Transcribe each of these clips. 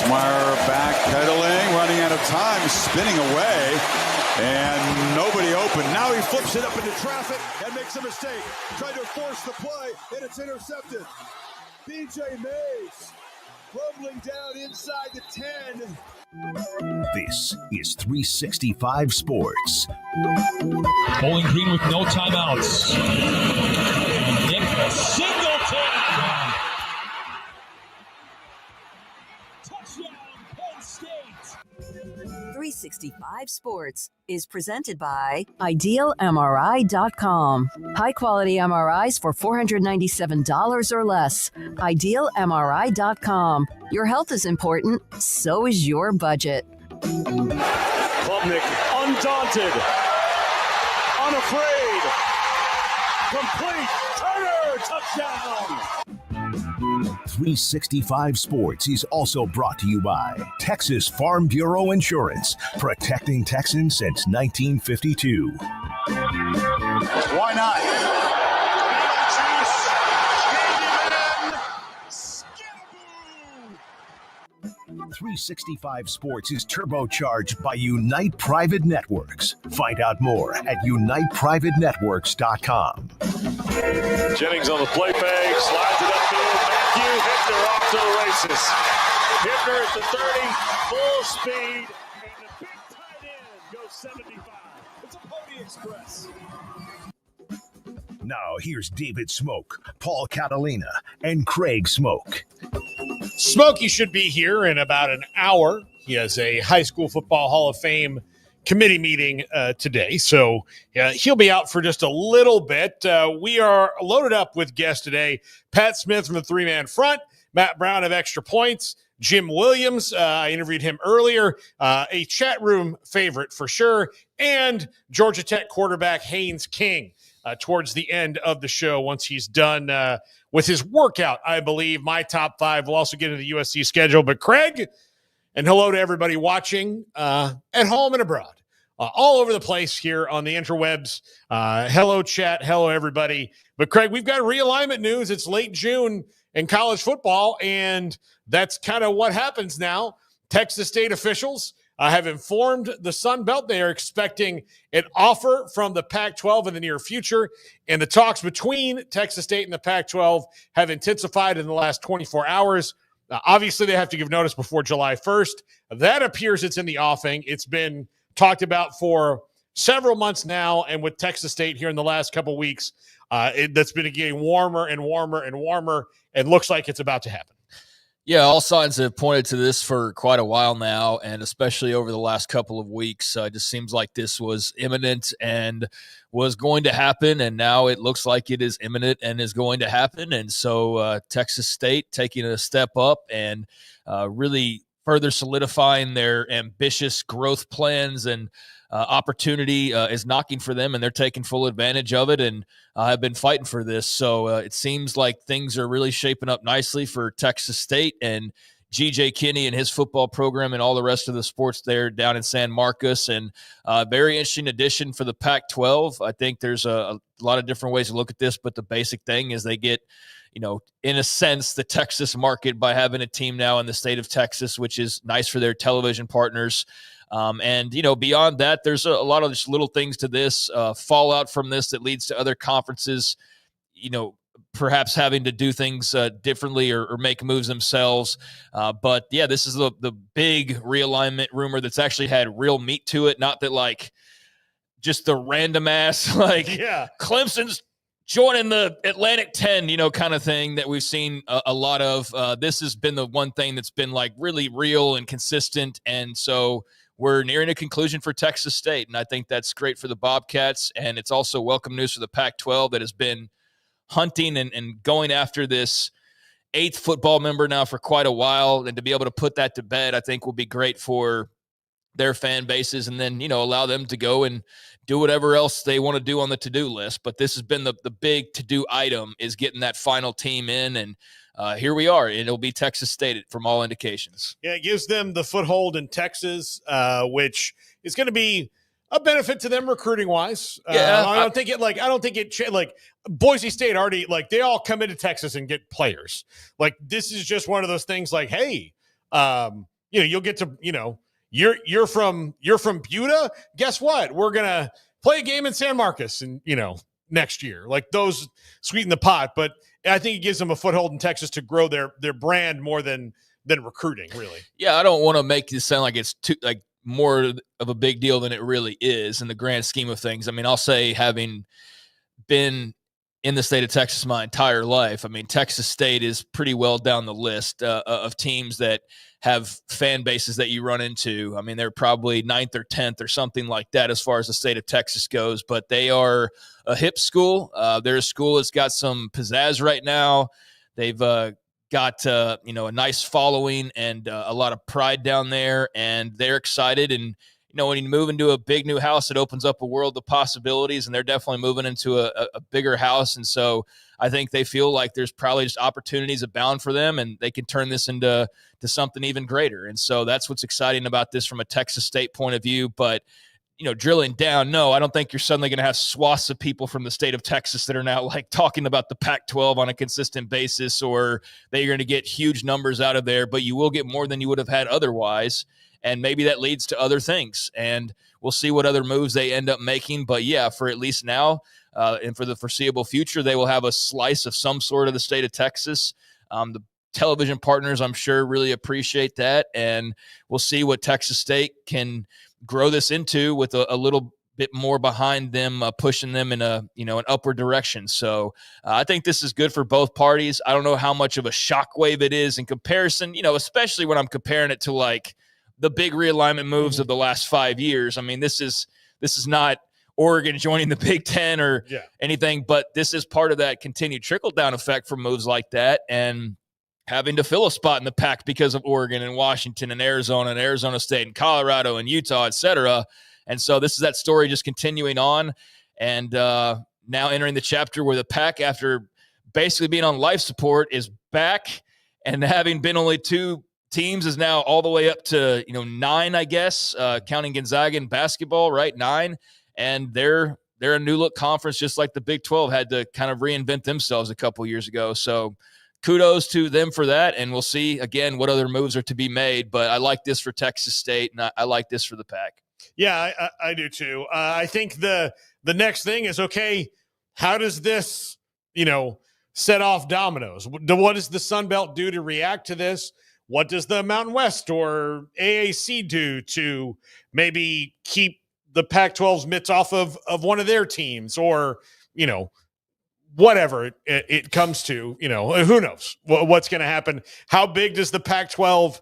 Meyer backpedaling, running out of time, spinning away, and nobody open. Now he flips it up into traffic and makes a mistake. Tried to force the play, and it's intercepted. BJ Mays rumbling down inside the 10. This is 365 Sports. Bowling Green with no timeouts. Nick Singleton. Touchdown, Penn State. 365 Sports is presented by IdealMRI.com. High-quality MRIs for $497 or less. IdealMRI.com. Your health is important, so is your budget. Klubnik, undaunted, unafraid, complete, Turner, touchdown! 365 Sports is also brought to you by Texas Farm Bureau Insurance, protecting Texans since 1952. Why not? 365 Sports is turbocharged by Unite Private Networks. Find out more at uniteprivatenetworks.com. Jennings on the play fake, slides it upfield. Matthew Hickner off to the races. Hickner at the 30, full speed, and the big tight end goes 75. It's a Pony Express. Now here's David Smoke, Paul Catalina, and Craig Smoke. Smokey should be here in about an hour. He has a high school football Hall of Fame committee meeting today, so he'll be out for just a little bit. We are loaded up with guests today. Pat Smith from the three-man front, Matt Brown of Extra Points, Jim Williams, I interviewed him earlier, a chat room favorite for sure, and Georgia Tech quarterback Haynes King towards the end of the show once he's done with his workout, I believe. My top five. We'll also get into the USC schedule. But Craig, and hello to everybody watching at home and abroad, all over the place here on the interwebs. Hello, chat. Hello, everybody. But Craig, we've got realignment news. It's late June in college football, and that's kind of what happens now. Texas State officials have informed the Sun Belt they are expecting an offer from the Pac-12 in the near future, and the talks between Texas State and the Pac-12 have intensified in the last 24 hours. Obviously, they have to give notice before July 1st. That appears it's in the offing. It's been talked about for several months now, and with Texas State here in the last couple of weeks, that's been getting warmer and warmer and warmer, and looks like it's about to happen. Yeah, all signs have pointed to this for quite a while now, and especially over the last couple of weeks. It just seems like this was imminent and was going to happen, and now it looks like it is imminent and is going to happen. And so Texas State taking a step up and really further solidifying their ambitious growth plans and opportunity is knocking for them, and they're taking full advantage of it and have been fighting for this. So it seems like things are really shaping up nicely for Texas State and G.J. Kinney and his football program and all the rest of the sports there down in San Marcos. And very interesting addition for the Pac-12. I think there's a lot of different ways to look at this, but the basic thing is they get, in a sense, the Texas market by having a team now in the state of Texas, which is nice for their television partners. And beyond that, there's a lot of just little things to this fallout from this that leads to other conferences, perhaps having to do things differently or make moves themselves. But yeah, this is the big realignment rumor that's actually had real meat to it. Not that just the random ass, Clemson's joining the Atlantic 10, kind of thing that we've seen a lot of. This has been the one thing that's been really real and consistent. And so we're nearing a conclusion for Texas State, and I think that's great for the Bobcats, and it's also welcome news for the Pac-12 that has been hunting and going after this eighth football member now for quite a while, and to be able to put that to bed, I think will be great for their fan bases, and then, allow them to go and do whatever else they want to do on the to-do list. But this has been the big to-do item, is getting that final team in, and here we are. It'll be Texas State from all indications. Yeah, it gives them the foothold in Texas, which is going to be a benefit to them recruiting wise. I don't think Boise State already, they all come into Texas and get players. This is just one of those things hey, you'll get to, you're from Buda. Guess what? We're going to play a game in San Marcos and, next year. Like, those sweeten the pot, but I think it gives them a foothold in Texas to grow their brand more than recruiting, really. Yeah, I don't want to make this sound like it's more of a big deal than it really is in the grand scheme of things. I mean, I'll say, having been in the state of Texas my entire life, I mean, Texas State is pretty well down the list of teams that have fan bases that you run into. I mean, they're probably 9th or 10th or something like that as far as the state of Texas goes, but they are a hip school. They're a school that's got some pizzazz right now. They've got a nice following and a lot of pride down there, and they're excited. And when you move into a big new house, it opens up a world of possibilities, and they're definitely moving into a bigger house. And so I think they feel like there's probably just opportunities abound for them, and they can turn this into something even greater. And so that's what's exciting about this from a Texas State point of view. But drilling down, no, I don't think you're suddenly going to have swaths of people from the state of Texas that are now like talking about the Pac-12 on a consistent basis, or that you're going to get huge numbers out of there, but you will get more than you would have had otherwise. And maybe that leads to other things, and we'll see what other moves they end up making. But yeah, for at least now and for the foreseeable future, they will have a slice of some sort of the state of Texas. The television partners, I'm sure, really appreciate that, and we'll see what Texas State can grow this into with a little bit more behind them, pushing them in an upward direction. So I think this is good for both parties. I don't know how much of a shockwave it is in comparison, especially when I'm comparing it to like the big realignment moves of the last 5 years. I mean, this is not Oregon joining the Big Ten or anything, but this is part of that continued trickle-down effect for moves like that, and having to fill a spot in the pack because of Oregon and Washington and Arizona State and Colorado and Utah, et cetera. And so this is that story just continuing on, and now entering the chapter where the pack, after basically being on life support, is back, and having been only 2 teams is now all the way up to 9, I guess, counting Gonzaga in basketball, right? 9, and they're a new look conference, just like the Big 12 had to kind of reinvent themselves a couple years ago. So kudos to them for that, and we'll see again what other moves are to be made. But I like this for Texas State, and I like this for the pack. Yeah, I do too. I think the next thing is, okay, how does this set off dominoes? What does the Sun Belt do to react to this? What does the Mountain West or AAC do to maybe keep the Pac-12's mitts off of one of their teams, or, whatever it comes to, who knows what's going to happen? How big does the Pac-12?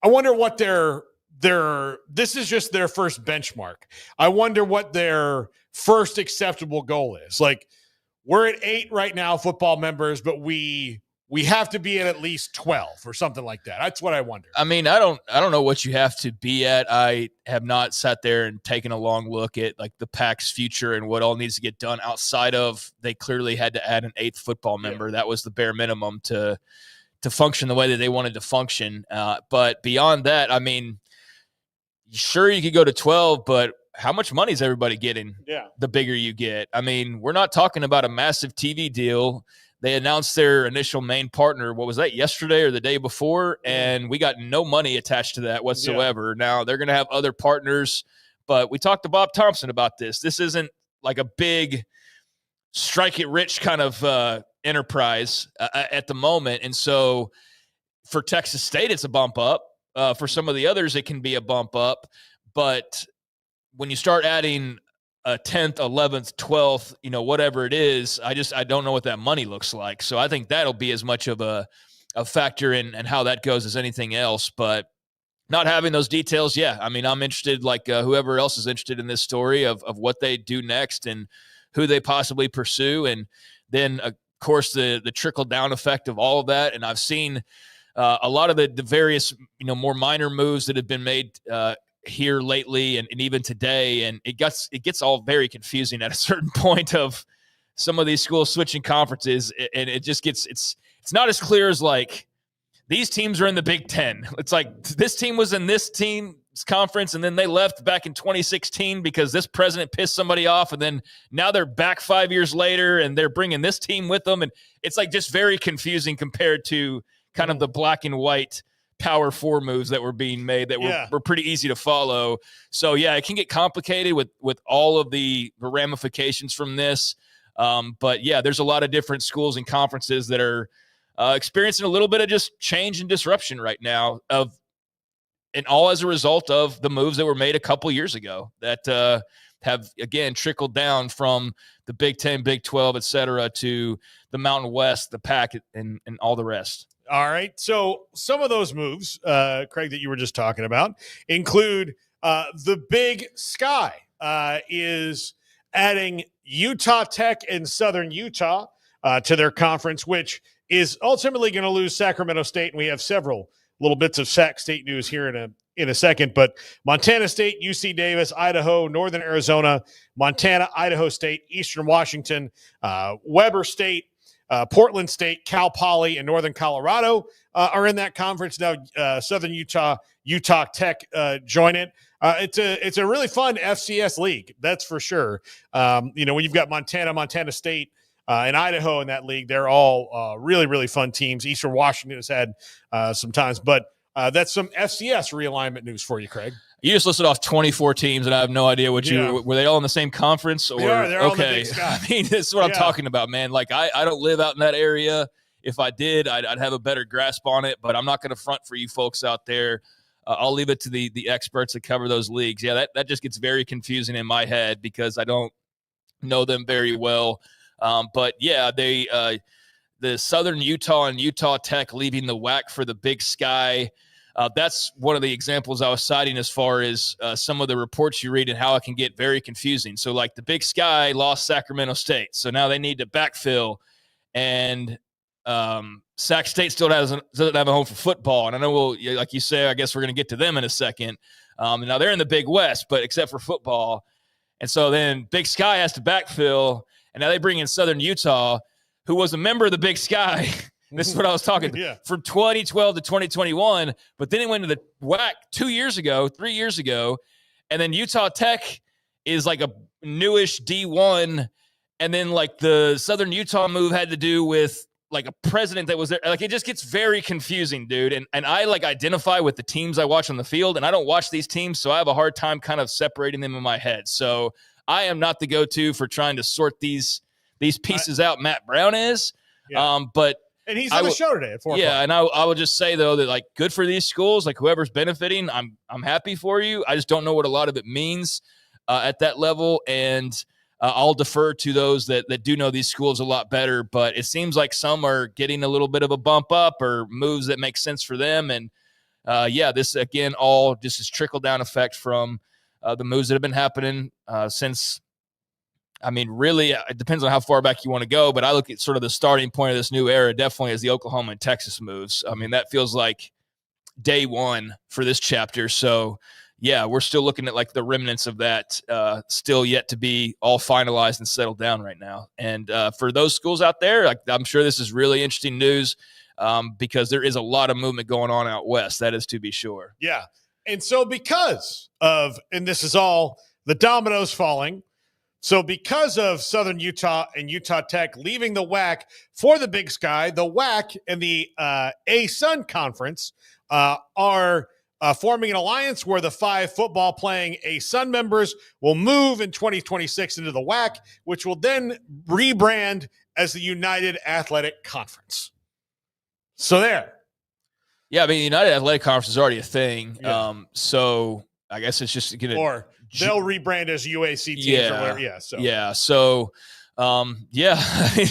I wonder what this is just their first benchmark. I wonder what their first acceptable goal is. Like, we're at 8 right now, football members, but we have to be at least 12 or something like that. That's what I wonder. I mean, I don't know what you have to be at. I have not sat there and taken a long look at like the Pac's future and what all needs to get done outside of they clearly had to add an 8th football member. Yeah. That was the bare minimum to function the way that they wanted to function. But beyond that, I mean, sure, you could go to 12, but how much money is everybody getting? Yeah. The bigger you get. I mean, we're not talking about a massive TV deal. They announced their initial main partner, what was that, yesterday or the day before? And we got no money attached to that whatsoever. Yeah. Now, they're going to have other partners, but we talked to Bob Thompson about this. This isn't like a big strike it rich kind of enterprise at the moment. And so for Texas State, it's a bump up. For some of the others, it can be a bump up. But when you start adding a 10th, 11th, 12th, whatever it is, I don't know what that money looks like. So I think that'll be as much of a factor in how that goes as anything else. But not having those details, yeah. I mean, I'm interested, like whoever else is interested in this story of what they do next and who they possibly pursue. And then, of course, the trickle-down effect of all of that. And I've seen a lot of the various, more minor moves that have been made here lately and even today, and it gets all very confusing at a certain point of some of these schools switching conferences, and it just gets it's not as clear as like these teams are in the Big Ten. It's like this team was in this team's conference, and then they left back in 2016 because this president pissed somebody off, and then now they're back 5 years later and they're bringing this team with them, and it's like just very confusing compared to kind of the black and white Power 4 moves that were being made that were pretty easy to follow. So, yeah, it can get complicated with all of the ramifications from this. But, yeah, there's a lot of different schools and conferences that are experiencing a little bit of just change and disruption right now, and all as a result of the moves that were made a couple years ago that have, again, trickled down from the Big 10, Big 12, et cetera, to the Mountain West, the Pac, and all the rest. All right. So some of those moves, Craig, that you were just talking about include the Big Sky is adding Utah Tech and Southern Utah to their conference, which is ultimately going to lose Sacramento State. And we have several little bits of Sac State news here in a second. But Montana State, UC Davis, Idaho, Northern Arizona, Montana, Idaho State, Eastern Washington, Weber State, Portland State, Cal Poly, and Northern Colorado are in that conference. Now, Southern Utah, Utah Tech join it. It's a really fun FCS league, that's for sure. When you've got Montana State, and Idaho in that league, they're all really, really fun teams. Eastern Washington has had some times, but that's some FCS realignment news for you, Craig. You just listed off 24 teams, and I have no idea were they all in the same conference? Or they're all in the okay. Big Sky. I mean, this is what I'm talking about, man. Like I don't live out in that area. If I did, I'd have a better grasp on it, but I'm not going to front for you folks out there. I'll leave it to the experts that cover those leagues. Yeah, that just gets very confusing in my head because I don't know them very well. But yeah, the Southern Utah and Utah Tech leaving the WAC for the Big Sky. That's one of the examples I was citing as far as some of the reports you read and how it can get very confusing. So like the Big Sky lost Sacramento State. So now they need to backfill, and Sac State still doesn't have a home for football. And I know like you say, I guess we're going to get to them in a second. Now they're in the Big West, but except for football. And so then Big Sky has to backfill. And now they bring in Southern Utah, who was a member of the Big Sky. This is what I was talking about. From 2012 to 2021. But then it went to the WAC 3 years ago. And then Utah Tech is like a newish D1. And then like the Southern Utah move had to do with like a president that was there. Like it just gets very confusing, dude. And I like identify with the teams I watch on the field. And I don't watch these teams, so I have a hard time kind of separating them in my head. So I am not the go-to for trying to sort these pieces out. Matt Brown is, and he's on the show today at 4 o'clock. Yeah, and I will just say though that like good for these schools, like whoever's benefiting, I'm happy for you. I just don't know what a lot of it means at that level, and I'll defer to those that do know these schools a lot better. But it seems like some are getting a little bit of a bump up or moves that make sense for them, and this again all just is trickle down effect from the moves that have been happening since. I mean, really, it depends on how far back you want to go, but I look at sort of the starting point of this new era definitely as the Oklahoma and Texas moves. I mean, that feels like day one for this chapter. So, yeah, we're still looking at like the remnants of that still yet to be all finalized and settled down right now. And for those schools out there, like, I'm sure this is really interesting news because there is a lot of movement going on out west. That is to be sure. Yeah. And so because of, and this is all the dominoes falling, so because of Southern Utah and Utah Tech leaving the WAC for the Big Sky, the WAC and the A-Sun Conference are forming an alliance where the 5 football-playing A-Sun members will move in 2026 into the WAC, which will then rebrand as the United Athletic Conference. So there. Yeah, I mean, the United Athletic Conference is already a thing. Yeah. So I guess it's just going to – or they'll rebrand as UAC teams or whatever. Yeah. So, I mean,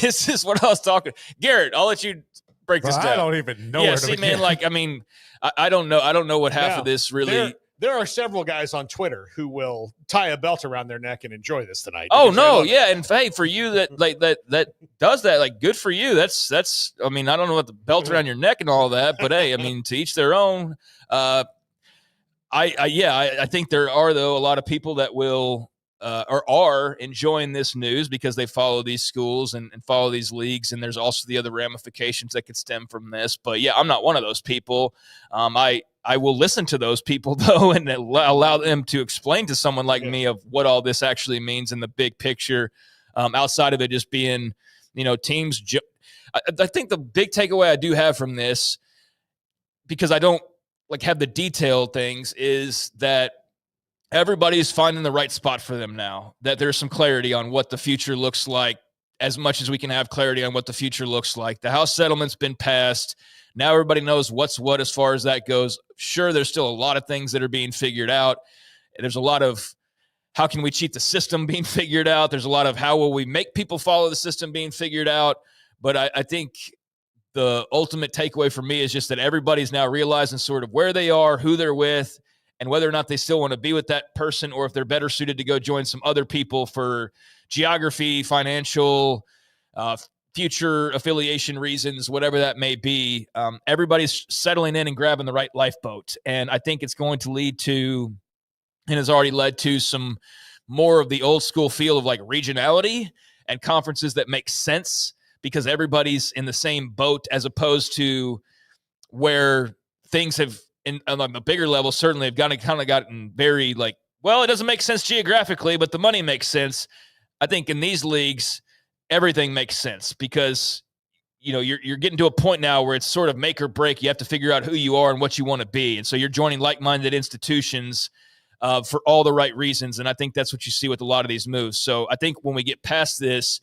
this is what I was talking. Garrett, I'll let you break this down. I don't even know. Yeah, see, man, like, I mean, I don't know. I don't know what half of this really. There are several guys on Twitter who will tie a belt around their neck and enjoy this tonight. Oh no, yeah, and hey, for you that does that, like, good for you. That's. I mean, I don't know what the belt around your neck and all that, but hey, I mean, to each their own. I think there are, though, a lot of people that will or are enjoying this news because they follow these schools and follow these leagues, and there's also the other ramifications that could stem from this. But yeah, I'm not one of those people. I will listen to those people, though, and allow them to explain to someone like me of what all this actually means in the big picture, outside of it just being, teams. I think the big takeaway I do have from this, because I don't have the detailed things is that everybody's finding the right spot for them now, that there's some clarity on what the future looks like, as much as we can have clarity on what the future looks like. The House settlement's been passed. Now everybody knows what's what as far as that goes. Sure, there's still a lot of things that are being figured out. There's a lot of how can we cheat the system being figured out. There's a lot of how will we make people follow the system being figured out. But I think the ultimate takeaway for me is just that everybody's now realizing sort of where they are, who they're with, and whether or not they still want to be with that person or if they're better suited to go join some other people for geography, financial, future affiliation reasons, whatever that may be. Everybody's settling in and grabbing the right lifeboat. And I think it's going to lead to, and has already led to, some more of the old school feel of like regionality and conferences that make sense because everybody's in the same boat, as opposed to where things have, on a bigger level, certainly have kind of gotten very like, well, it doesn't make sense geographically, but the money makes sense. I think in these leagues, everything makes sense because, you're getting to a point now where it's sort of make or break. You have to figure out who you are and what you want to be. And so you're joining like-minded institutions for all the right reasons. And I think that's what you see with a lot of these moves. So I think when we get past this,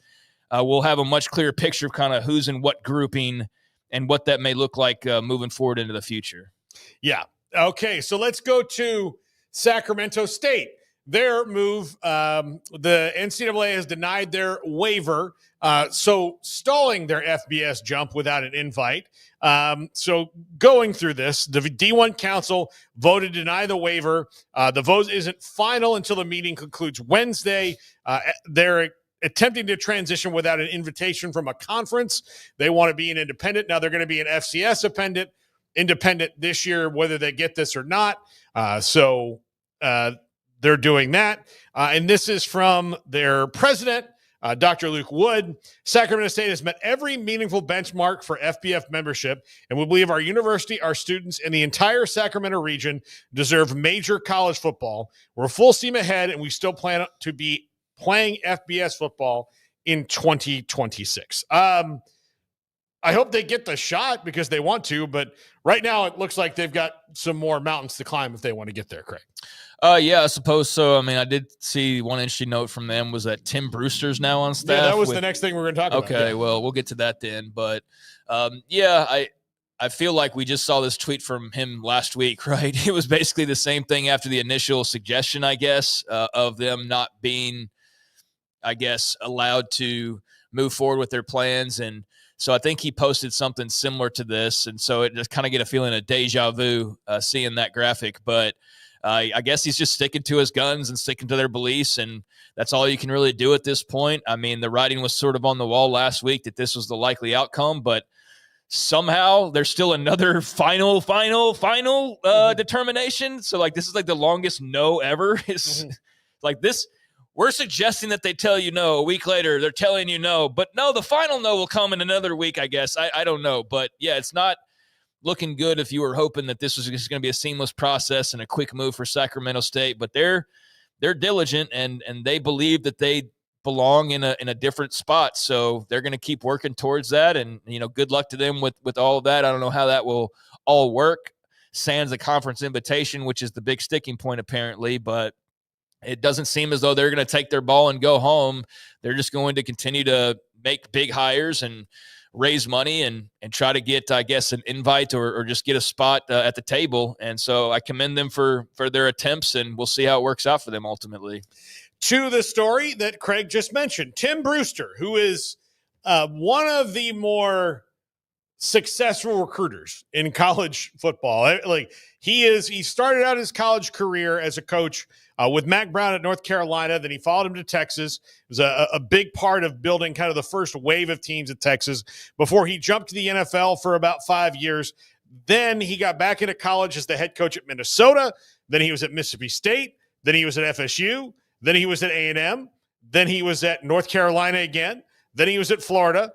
we'll have a much clearer picture of kind of who's in what grouping and what that may look like moving forward into the future. Yeah. Okay. So let's go to Sacramento State. Their move, the NCAA has denied their waiver, so stalling their FBS jump without an invite. So going through this, the D1 Council voted to deny the waiver. The vote isn't final until the meeting concludes Wednesday. They're attempting to transition without an invitation from a conference. They want to be an independent. Now they're going to be an FCS independent this year, whether they get this or not. They're doing that. And this is from their president, Dr. Luke Wood. Sacramento State has met every meaningful benchmark for FBF membership, and we believe our university, our students, and the entire Sacramento region deserve major college football. We're full steam ahead, and we still plan to be playing FBS football in 2026. I hope they get the shot because they want to, but right now it looks like they've got some more mountains to climb if they want to get there, Craig. Yeah, I suppose so. I mean, I did see one interesting note from them was that Tim Brewster's now on staff. Yeah, that was the next thing we're going to talk about. Okay, well, we'll get to that then. But, I feel like we just saw this tweet from him last week, right? It was basically the same thing after the initial suggestion, I guess, of them not being, I guess, allowed to move forward with their plans. And so I think he posted something similar to this. And so it just kind of get a feeling of deja vu seeing that graphic. But I guess he's just sticking to his guns and sticking to their beliefs, and that's all you can really do at this point. I mean, the writing was sort of on the wall last week that this was the likely outcome, but somehow there's still another final determination. So, like, this is like the longest no ever. It's like this. We're suggesting that they tell you no. A week later, they're telling you no. But no, the final no will come in another week, I guess. I don't know. But, yeah, it's not looking good if you were hoping that this was just going to be a seamless process and a quick move for Sacramento State. But they're diligent, and they believe that they belong in a different spot. So they're going to keep working towards that. And, good luck to them with all of that. I don't know how that will all work. Sans the conference invitation, which is the big sticking point apparently, but it doesn't seem as though they're going to take their ball and go home. They're just going to continue to make big hires and raise money and try to get, I guess, an invite or just get a spot at the table. And so I commend them for their attempts, and we'll see how it works out for them ultimately. To the story that Craig just mentioned, Tim Brewster, who is one of the more successful recruiters in college football. He started out his college career as a coach with Mack Brown at North Carolina. Then he followed him to Texas. It was a big part of building kind of the first wave of teams at Texas before he jumped to the NFL for about 5 years. Then he got back into college as the head coach at Minnesota. Then he was at Mississippi State. Then he was at FSU. Then he was at A&M. Then he was at North Carolina again. Then he was at Florida.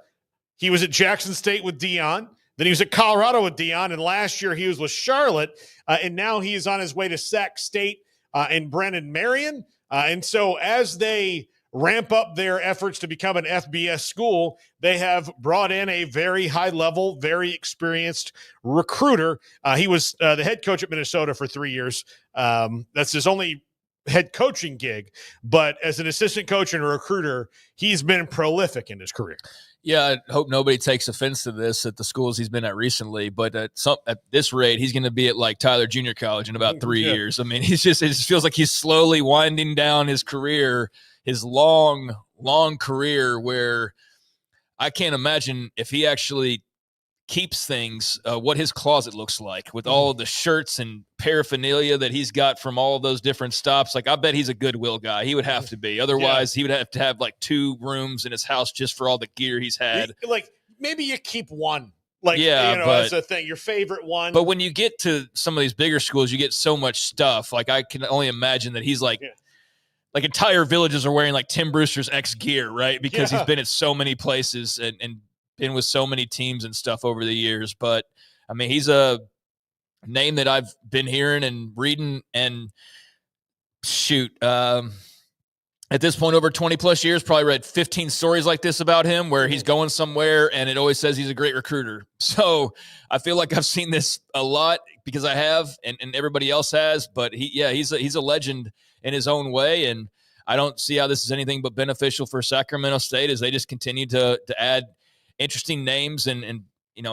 He was at Jackson State with Deion. Then he was at Colorado with Deion. And last year he was with Charlotte. And now he is on his way to Sac State and Brennan Marion. And so as they ramp up their efforts to become an FBS school, they have brought in a very high-level, very experienced recruiter. He was the head coach at Minnesota for 3 years. That's his only head coaching gig, but as an assistant coach and a recruiter, he's been prolific in his career. Yeah, I hope nobody takes offense to this at the schools he's been at recently, but at this rate, he's going to be at like Tyler Junior College in about 3 years. I mean, it just feels like he's slowly winding down his career, his long career, where I can't imagine if he actually keeps things, what his closet looks like with all of the shirts and paraphernalia that he's got from all of those different stops. Like, I bet he's a Goodwill guy. He would have to be. Otherwise, he would have to have like 2 rooms in his house just for all the gear he's had. Like, maybe you keep one. Like, but, that's the thing, your favorite one. But when you get to some of these bigger schools, you get so much stuff. Like, I can only imagine that he's like, like entire villages are wearing like Tim Brewster's X gear, right? Because he's been at so many places and been with so many teams and stuff over the years. But I mean, he's a name that I've been hearing and reading, and at this point, over 20 plus years, probably read 15 stories like this about him where he's going somewhere and it always says he's a great recruiter. So I feel like I've seen this a lot because I have, and everybody else has, but he's a legend in his own way. And I don't see how this is anything but beneficial for Sacramento State as they just continue to add interesting names and in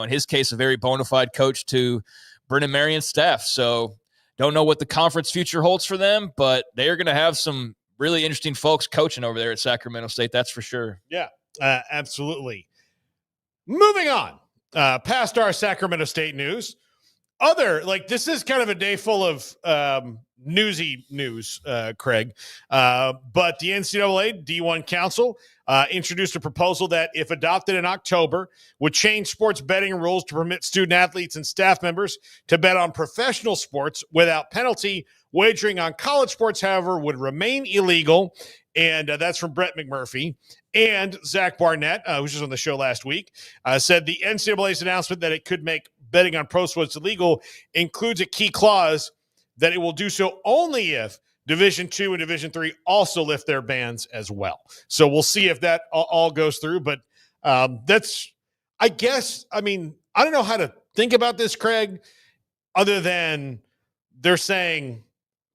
his case, a very bona fide coach to Brennan Marion's staff. So don't know what the conference future holds for them, but they are going to have some really interesting folks coaching over there at Sacramento State. That's for sure. Yeah, absolutely. Moving on past our Sacramento State news. This is kind of a day full of newsy news, Craig. But the NCAA D1 Council introduced a proposal that, if adopted in October, would change sports betting rules to permit student athletes and staff members to bet on professional sports without penalty. Wagering on college sports, however, would remain illegal. And that's from Brett McMurphy. And Zach Barnett, who was just on the show last week, said the NCAA's announcement that it could make betting on pro sports illegal includes a key clause that it will do so only if Division II and Division III also lift their bans as well. So we'll see if that all goes through. But that's, I guess, I mean, I don't know how to think about this, Craig, other than they're saying,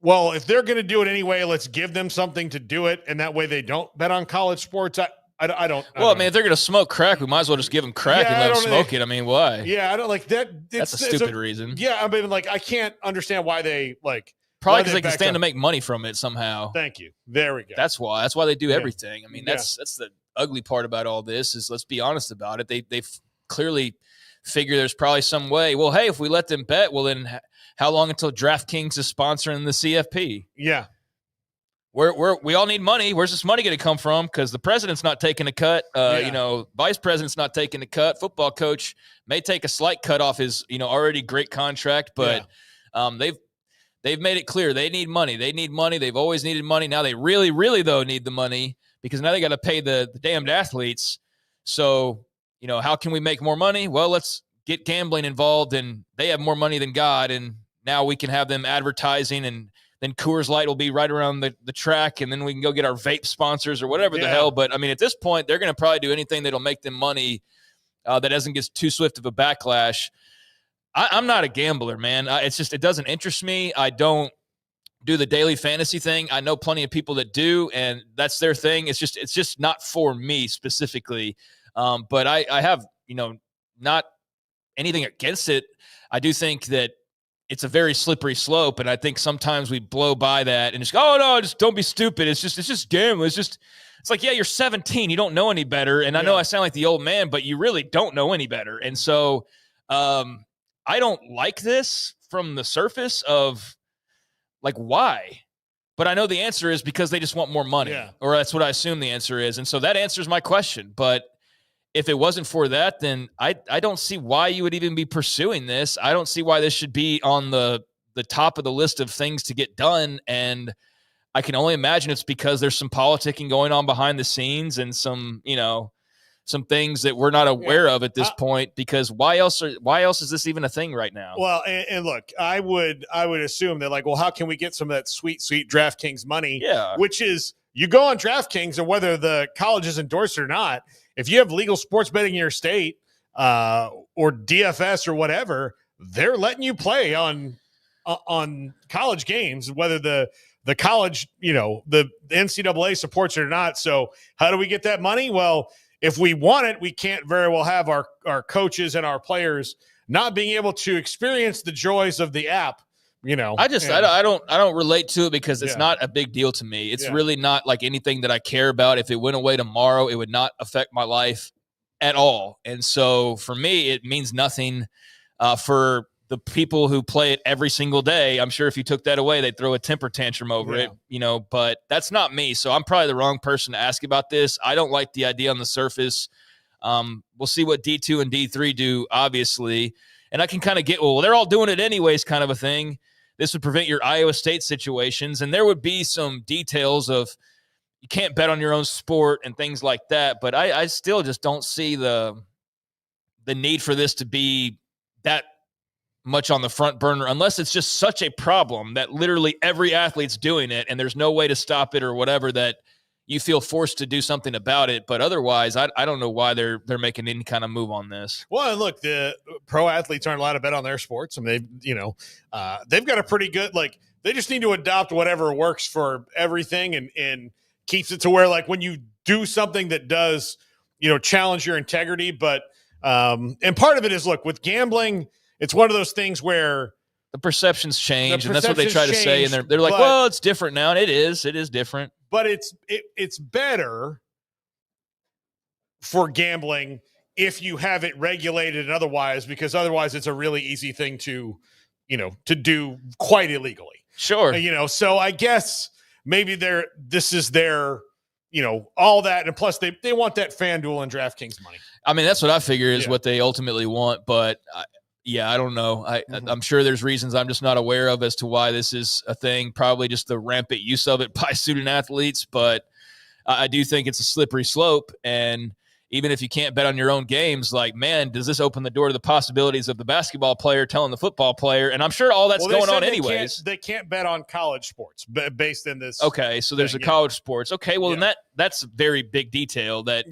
well, if they're going to do it anyway, let's give them something to do it, and that way they don't bet on college sports. I don't. Well, I mean, if they're going to smoke crack, we might as well just give them crack and let them smoke it. I mean, why? Yeah, I don't like that. That's a stupid reason. Yeah, I mean, like, I can't understand why they like. Probably because they can stand to make money from it somehow. Thank you. There we go. That's why. That's why they do everything. I mean, that's the ugly part about all this is, let's be honest about it. They clearly figure there's probably some way. Well, hey, if we let them bet, well, then how long until DraftKings is sponsoring the CFP? Yeah. We all need money. Where's this money going to come from? Because the president's not taking a cut. Vice president's not taking a cut. Football coach may take a slight cut off his already great contract, but they've made it clear they need money. They need money. They've always needed money. Now they really, really though need the money because now they got to pay the damned athletes. So how can we make more money? Well, let's get gambling involved, and they have more money than God, and now we can have them advertising, and then Coors Light will be right around the track, and then we can go get our vape sponsors or whatever the hell. But, I mean, at this point, they're going to probably do anything that'll make them money that doesn't get too swift of a backlash. I'm not a gambler, man. It doesn't interest me. I don't do the daily fantasy thing. I know plenty of people that do, and that's their thing. It's just not for me specifically. But I have, not anything against it. I do think that it's a very slippery slope, and I think sometimes we blow by that and just go, oh no, just don't be stupid. It's just gambling. It's like, yeah, you're 17, you don't know any better. And I know I sound like the old man, but you really don't know any better. And so I don't like this from the surface of like, why? But I know the answer is because they just want more money, or that's what I assume the answer is. And so that answers my question. But if it wasn't for that, then I don't see why you would even be pursuing this. I don't see why this should be on the top of the list of things to get done. And I can only imagine it's because there's some politicking going on behind the scenes and some things that we're not aware of at this point, because why else is this even a thing right now? Well, and look, I would assume that, like, well, how can we get some of that sweet DraftKings money? Yeah. Which is you go on DraftKings, and whether the college is endorsed or not, if you have legal sports betting in your state or DFS or whatever, they're letting you play on college games, whether the college, the NCAA supports it or not. So how do we get that money? Well, if we want it, we can't very well have our coaches and our players not being able to experience the joys of the app. I don't relate to it because it's not a big deal to me. It's really not like anything that I care about. If it went away tomorrow, it would not affect my life at all. And so for me, it means nothing. For the people who play it every single day, I'm sure if you took that away, they'd throw a temper tantrum over it, but that's not me. So I'm probably the wrong person to ask about this. I don't like the idea on the surface. We'll see what D2 and D3 do, obviously. And I can kind of get, well, they're all doing it anyways kind of a thing. This would prevent your Iowa State situations. And there would be some details of you can't bet on your own sport and things like that. But I still just don't see the need for this to be that much on the front burner unless it's just such a problem that literally every athlete's doing it and there's no way to stop it or whatever, that you feel forced to do something about it. But otherwise, I don't know why they're making any kind of move on this. Well, look, the pro athletes aren't allowed to bet on their sports. I mean, they've got a pretty good, they just need to adopt whatever works for everything and keeps it to where, when you do something that does, challenge your integrity. But, and part of it is, look, with gambling, it's one of those things where the perceptions change, and that's what they try to say. And they're like, well, it's different now. And it is different. But it's better for gambling if you have it regulated and otherwise, because otherwise it's a really easy thing to do quite illegally. Sure. So I guess maybe this is their, all that. And plus they want that FanDuel and DraftKings money. I mean, that's what I figure is what they ultimately want. But I don't know. I'm sure there's reasons I'm just not aware of as to why this is a thing. Probably just the rampant use of it by student athletes. But I do think it's a slippery slope. And even if you can't bet on your own games, does this open the door to the possibilities of the basketball player telling the football player? And I'm sure all that's going on anyways. They can't bet on college sports based in this. Okay, so there's a college sports. Okay, well, then that's a very big detail that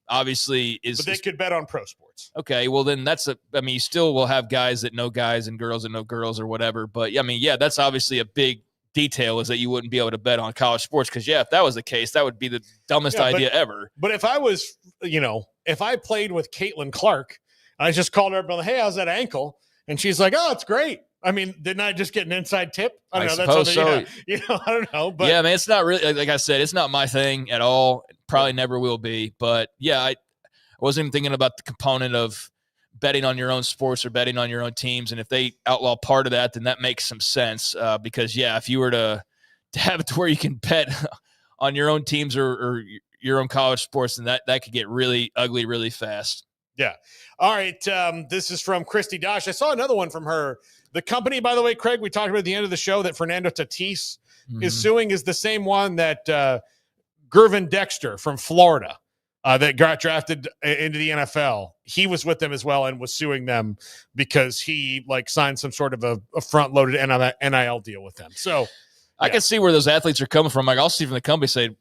obviously is. But they could bet on pro sports. Okay, well, then you still will have guys that know guys and girls that know girls or whatever. But, that's obviously a big detail, is that you wouldn't be able to bet on college sports because, if that was the case, that would be the dumbest idea ever. But if I was, if I played with Caitlin Clark, I just called her up and like, hey, how's that ankle? And she's like, oh, it's great. I mean, didn't I just get an inside tip? I don't know. Suppose so. I don't know. But man, it's not really, like I said, it's not my thing at all. It probably never will be. But I wasn't even thinking about the component of betting on your own sports or betting on your own teams. And if they outlaw part of that, then that makes some sense. Because if you were to have it to where you can bet on your own teams or your own college sports, then that could get really ugly really fast. Yeah. All right. This is from Christy Dosh. I saw another one from her. The company, by the way, Craig, we talked about at the end of the show that Fernando Tatis is suing is the same one that Gervin Dexter from Florida that got drafted into the NFL. He was with them as well and was suing them because he signed some sort of a front-loaded NIL deal with them. So I can see where those athletes are coming from. I'll see from the company say,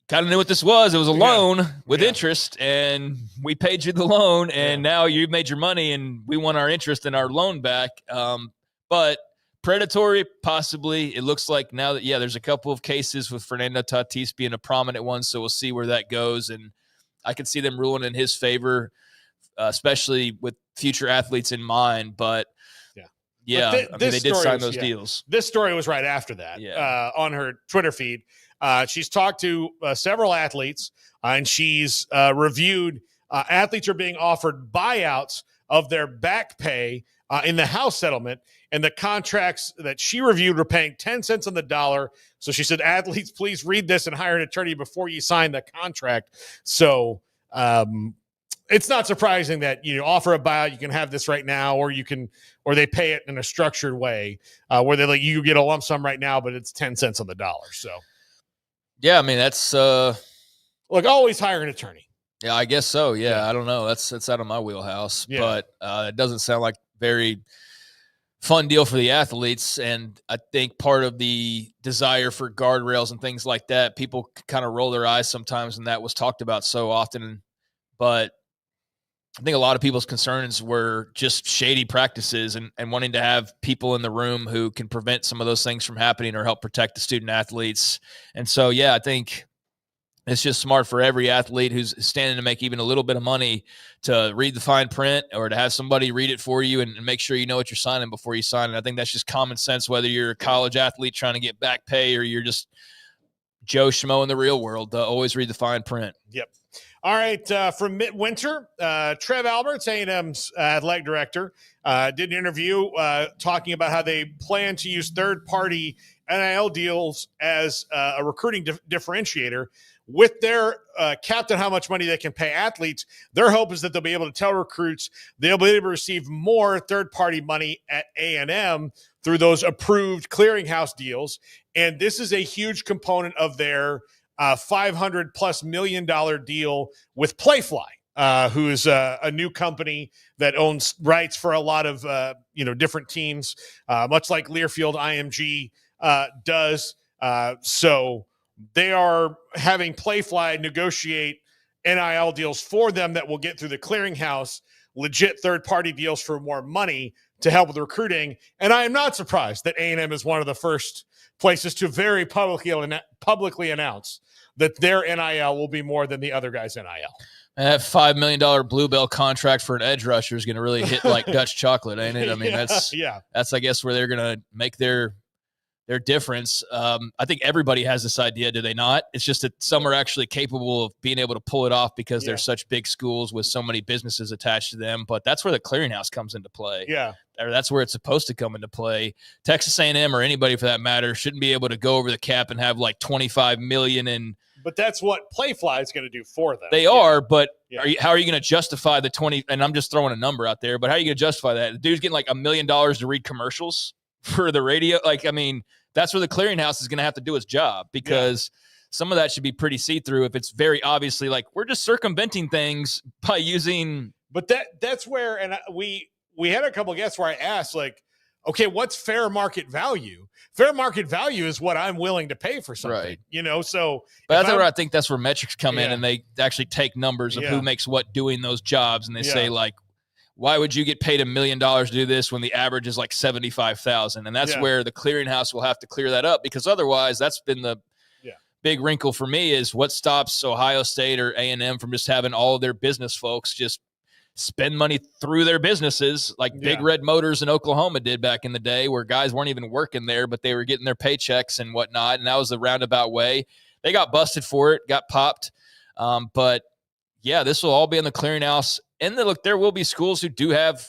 kind of knew what this was. It was a loan with interest, and we paid you the loan, and now you've made your money, and we want our interest and our loan back. But predatory, possibly. It looks like now that, there's a couple of cases with Fernando Tatis being a prominent one, so we'll see where that goes. And I can see them ruling in his favor, especially with future athletes in mind. But, they did sign those deals. This story was right after that on her Twitter feed. She's talked to several athletes, and she's reviewed athletes are being offered buyouts of their back pay in the house settlement, and the contracts that she reviewed were paying 10 cents on the dollar. So she said, athletes, please read this and hire an attorney before you sign the contract. So it's not surprising that you offer a buyout. You can have this right now, or they pay it in a structured way where they you get a lump sum right now, but it's 10 cents on the dollar. So. Yeah, I mean, that's look, always hire an attorney. Yeah, I guess so. Yeah, I don't know. That's out of my wheelhouse. But it doesn't sound like very fun deal for the athletes. And I think part of the desire for guardrails and things like that, people kind of roll their eyes sometimes, and that was talked about so often. But I think a lot of people's concerns were just shady practices and wanting to have people in the room who can prevent some of those things from happening or help protect the student athletes. And so, yeah, I think it's just smart for every athlete who's standing to make even a little bit of money to read the fine print or to have somebody read it for you and make sure you know what you're signing before you sign it. I think that's just common sense, whether you're a college athlete trying to get back pay or you're just Joe Schmo in the real world. Always read the fine print. Yep. All right, from Midwinter, Trev Alberts, A&M's athletic director, did an interview talking about how they plan to use third-party NIL deals as a recruiting differentiator. With their cap on how much money they can pay athletes, their hope is that they'll be able to tell recruits they'll be able to receive more third-party money at A&M through those approved clearinghouse deals. And this is a huge component of their $500+ million deal with Playfly, who is a new company that owns rights for a lot of different teams, much like Learfield IMG does. So they are having Playfly negotiate NIL deals for them that will get through the clearinghouse, legit third-party deals for more money to help with recruiting. And I am not surprised that A&M is one of the first places to very publicly announce that their NIL will be more than the other guy's NIL. That $5 million Bluebell contract for an edge rusher is going to really hit like Dutch chocolate, ain't it? I mean, that's I guess where they're going to make their difference. I think everybody has this idea, do they not? It's just that some are actually capable of being able to pull it off because they're such big schools with so many businesses attached to them. But that's where the clearinghouse comes into play. Yeah. Or that's where it's supposed to come into play. Texas A&M or anybody for that matter shouldn't be able to go over the cap and have like $25 million in. But that's what Playfly is going to do for them. They are, but how are you going to justify the 20? And I'm just throwing a number out there, but how are you going to justify that? The dude's getting like $1 million to read commercials for the radio. Like, I mean, that's where the clearinghouse is going to have to do its job because some of that should be pretty see-through if it's very obviously like we're just circumventing things by using. But that's where, and we had a couple of guests where I asked, like, okay, what's fair market value? Fair market value is what I'm willing to pay for something, right. So, but I think that's where metrics come in, and they actually take numbers of who makes what doing those jobs, and they say like, why would you get paid $1 million to do this when the average is like 75,000? And that's where the clearinghouse will have to clear that up, because otherwise, that's been the big wrinkle for me is what stops Ohio State or A&M from just having all of their business folks just spend money through their businesses like Big Red Motors in Oklahoma did back in the day, where guys weren't even working there, but they were getting their paychecks and whatnot. And that was the roundabout way. They got busted for it, got popped. But yeah, this will all be in the clearinghouse. And look, there will be schools who do have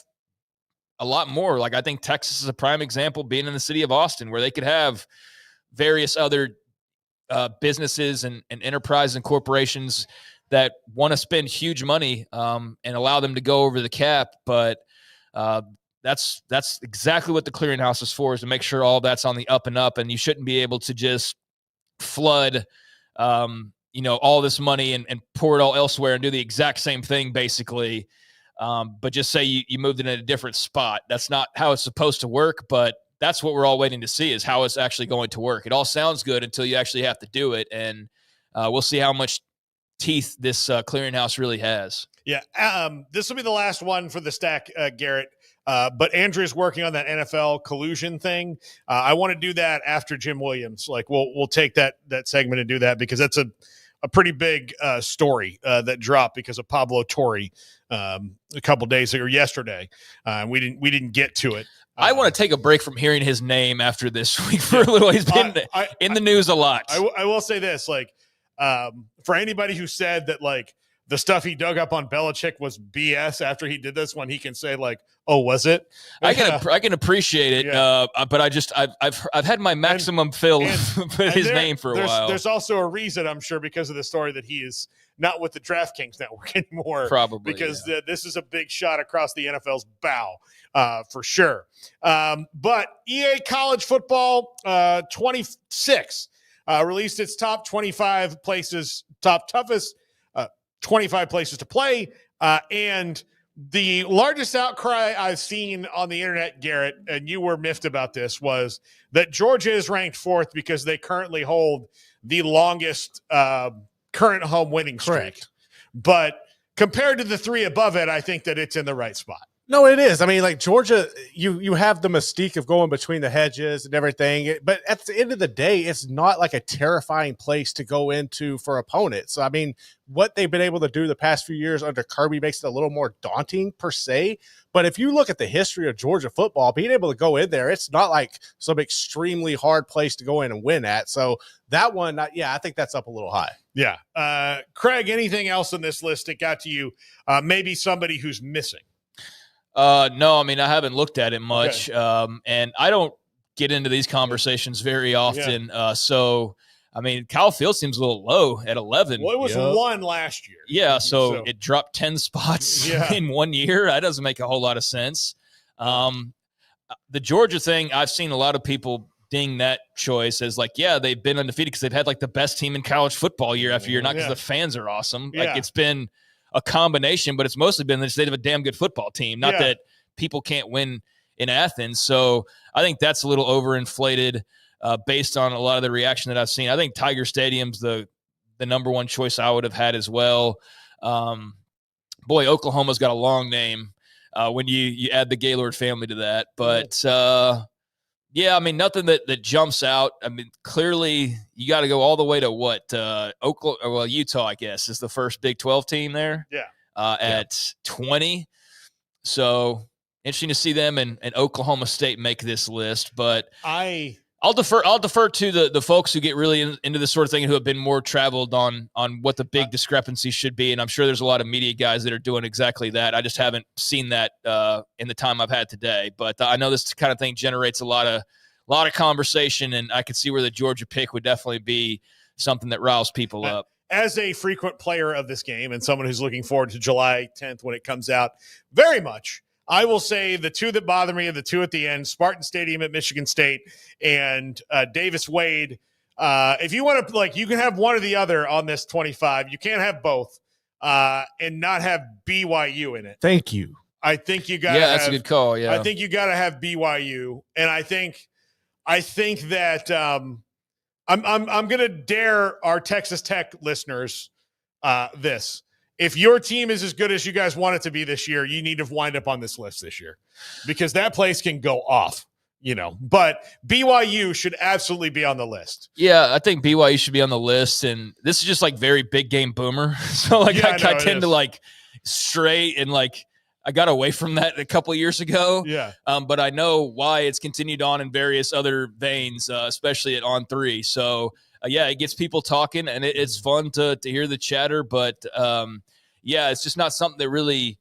a lot more. Like I think Texas is a prime example, being in the city of Austin, where they could have various other businesses and enterprises and corporations that want to spend huge money and allow them to go over the cap. But that's exactly what the clearinghouse is for, is to make sure all that's on the up and up. And you shouldn't be able to just flood, all this money and pour it all elsewhere and do the exact same thing, basically. But just say you moved it in a different spot. That's not how it's supposed to work, but that's what we're all waiting to see, is how it's actually going to work. It all sounds good until you actually have to do it. And we'll see how much teeth this clearinghouse really has. Yeah. This will be the last one for the stack, Garrett. But Andrew's working on that NFL collusion thing. I want to do that after Jim Williams. Like we'll take that segment and do that, because that's a pretty big story that dropped because of Pablo Torre a couple days ago, or yesterday. We didn't get to it. I want to take a break from hearing his name after this week for a little. He's been in the news a lot. I will say this, like, for anybody who said that like the stuff he dug up on Belichick was BS after he did this, when he can say like, oh, was it? I can appreciate it. But I've had my maximum fill with his name for a while. There's also a reason, I'm sure, because of the story, that he is not with the DraftKings network anymore. Probably. Because this is a big shot across the NFL's bow, for sure. But EA College Football 26 released its top 25 places, toughest 25 places to play. And The largest outcry I've seen on the internet, Garrett, and you were miffed about this, was that Georgia is ranked 4th because they currently hold the longest current home winning streak. Correct. But compared to the 3 above it, I think that it's in the right spot. No, it is. I mean, like Georgia, you have the mystique of going between the hedges and everything, but at the end of the day, it's not like a terrifying place to go into for opponents. So, I mean, what they've been able to do the past few years under Kirby makes it a little more daunting per se. But if you look at the history of Georgia football, being able to go in there, it's not like some extremely hard place to go in and win at. So that one, I think that's up a little high. Yeah. Craig, anything else on this list that got to you? Maybe somebody who's missing. No, I mean, I haven't looked at it much. Okay. And I don't get into these conversations very often. Yeah. So, I mean, Kyle Field seems a little low at 11. Well, it was 1 last year. Yeah. So it dropped 10 spots in 1 year. That doesn't make a whole lot of sense. The Georgia thing, I've seen a lot of people ding that choice as like, yeah, they've been undefeated because they've had like the best team in college football year after year, not because the fans are awesome. Like it's been a combination, but it's mostly been the state of a damn good football team. Not that people can't win in Athens. So I think that's a little overinflated based on a lot of the reaction that I've seen. I think Tiger Stadium's the number one choice I would have had as well. Boy, Oklahoma's got a long name when you add the Gaylord family to that. But I mean, nothing that jumps out. I mean, clearly you got to go all the way to what? Utah, I guess, is the first Big 12 team there. Yeah. At 20. So interesting to see them and Oklahoma State make this list. But I'll defer to the folks who get really into this sort of thing and who have been more traveled on what the big discrepancy should be. And I'm sure there's a lot of media guys that are doing exactly that. I just haven't seen that in the time I've had today. But I know this kind of thing generates a lot of conversation, and I could see where the Georgia pick would definitely be something that riles people up. As a frequent player of this game and someone who's looking forward to July 10th when it comes out, very much, I will say the 2 that bother me are the 2 at the end, Spartan Stadium at Michigan State and Davis Wade. If you want to, you can have one or the other on this 25. You can't have both and not have BYU in it. Thank you. I think you got to that's a good call, yeah. I think you got to have BYU, and I think that I'm going to dare our Texas Tech listeners this. If your team is as good as you guys want it to be this year, you need to wind up on this list this year because that place can go off, but BYU should absolutely be on the list. Yeah, I think BYU should be on the list. And this is just like very big game boomer. So I tend to stray and I got away from that a couple of years ago. Yeah. But I know why it's continued on in various other veins, especially at On 3. So it gets people talking, and it's fun to hear the chatter. But it's just not something that really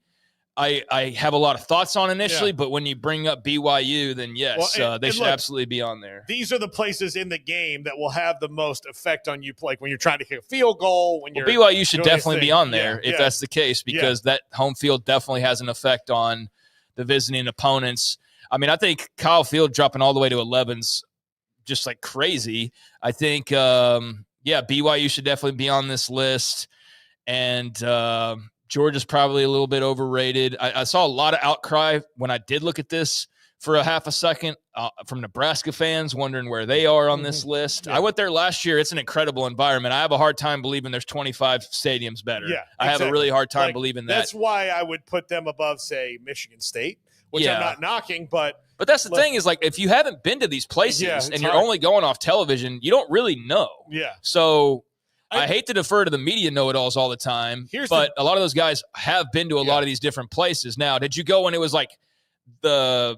I have a lot of thoughts on initially. Yeah. But when you bring up BYU, then yes, they should absolutely be on there. These are the places in the game that will have the most effect on you, like when you're trying to kick a field goal. BYU should definitely be on there if that's the case, because that home field definitely has an effect on the visiting opponents. I mean, I think Kyle Field dropping all the way to 11's just like crazy. I think, BYU should definitely be on this list. And Georgia's probably a little bit overrated. I saw a lot of outcry when I did look at this for a half a second from Nebraska fans wondering where they are on this list. Yeah. I went there last year. It's an incredible environment. I have a hard time believing there's 25 stadiums better. Yeah, I have a really hard time believing that. That's why I would put them above, say, Michigan State, which I'm not knocking, but that's the thing is, if you haven't been to these places and you're only going off television, you don't really know. Yeah. So I hate to defer to the media know-it-alls all the time, but a lot of those guys have been to a lot of these different places. Now, did you go when it was the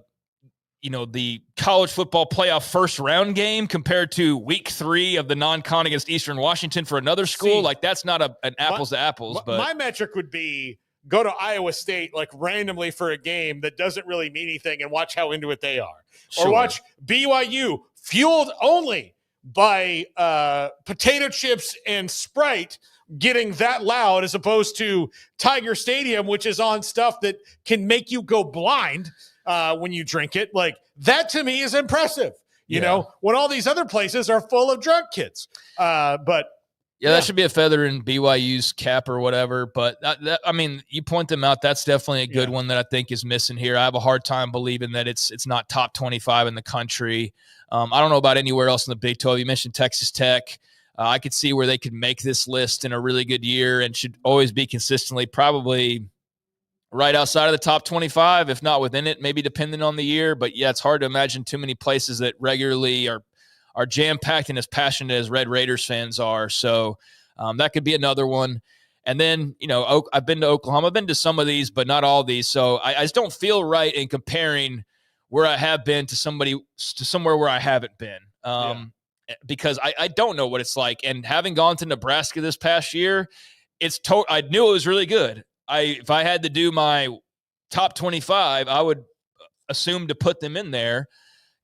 college football playoff first round game compared to week 3 of the non-con against Eastern Washington for another school? That's not an apples to apples. But my metric would be go to Iowa State randomly for a game that doesn't really mean anything and watch how into it they are. Sure. Or watch BYU fueled only by potato chips and Sprite getting that loud, as opposed to Tiger Stadium, which is on stuff that can make you go blind when you drink it. That to me is impressive, you know, when all these other places are full of drunk kids. But Yeah, that should be a feather in BYU's cap or whatever. But, I mean, you point them out. That's definitely a good one that I think is missing here. I have a hard time believing that it's not top 25 in the country. I don't know about anywhere else in the Big 12. You mentioned Texas Tech. I could see where they could make this list in a really good year and should always be consistently probably right outside of the top 25, if not within it, maybe depending on the year. But, yeah, it's hard to imagine too many places that regularly are jam-packed and as passionate as Red Raiders fans are. So that could be another one. And then, I've been to Oklahoma. I've been to some of these, but not all these. So I just don't feel right in comparing where I have been to somewhere where I haven't been. Because I don't know what it's like. And having gone to Nebraska this past year, I knew it was really good. If I had to do my top 25, I would assume to put them in there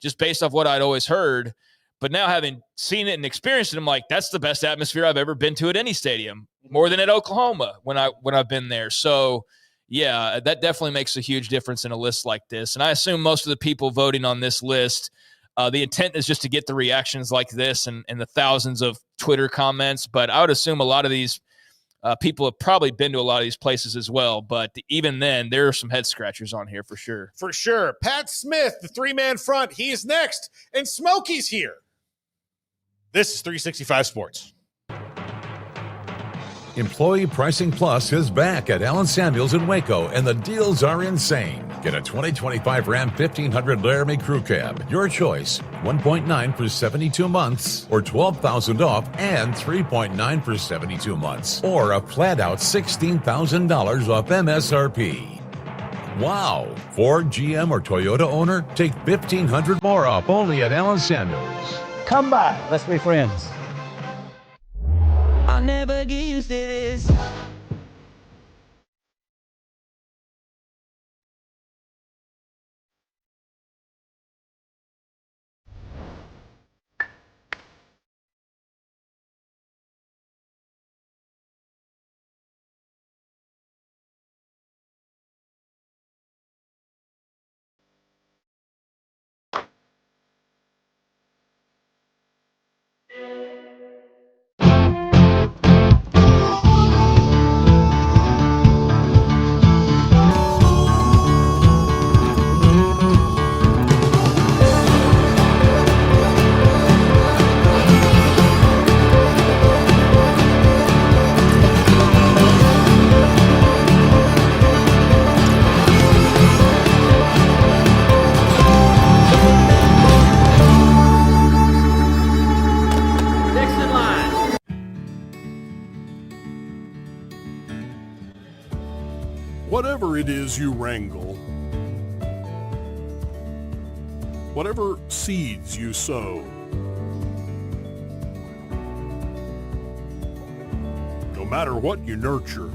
just based off what I'd always heard. But now having seen it and experienced it, I'm like, that's the best atmosphere I've ever been to at any stadium, more than at Oklahoma when I've been there. So, yeah, that definitely makes a huge difference in a list like this. And I assume most of the people voting on this list, the intent is just to get the reactions like this and the thousands of Twitter comments. But I would assume a lot of these people have probably been to a lot of these places as well. But even then, there are some head scratchers on here for sure. For sure. Pat Smith, the three-man front, he's next. And Smokey's here. This is 365 Sports. Employee Pricing Plus is back at Allen Samuels in Waco, and the deals are insane. Get a 2025 Ram 1500 Laramie Crew Cab. Your choice. 1.9 for 72 months, or $12,000 off and 3.9 for 72 months, or a flat-out $16,000 off MSRP. Wow! Ford, GM, or Toyota owner, take $1,500 more off only at Allen Samuels. Come by. Let's be friends. I'll never get used to this. Whatever it is you wrangle, whatever seeds you sow, no matter what you nurture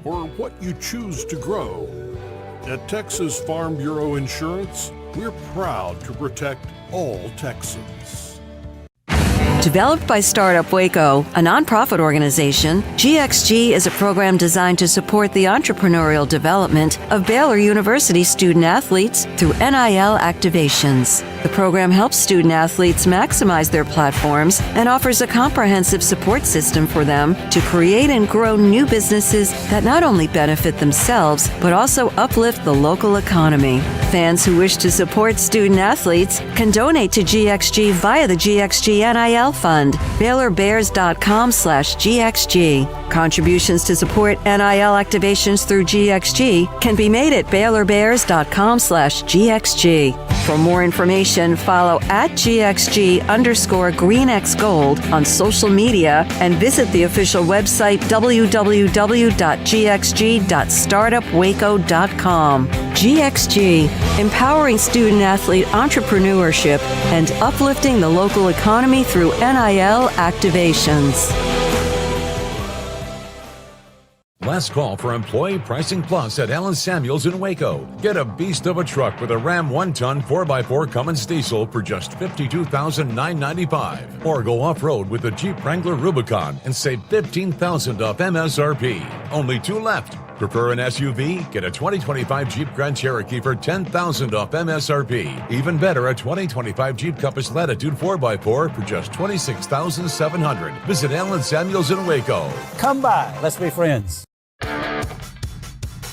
or what you choose to grow, at Texas Farm Bureau Insurance, we're proud to protect all Texans. Developed by Startup Waco, a nonprofit organization, GXG is a program designed to support the entrepreneurial development of Baylor University student athletes through NIL activations. The program helps student athletes maximize their platforms and offers a comprehensive support system for them to create and grow new businesses that not only benefit themselves, but also uplift the local economy. Fans who wish to support student athletes can donate to GXG via the GXG NIL Fund, BaylorBears.com/GXG. Contributions to support NIL activations through GXG can be made at BaylorBears.com/GXG. For more information, follow @GXG_GreenXGold on social media and visit the official website www.gxg.startupwaco.com. GXG, empowering student-athlete entrepreneurship and uplifting the local economy through NIL activations. Last call for Employee Pricing Plus at Allen Samuels in Waco. Get a beast of a truck with a Ram 1-ton 4x4 Cummins diesel for just $52,995. Or go off-road with the Jeep Wrangler Rubicon and save $15,000 off MSRP. Only two left. Prefer an SUV? Get a 2025 Jeep Grand Cherokee for $10,000 off MSRP. Even better, a 2025 Jeep Compass Latitude 4x4 for just $26,700. Visit Allen Samuels in Waco. Come by. Let's be friends.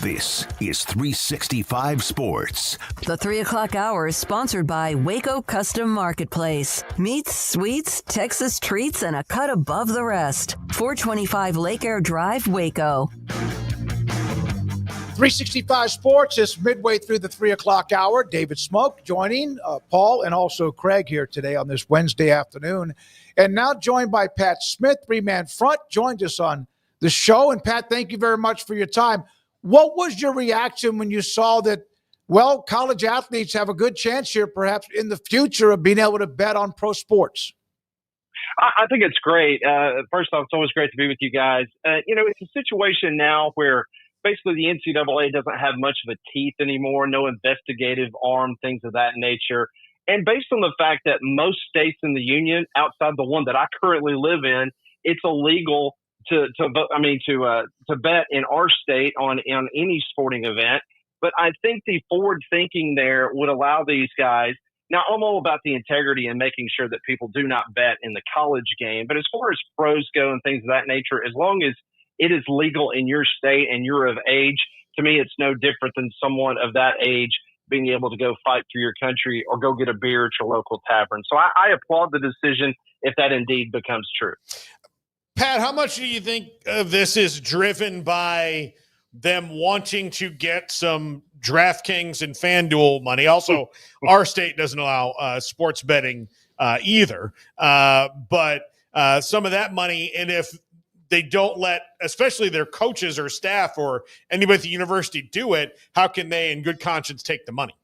This is 365 Sports. The 3 o'clock hour is sponsored by Waco Custom Marketplace. Meats, sweets, Texas treats, and a cut above the rest. 425 Lake Air Drive, Waco. 365 Sports is midway through the 3 o'clock hour. David Smoke joining Paul and also Craig here today on this Wednesday afternoon. And now joined by Pat Smith, three-man front, joined us on the show. And Pat, thank you very much for your time. What was your reaction when you saw that, well, college athletes have a good chance here perhaps in the future of being able to bet on pro sports? I think it's great. First off, it's always great to be with you guys. It's a situation now where basically the NCAA doesn't have much of a teeth anymore, no investigative arm, things of that nature. And based on the fact that most states in the union, outside the one that I currently live in, it's illegal to bet in our state on any sporting event. But I think the forward thinking there would allow these guys. Now, I'm all about the integrity and making sure that people do not bet in the college game. But as far as pros go and things of that nature, as long as it is legal in your state and you're of age, to me, it's no different than someone of that age being able to go fight for your country or go get a beer at your local tavern. So I applaud the decision if that indeed becomes true. Pat, how much do you think of this is driven by them wanting to get some DraftKings and FanDuel money? Also, our state doesn't allow sports betting either. But some of that money, and if they don't let, especially their coaches or staff or anybody at the university do it, how can they in good conscience take the money?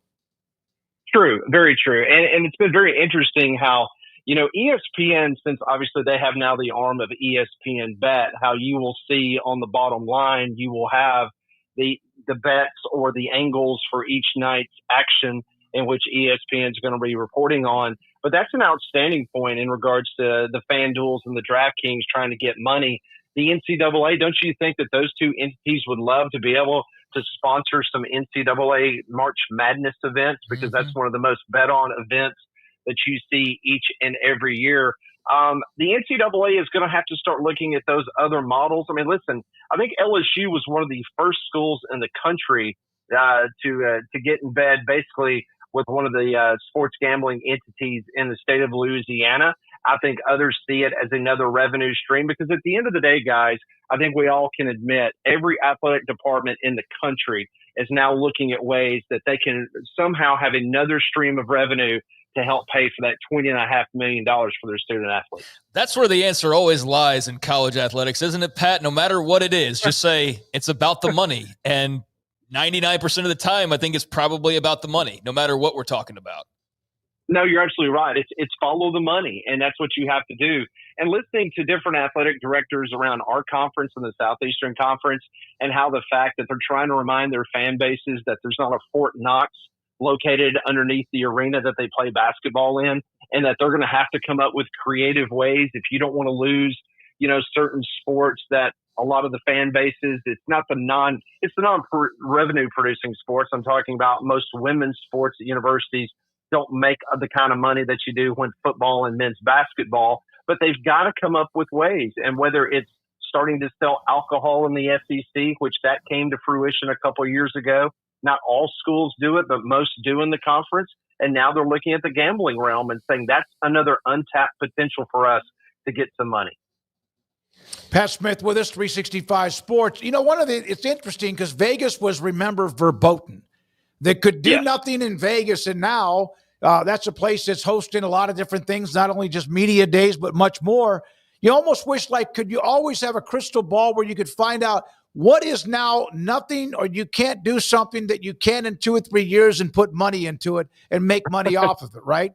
True, very true. And it's been very interesting how, ESPN, since obviously they have now the arm of ESPN Bet, how you will see on the bottom line, you will have the bets or the angles for each night's action in which ESPN is going to be reporting on. But that's an outstanding point in regards to the FanDuels and the DraftKings trying to get money. The NCAA, don't you think that those two entities would love to be able to sponsor some NCAA March Madness events? Because that's one of the most bet on events that you see each and every year. The NCAA is going to have to start looking at those other models. I mean, listen, I think LSU was one of the first schools in the country to get in bed basically with one of the sports gambling entities in the state of Louisiana. I think others see it as another revenue stream because at the end of the day, guys, I think we all can admit every athletic department in the country is now looking at ways that they can somehow have another stream of revenue to help pay for that $20.5 million for their student athletes. That's where the answer always lies in college athletics, isn't it, Pat? No matter what it is, just say it's about the money. And 99% of the time, I think it's probably about the money, no matter what we're talking about. No, you're absolutely right. It's follow the money, and that's what you have to do. And listening to different athletic directors around our conference and the Southeastern Conference and how the fact that they're trying to remind their fan bases that there's not a Fort Knox located underneath the arena that they play basketball in, and that they're going to have to come up with creative ways if you don't want to lose, certain sports that a lot of the fan bases, it's the non-revenue producing sports. I'm talking about most women's sports at universities don't make the kind of money that you do when football and men's basketball, but they've got to come up with ways. And whether it's starting to sell alcohol in the SEC, which that came to fruition a couple of years ago, not all schools do it, but most do in the conference. And now they're looking at the gambling realm and saying that's another untapped potential for us to get some money. Pat Smith with us, 365 Sports. It's interesting because Vegas was, remember, verboten. They could do nothing in Vegas, and now that's a place that's hosting a lot of different things, not only just media days, but much more. You almost wish, could you always have a crystal ball where you could find out what is now nothing, or you can't do something that you can in 2 or 3 years and put money into it and make money off of it, right?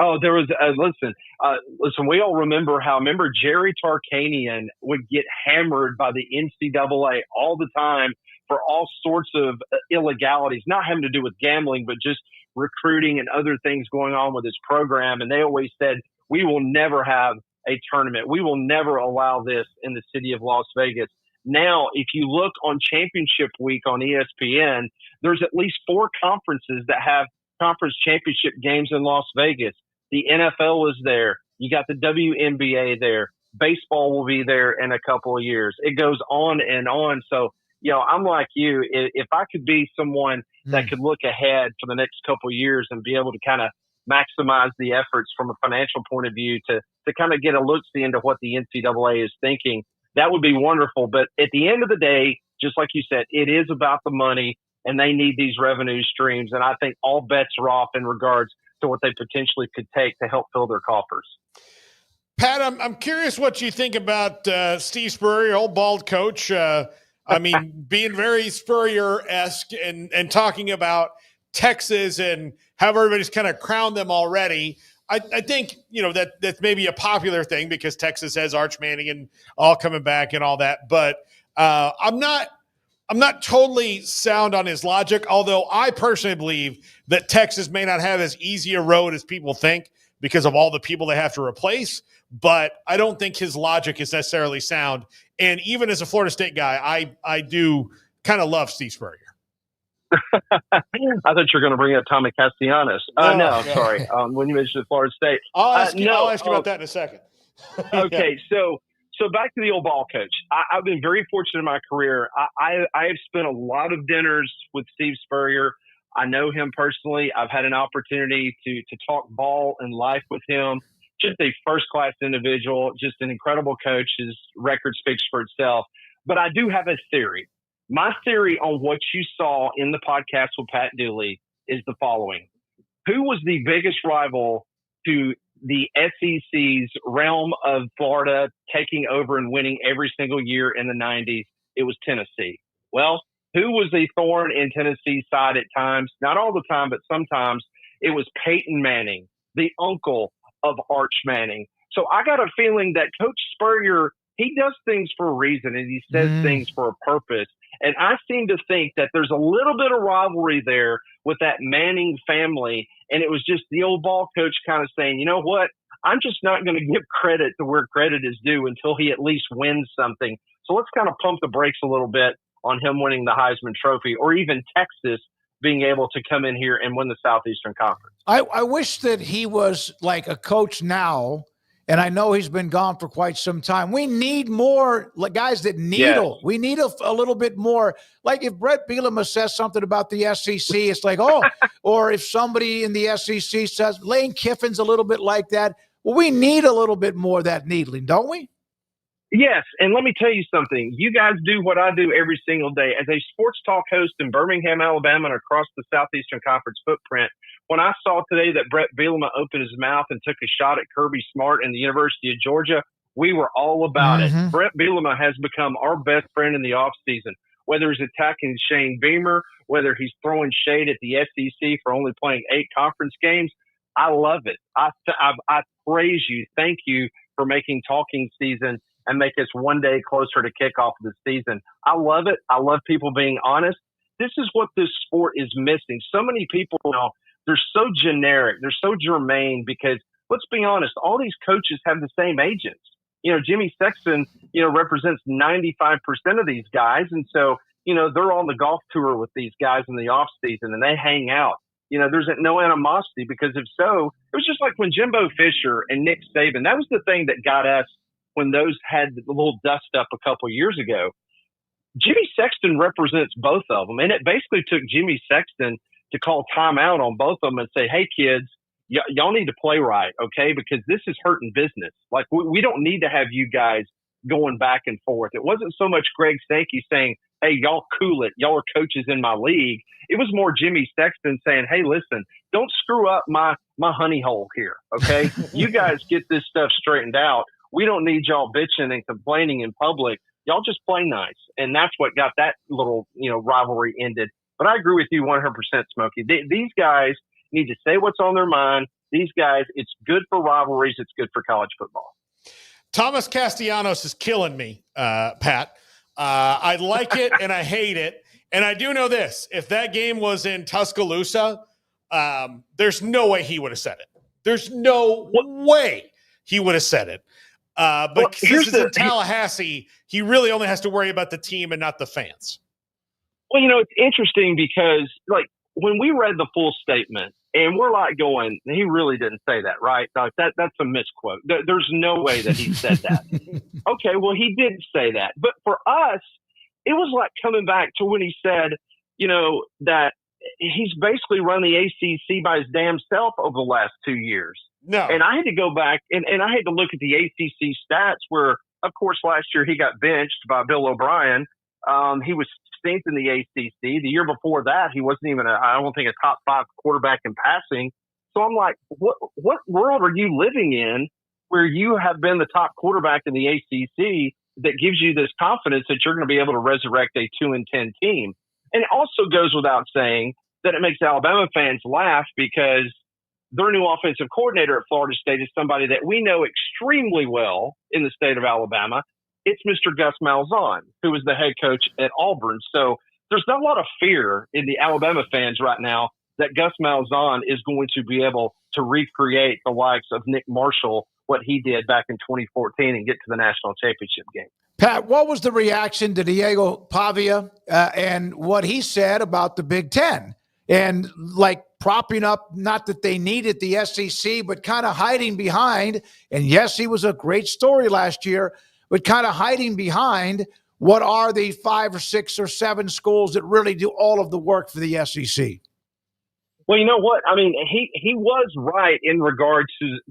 Oh, there was, listen, we all remember Jerry Tarkanian would get hammered by the NCAA all the time for all sorts of illegalities, not having to do with gambling, but just recruiting and other things going on with his program. And they always said, we will never have a tournament. We will never allow this in the city of Las Vegas. Now, if you look on championship week on ESPN, there's at least 4 conferences that have conference championship games in Las Vegas. The NFL is there. You got the WNBA there. Baseball will be there in a couple of years. It goes on and on. So, I'm like you. If I could be someone that could look ahead for the next couple of years and be able to kind of maximize the efforts from a financial point of view to kind of get a look-see into what the NCAA is thinking, that would be wonderful. But at the end of the day, just like you said, it is about the money, and they need these revenue streams. And I think all bets are off in regards to what they potentially could take to help fill their coffers. Pat, I'm curious what you think about Steve Spurrier, old bald coach. Being very Spurrier-esque and talking about Texas and how everybody's kind of crowned them already. I think, that's maybe a popular thing because Texas has Arch Manning and all coming back and all that. But I'm not totally sound on his logic, although I personally believe that Texas may not have as easy a road as people think because of all the people they have to replace. But I don't think his logic is necessarily sound. And even as a Florida State guy, I do kind of love Steve Spurrier. I thought you were going to bring up Tommy Castellanos. No, sorry. When you mentioned Florida State. I'll ask you about that in a second. Okay, so back to the old ball coach. I've been very fortunate in my career. I have spent a lot of dinners with Steve Spurrier. I know him personally. I've had an opportunity to talk ball and life with him. Just a first-class individual, just an incredible coach. His record speaks for itself. But I do have a theory. My theory on what you saw in the podcast with Pat Dooley is the following. Who was the biggest rival to the SEC's realm of Florida taking over and winning every single year in the 90s? It was Tennessee. Well, who was the thorn in Tennessee's side at times? Not all the time, but sometimes. It was Peyton Manning, the uncle of Arch Manning. So I got a feeling that Coach Spurrier, he does things for a reason and he says things for a purpose. And I seem to think that there's a little bit of rivalry there with that Manning family. And it was just the old ball coach kind of saying, you know what? I'm just not going to give credit to where credit is due until he at least wins something. So let's kind of pump the brakes a little bit on him winning the Heisman Trophy or even Texas being able to come in here and win the Southeastern Conference. I wish that he was like a coach now, and I know he's been gone for quite some time. We need more guys that needle. Yes. We need a little bit more. Like if Brett Bielema says something about the SEC, it's like, oh, or if somebody in the SEC says, Lane Kiffin's a little bit like that. Well, we need a little bit more of that needling, don't we? Yes, and let me tell you something. You guys do what I do every single day. As a sports talk host in Birmingham, Alabama, and across the Southeastern Conference footprint, when I saw today that Brett Bielema opened his mouth and took a shot at Kirby Smart and the University of Georgia, we were all about it. Brett Bielema has become our best friend in the offseason, whether he's attacking Shane Beamer, whether he's throwing shade at the SEC for only playing 8 conference games. I love it. I praise you. Thank you for making talking season and make us one day closer to kickoff of the season. I love it. I love people being honest. This is what this sport is missing. So many people, they're so generic. They're so germane because, let's be honest, all these coaches have the same agents. Jimmy Sexton, represents 95% of these guys. And so, they're on the golf tour with these guys in the off season and they hang out. There's no animosity because if so, it was just like when Jimbo Fisher and Nick Saban, that was the thing that got us when those had the little dust up a couple years ago. Jimmy Sexton represents both of them. And it basically took Jimmy Sexton to call timeout on both of them and say, hey, kids, y'all need to play right, okay? Because this is hurting business. Like, we don't need to have you guys going back and forth. It wasn't so much Greg Sankey saying, hey, y'all cool it. Y'all are coaches in my league. It was more Jimmy Sexton saying, hey, listen, don't screw up my honey hole here, okay? You guys get this stuff straightened out. We don't need y'all bitching and complaining in public. Y'all just play nice. And that's what got that little, rivalry ended. But I agree with you 100%, Smokey. These guys need to say what's on their mind. These guys, it's good for rivalries. It's good for college football. Thomas Castellanos is killing me, Pat. I like it and I hate it. And I do know this. If that game was in Tuscaloosa, there's no way he would have said it. There's no way he would have said it. But since it's in Tallahassee, he really only has to worry about the team and not the fans. Well, it's interesting because, like, when we read the full statement, and we're like going, he really didn't say that, right? Like that's a misquote. There's no way that he said that. Okay, well, he didn't say that. But for us, it was like coming back to when he said, that he's basically run the ACC by his damn self over the last 2 years. No. And I had to go back and I had to look at the ACC stats where, of course, last year he got benched by Bill O'Brien. He was 16th in the ACC. The year before that, he wasn't even I don't think a top 5 quarterback in passing. So I'm like, what world are you living in where you have been the top quarterback in the ACC that gives you this confidence that you're going to be able to resurrect a 2-10 team? And it also goes without saying that it makes Alabama fans laugh because their new offensive coordinator at Florida State is somebody that we know extremely well in the state of Alabama. It's Mr. Gus Malzahn, who was the head coach at Auburn. So there's not a lot of fear in the Alabama fans right now that Gus Malzahn is going to be able to recreate the likes of Nick Marshall, what he did back in 2014, and get to the national championship game. Pat, what was the reaction to Diego Pavia and what he said about the Big Ten? And like propping up, not that they needed the SEC, but kind of hiding behind. And yes, he was a great story last year, but kind of hiding behind what are the 5 or 6 or 7 schools that really do all of the work for the SEC. Well, you know what? I mean, he was right in regards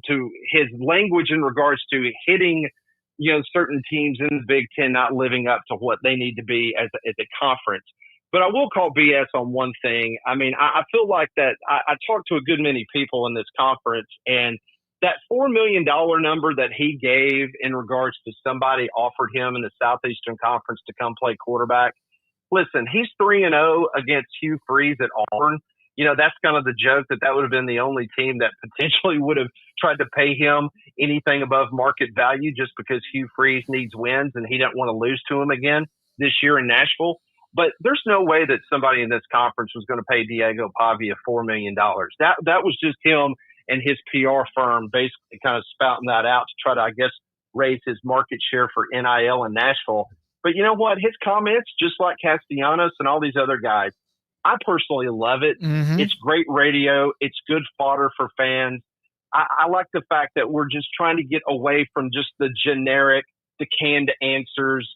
to his language in regards to hitting, certain teams in the Big Ten not living up to what they need to be as a conference. But I will call BS on one thing. I mean, I feel like that I talked to a good many people in this conference, and that $4 million number that he gave in regards to somebody offered him in the Southeastern Conference to come play quarterback. Listen, he's 3-0 against Hugh Freeze at Auburn. That's kind of the joke that would have been the only team that potentially would have tried to pay him anything above market value just because Hugh Freeze needs wins and he doesn't want to lose to him again this year in Nashville. But there's no way that somebody in this conference was going to pay Diego Pavia $4 million. That was just him and his PR firm basically kind of spouting that out to try to, I guess, raise his market share for NIL in Nashville. But you know what? His comments, just like Castellanos and all these other guys, I personally love it. Mm-hmm. It's great radio. It's good fodder for fans. I like the fact that we're just trying to get away from just the generic, the canned answers,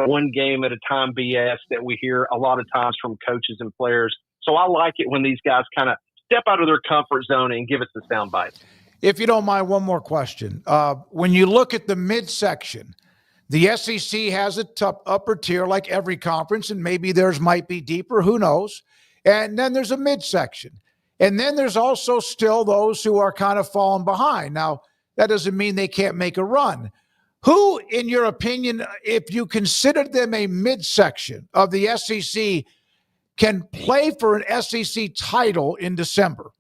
one game at a time BS that we hear a lot of times from coaches and players. So I like it when these guys kind of step out of their comfort zone and give us the soundbite. If you don't mind, one more question. When you look at the midsection, the SEC has a tough upper tier like every conference, and maybe theirs might be deeper. Who knows? And then there's a midsection. And then there's also still those who are kind of falling behind. Now, that doesn't mean they can't make a run. Who, in your opinion, if you consider them a midsection of the SEC, can play for an SEC title in December?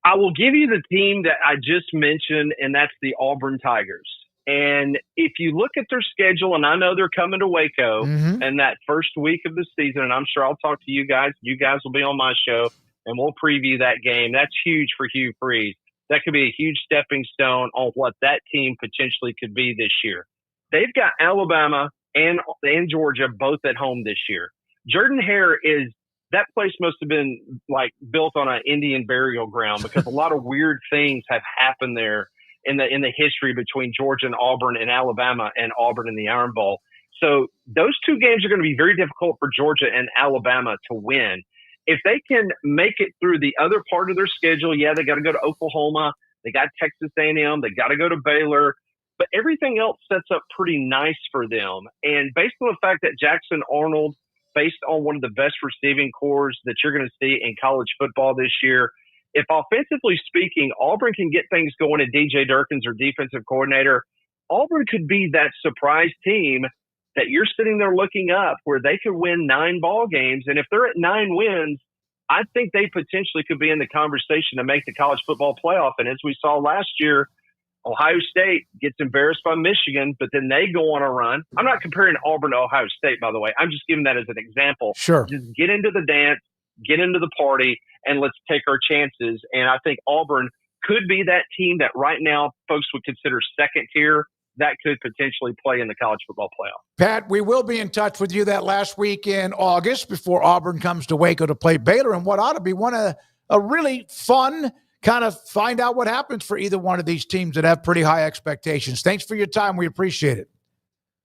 I will give you the team that I just mentioned, and that's the Auburn Tigers. And if you look at their schedule, and I know they're coming to Waco and that first week of the season, and I'm sure I'll talk to you guys. You guys will be on my show, and we'll preview that game. That's huge for Hugh Freeze. That could be a huge stepping stone on what that team potentially could be this year. They've got Alabama and Georgia both at home this year. Jordan Hare that place must have been like built on an Indian burial ground because a lot of weird things have happened there in the history between Georgia and Auburn and Alabama and Auburn in the Iron Bowl. So those two games are going to be very difficult for Georgia and Alabama to win. If they can make it through the other part of their schedule, they got to go to Oklahoma. They got Texas A&M. They got to go to Baylor. But everything else sets up pretty nice for them. And based on the fact that Jackson Arnold, based on one of the best receiving corps that you're going to see in college football this year, if offensively speaking, Auburn can get things going and DJ Durkin's their defensive coordinator, Auburn could be that surprise team that you're sitting there looking up where they could win 9 ball games. And if they're at 9 wins, I think they potentially could be in the conversation to make the college football playoff. And as we saw last year, Ohio State gets embarrassed by Michigan, but then they go on a run. I'm not comparing Auburn to Ohio State, by the way. I'm just giving that as an example. Sure. Just get into the dance, get into the party, and let's take our chances. And I think Auburn could be that team that right now folks would consider second tier that could potentially play in the college football playoff. Pat, we will be in touch with you that last week in August before Auburn comes to Waco to play Baylor, and what ought to be one of a really fun kind of find out what happens for either one of these teams that have pretty high expectations. Thanks for your time. We appreciate it.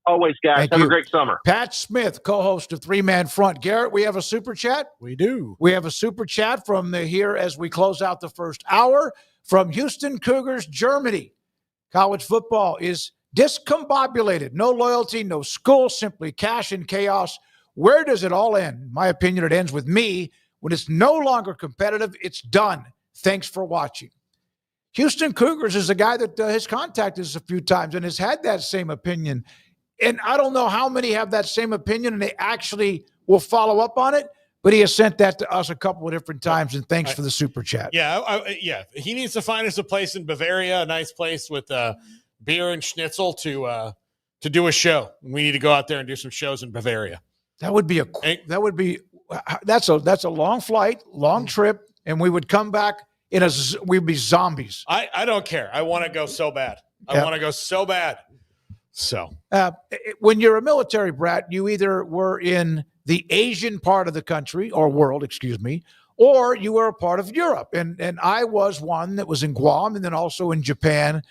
Always, guys. Have a great summer. Pat Smith, co-host of Three Man Front. Garrett, we have a super chat? We do. We have a super chat from here as we close out the first hour from Houston Cougars, Germany. College football is discombobulated. No loyalty, no school, simply cash and chaos. Where does it all end? In my opinion, it ends with me. When it's no longer competitive, it's done. Thanks for watching. Houston Cougars is a guy that has contacted us a few times and has had that same opinion. And I don't know how many have that same opinion and they actually will follow up on it, but he has sent that to us a couple of different times, and thanks for the super chat. Yeah. He needs to find us a place in Bavaria, a nice place with beer and schnitzel to do a show. We need to go out there and do some shows in Bavaria. That's a long flight, long trip, and we would come back we'd be zombies. I don't care. I want to go so bad. I want to go so bad. So when you're a military brat, you either were in the Asian part of the country or world, or you were a part of Europe. And I was one that was in Guam and then also in Japan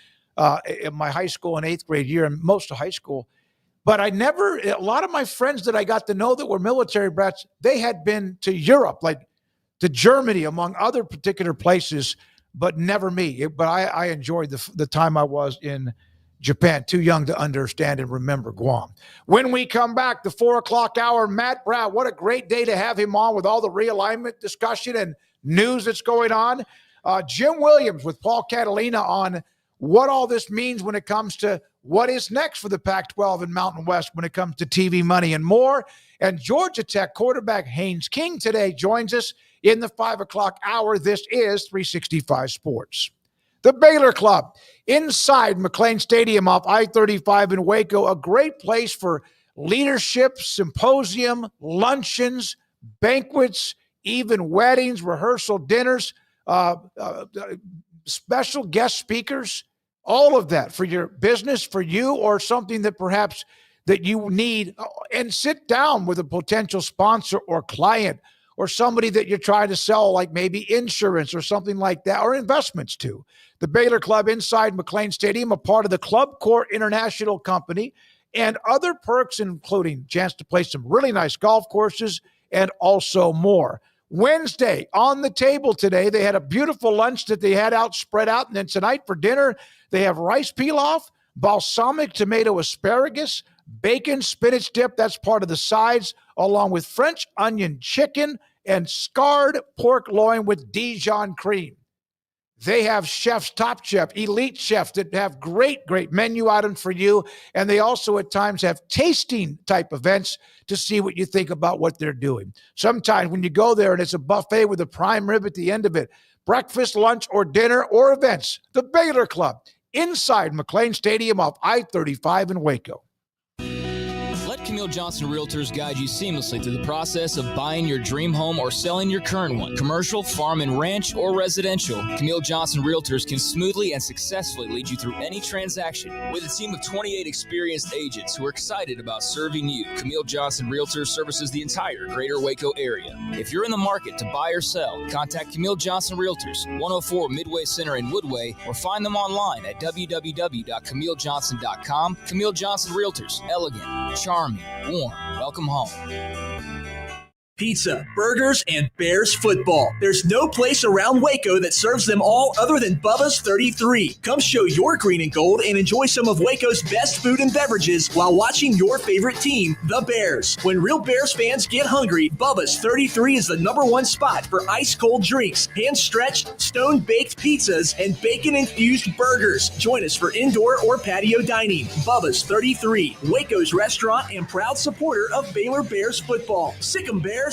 in my high school and 8th grade year and most of high school. But a lot of my friends that I got to know that were military brats, they had been to Europe, like to Germany, among other particular places, but never me. But I enjoyed the time I was in Japan. Too young to understand and remember Guam. When we come back, the 4 o'clock hour, Matt Brown, what a great day to have him on with all the realignment discussion and news that's going on. Jim Williams with Paul Catalina on what all this means when it comes to what is next for the Pac-12 and Mountain West when it comes to TV money and more. And Georgia Tech quarterback Haynes King today joins us in the 5 o'clock hour. This is 365 Sports. The Baylor Club inside McLean Stadium off I-35 in Waco, a great place for leadership, symposium, luncheons, banquets, even weddings, rehearsal dinners, special guest speakers, all of that for your business, for you, or something that perhaps that you need, and sit down with a potential sponsor or client or somebody that you're trying to sell, like maybe insurance or something like that, or investments to. The Baylor Club inside McLean Stadium, a part of the Club Corps International Company, and other perks, including chance to play some really nice golf courses and also more. Wednesday, on the table today, they had a beautiful lunch that they had out, spread out, and then tonight for dinner, they have rice pilaf, balsamic tomato asparagus, bacon, spinach dip, that's part of the sides, along with French onion chicken and scarred pork loin with Dijon cream. They have chefs, top chef, elite chefs that have great menu items for you. And they also at times have tasting type events to see what you think about what they're doing. Sometimes when you go there and it's a buffet with a prime rib at the end of it, breakfast, lunch, or dinner, or events, the Baylor Club inside McLean Stadium off I-35 in Waco. Let Camille Johnson Realtors guide you seamlessly through the process of buying your dream home or selling your current one. Commercial, farm and ranch, or residential, Camille Johnson Realtors can smoothly and successfully lead you through any transaction. With a team of 28 experienced agents who are excited about serving you, Camille Johnson Realtors services the entire greater Waco area. If you're in the market to buy or sell, contact Camille Johnson Realtors, 104 Midway Center in Woodway, or find them online at www.camillejohnson.com. Camille Johnson Realtors, elegant, charming, warm. Welcome home. Pizza, burgers, and Bears football. There's no place around Waco that serves them all other than Bubba's 33. Come show your green and gold and enjoy some of Waco's best food and beverages while watching your favorite team, the Bears. When real Bears fans get hungry, Bubba's 33 is the #1 spot for ice-cold drinks, hand-stretched, stone-baked pizzas, and bacon-infused burgers. Join us for indoor or patio dining. Bubba's 33, Waco's restaurant and proud supporter of Baylor Bears football. Sick 'em, Bears.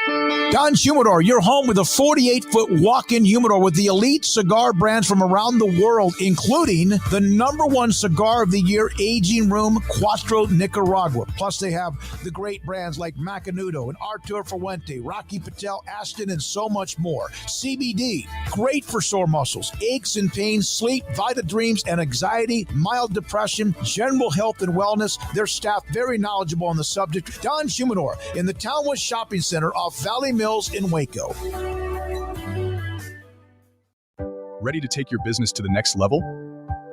Don's Humidor, your home with a 48-foot walk-in humidor with the elite cigar brands from around the world, including the #1 cigar of the year, Aging Room Cuatro Nicaragua. Plus, they have the great brands like Macanudo and Artur Fuente, Rocky Patel, Aston, and so much more. CBD, great for sore muscles, aches and pains, sleep, Vita Dreams, and anxiety, mild depression, general health and wellness. Their staff very knowledgeable on the subject. Don's Humidor in the Townwest Shopping Center off Valley Mills in Waco. Ready to take your business to the next level?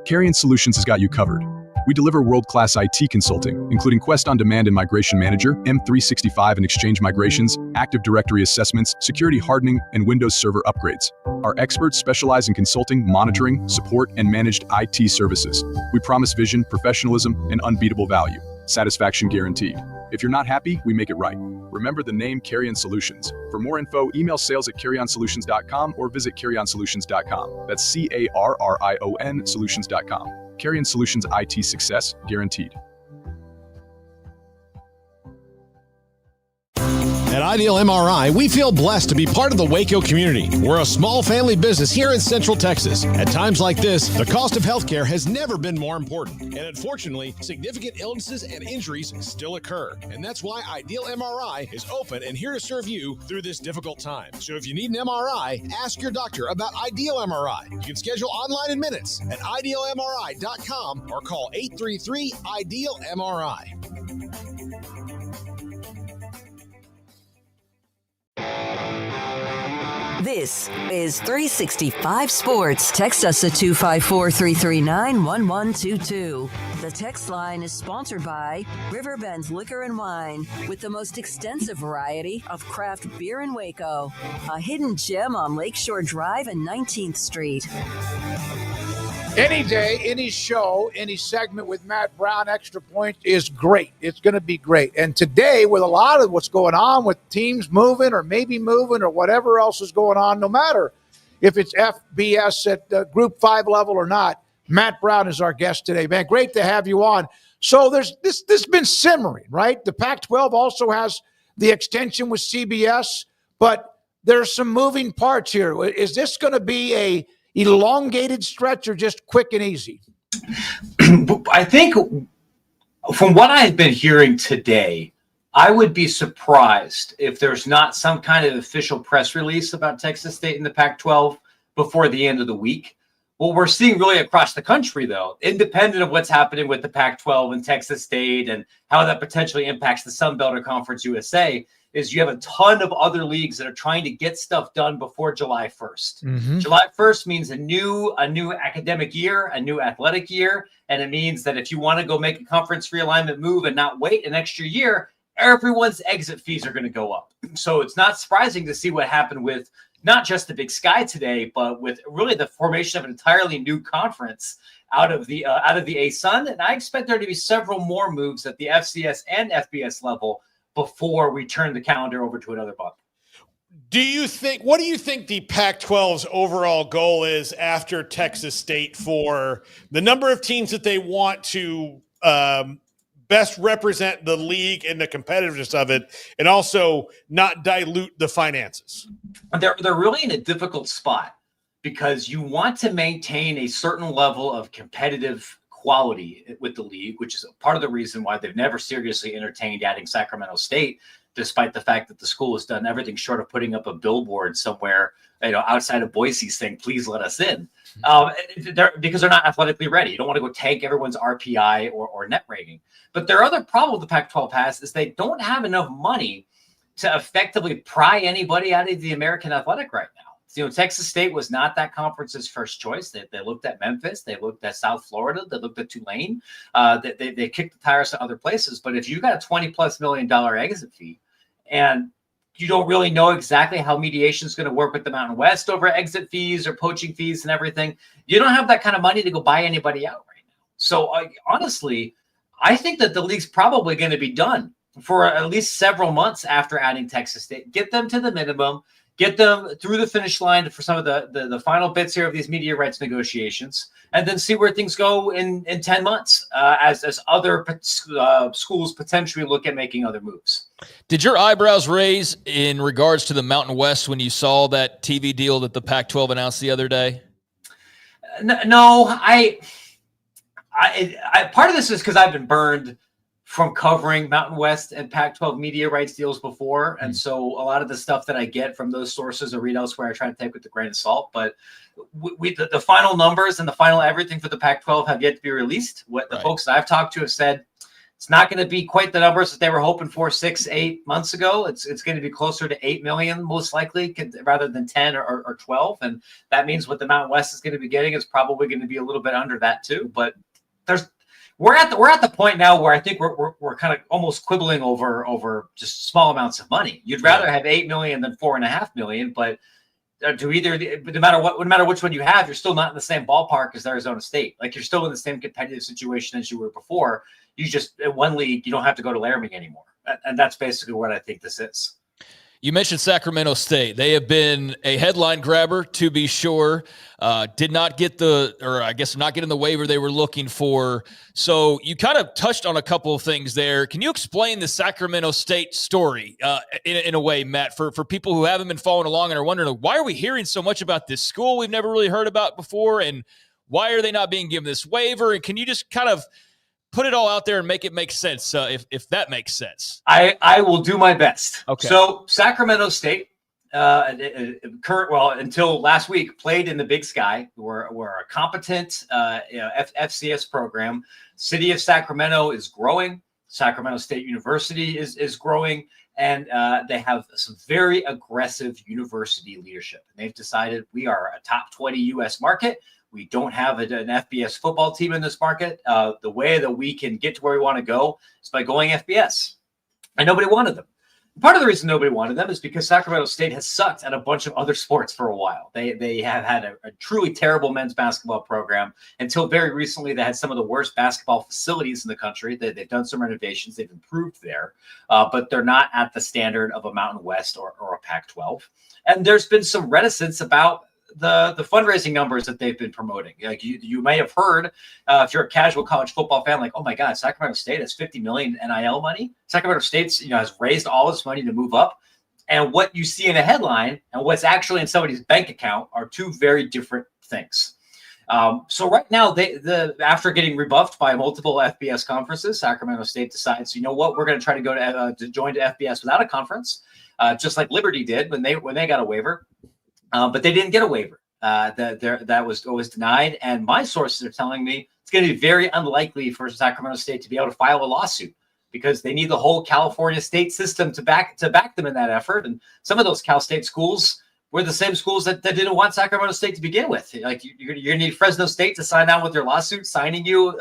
Carrion Solutions has got you covered. We deliver world-class IT consulting, including Quest On Demand and Migration Manager, M365 and Exchange migrations, Active Directory assessments, security hardening, and Windows Server upgrades. Our experts specialize in consulting, monitoring, support, and managed IT services. We promise vision, professionalism, and unbeatable value. Satisfaction guaranteed. If you're not happy, we make it right. Remember the name Carrion Solutions. For more info, email sales@carrionsolutions.com or visit carrionsolutions.com. That's CARRION solutions.com. Carrion Solutions, IT success guaranteed. At Ideal MRI, we feel blessed to be part of the Waco community. We're a small family business here in Central Texas. At times like this, the cost of healthcare has never been more important. And unfortunately, significant illnesses and injuries still occur. And that's why Ideal MRI is open and here to serve you through this difficult time. So if you need an MRI, ask your doctor about Ideal MRI. You can schedule online in minutes at idealmri.com or call 833-IDEAL-MRI. This is 365 Sports. Text us at 254-339-1122. The text line is sponsored by Riverbend's Liquor and Wine, with the most extensive variety of craft beer in Waco. A hidden gem on Lakeshore Drive and 19th Street. Any day, any show, any segment with Matt Brown, Extra Point, is great. It's going to be great. And today, with a lot of what's going on with teams moving or maybe moving or whatever else is going on, no matter if it's FBS at Group 5 level or not, Matt Brown is our guest today. Man, great to have you on. So there's this been simmering, right? The Pac-12 also has the extension with CBS, but there's some moving parts here. Is this going to be a elongated stretch or just quick and easy? I think from what I've been hearing today, I would be surprised if there's not some kind of official press release about Texas State and the Pac-12 before the end of the week. What we're seeing really across the country, though, independent of what's happening with the Pac-12 and Texas State and how that potentially impacts the Sun Belt or Conference USA, is you have a ton of other leagues that are trying to get stuff done before July 1st. Mm-hmm. July 1st means a new academic year, a new athletic year, and it means that if you want to go make a conference realignment move and not wait an extra year, everyone's exit fees are going to go up. So it's not surprising to see what happened with not just the Big Sky today, but with really the formation of an entirely new conference out of the ASUN. And I expect there to be several more moves at the FCS and FBS level before we turn the calendar over to another bump. What do you think the Pac-12's overall goal is after Texas State for the number of teams that they want to best represent the league and the competitiveness of it, and also not dilute the finances? They're really in a difficult spot because you want to maintain a certain level of competitive quality with the league, which is part of the reason why they've never seriously entertained adding Sacramento State, despite the fact that the school has done everything short of putting up a billboard somewhere, outside of Boise saying, please let us in, because they're not athletically ready. You don't want to go tank everyone's RPI or net rating. But their other problem the Pac-12 has is they don't have enough money to effectively pry anybody out of the American Athletic right now. Texas State was not that conference's first choice. They looked at Memphis. They looked at South Florida. They looked at Tulane. They kicked the tires to other places. But if you got a $20+ million exit fee and you don't really know exactly how mediation is going to work with the Mountain West over exit fees or poaching fees and everything, you don't have that kind of money to go buy anybody out right now. So honestly, I think that the league's probably going to be done for at least several months after adding Texas State. Get them to the minimum. Get them through the finish line for some of the final bits here of these media rights negotiations, and then see where things go in 10 months as other schools potentially look at making other moves. Did your eyebrows raise in regards to the Mountain West when you saw that TV deal that the Pac-12 announced the other day? No, I part of this is because I've been burned from covering Mountain West and Pac-12 media rights deals before, and so a lot of the stuff that I get from those sources or read elsewhere, I try to take with a grain of salt. But the final numbers and the final everything for the Pac-12 have yet to be released. What the folks that I've talked to have said, it's not going to be quite the numbers that they were hoping for 6-8 months ago. It's going to be closer to 8 million, most likely, rather than 10 or 12. And that means what the Mountain West is going to be getting is probably going to be a little bit under that too. But we're at the point now where I think we're kind of almost quibbling over just small amounts of money. You'd rather have 8 million than 4.5 million, but no matter which one you have, you're still not in the same ballpark as Arizona State. Like, you're still in the same competitive situation as you were before. You just, in one league, you don't have to go to Laramie anymore. And that's basically what I think this is. You mentioned Sacramento State. They have been a headline grabber, to be sure. Did not get not getting the waiver they were looking for. So you kind of touched on a couple of things there. Can you explain the Sacramento State story in a way, Matt, for people who haven't been following along and are wondering, why are we hearing so much about this school we've never really heard about before, and why are they not being given this waiver? And can you just kind of put it all out there and make it make sense, if that makes sense? I will do my best. Okay. So Sacramento State, until last week, played in the Big Sky. We're a competent FCS program. City of Sacramento is growing. Sacramento State University is growing. And they have some very aggressive university leadership. And they've decided we are a top 20 U.S. market. We don't have an FBS football team in this market. The way that we can get to where we want to go is by going FBS. And nobody wanted them. Part of the reason nobody wanted them is because Sacramento State has sucked at a bunch of other sports for a while. They have had a truly terrible men's basketball program. Until very recently, they had some of the worst basketball facilities in the country. They've done some renovations. They've improved there. But they're not at the standard of a Mountain West or a Pac-12. And there's been some reticence about the fundraising numbers that they've been promoting. Like, you may have heard, if you're a casual college football fan, like, oh my God, Sacramento State has 50 million NIL money. Sacramento State's, has raised all this money to move up. And what you see in a headline and what's actually in somebody's bank account are two very different things. So right now, after getting rebuffed by multiple FBS conferences, Sacramento State decides, you know what, we're going to try to go to join to FBS without a conference, just like Liberty did when they got a waiver. But they didn't get a waiver. That was denied. And my sources are telling me it's going to be very unlikely for Sacramento State to be able to file a lawsuit, because they need the whole California state system to back them in that effort. And some of those Cal State schools were the same schools that didn't want Sacramento State to begin with. Like, you're going to need Fresno State to sign on with their lawsuit, signing you,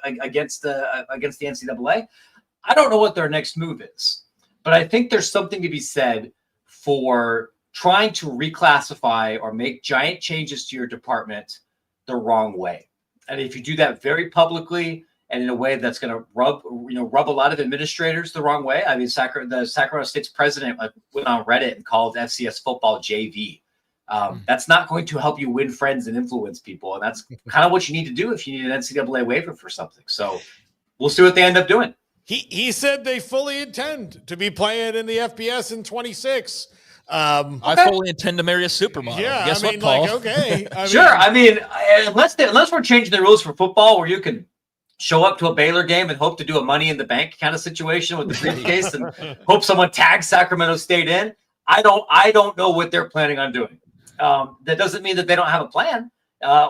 against the NCAA. I don't know what their next move is, but I think there's something to be said for trying to reclassify or make giant changes to your department the wrong way. And if you do that very publicly and in a way that's going to rub a lot of administrators the wrong way. I mean, the Sacramento State's president went on Reddit and called FCS football JV. That's not going to help you win friends and influence people. And that's kind of what you need to do if you need an NCAA waiver for something. So we'll see what they end up doing. He said they fully intend to be playing in the FBS in 26. I fully intend to marry a supermodel. Yeah, Guess I mean, what, Paul? like, okay. Sure. I mean, unless we're changing the rules for football where you can show up to a Baylor game and hope to do a money in the bank kind of situation with the briefcase and hope someone tags Sacramento State in. I don't know what they're planning on doing. That doesn't mean that they don't have a plan,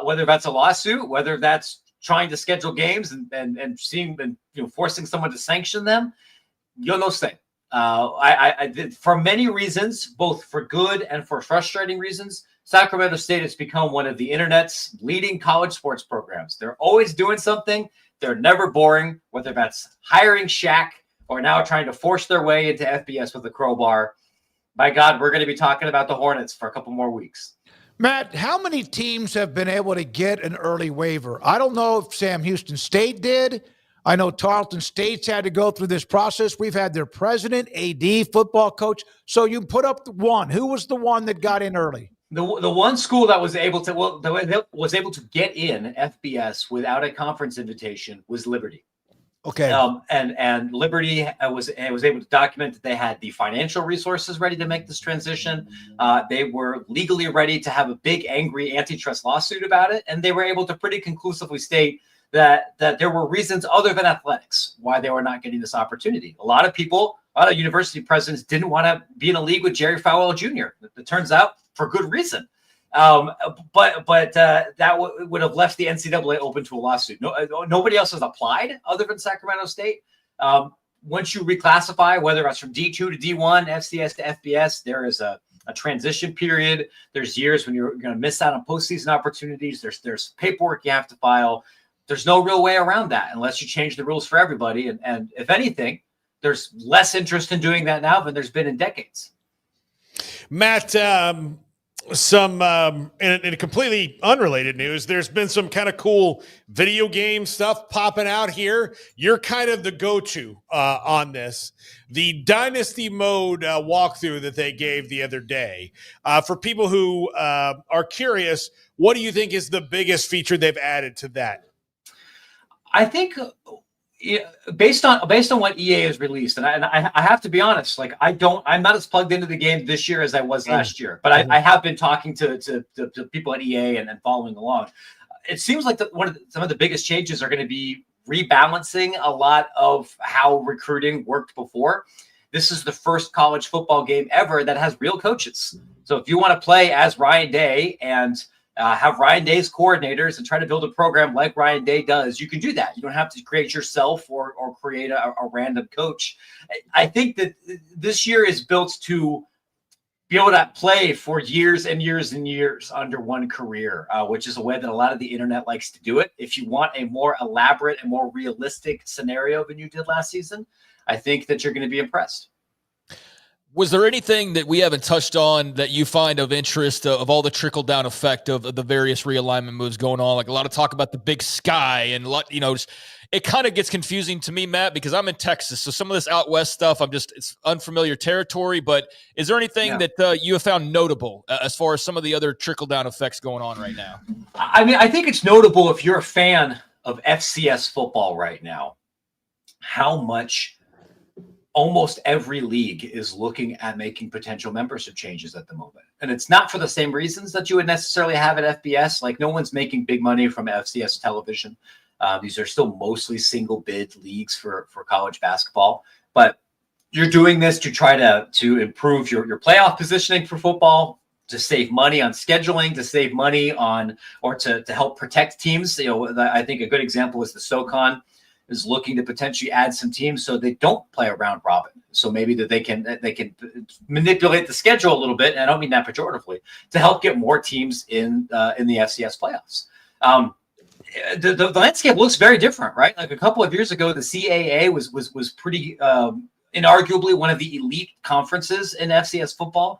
whether that's a lawsuit, whether that's trying to schedule games and seeing and forcing someone to sanction them. You'll know thing. I did, for many reasons, both for good and for frustrating reasons, Sacramento State has become one of the internet's leading college sports programs. They're always doing something. They're never boring, whether that's hiring Shaq or now trying to force their way into FBS with a crowbar. By God, we're going to be talking about the Hornets for a couple more weeks. Matt, how many teams have been able to get an early waiver? I don't know if Sam Houston State did. I know Tarleton State's had to go through this process. We've had their president, AD, football coach. So you put up the one. Who was the one that got in early? The one school that was able to get in FBS without a conference invitation was Liberty. Okay. And Liberty was able to document that they had the financial resources ready to make this transition. They were legally ready to have a big, angry antitrust lawsuit about it, and they were able to pretty conclusively state that there were reasons other than athletics why they were not getting this opportunity. A lot of university presidents didn't want to be in a league with Jerry Falwell Jr. It turns out for good reason. But that would have left the NCAA open to a lawsuit. Nobody else has applied other than Sacramento State. Once you reclassify, whether it's from D2 to D1, FCS to FBS, there is a transition period. There's years when you're going to miss out on postseason opportunities. There's paperwork you have to file. There's no real way around that unless you change the rules for everybody. And if anything, there's less interest in doing that now than there's been in decades. Matt, some in completely unrelated news, there's been some kind of cool video game stuff popping out here. You're kind of the go-to on this. The Dynasty mode walkthrough that they gave the other day. For people who are curious, what do you think is the biggest feature they've added to that? I think based on what EA has released, and I have to be honest, like I'm not as plugged into the game this year as I was last year, but I have been talking to people at EA and following along. It seems like some of the biggest changes are going to be rebalancing a lot of how recruiting worked before. This is the first college football game ever that has real coaches. So if you want to play as Ryan Day and have Ryan Day's coordinators and try to build a program like Ryan Day does, you can do that. You don't have to create yourself or create a random coach. I think that this year is built to be able to play for years and years and years under one career, which is a way that a lot of the internet likes to do it. If you want a more elaborate and more realistic scenario than you did last season, I think that you're going to be impressed. Was there anything that we haven't touched on that you find of interest of all the trickle-down effect of the various realignment moves going on? Like a lot of talk about the big sky and it kind of gets confusing to me, Matt, because I'm in Texas. So some of this out west stuff, it's unfamiliar territory. But is there anything that you have found notable as far as some of the other trickle-down effects going on right now? I mean, I think it's notable if you're a fan of FCS football right now, how much almost every league is looking at making potential membership changes at the moment. And it's not for the same reasons that you would necessarily have at FBS. Like no one's making big money from FCS television. These are still mostly single bid leagues for college basketball, but you're doing this to try to improve your playoff positioning for football, to save money on scheduling, to save money on, or to help protect teams. I think a good example is the SoCon is looking to potentially add some teams so they don't play a round robin. So maybe that they can manipulate the schedule a little bit, and I don't mean that pejoratively, to help get more teams in the FCS playoffs. The landscape looks very different, right? Like a couple of years ago, the CAA was pretty inarguably one of the elite conferences in FCS football.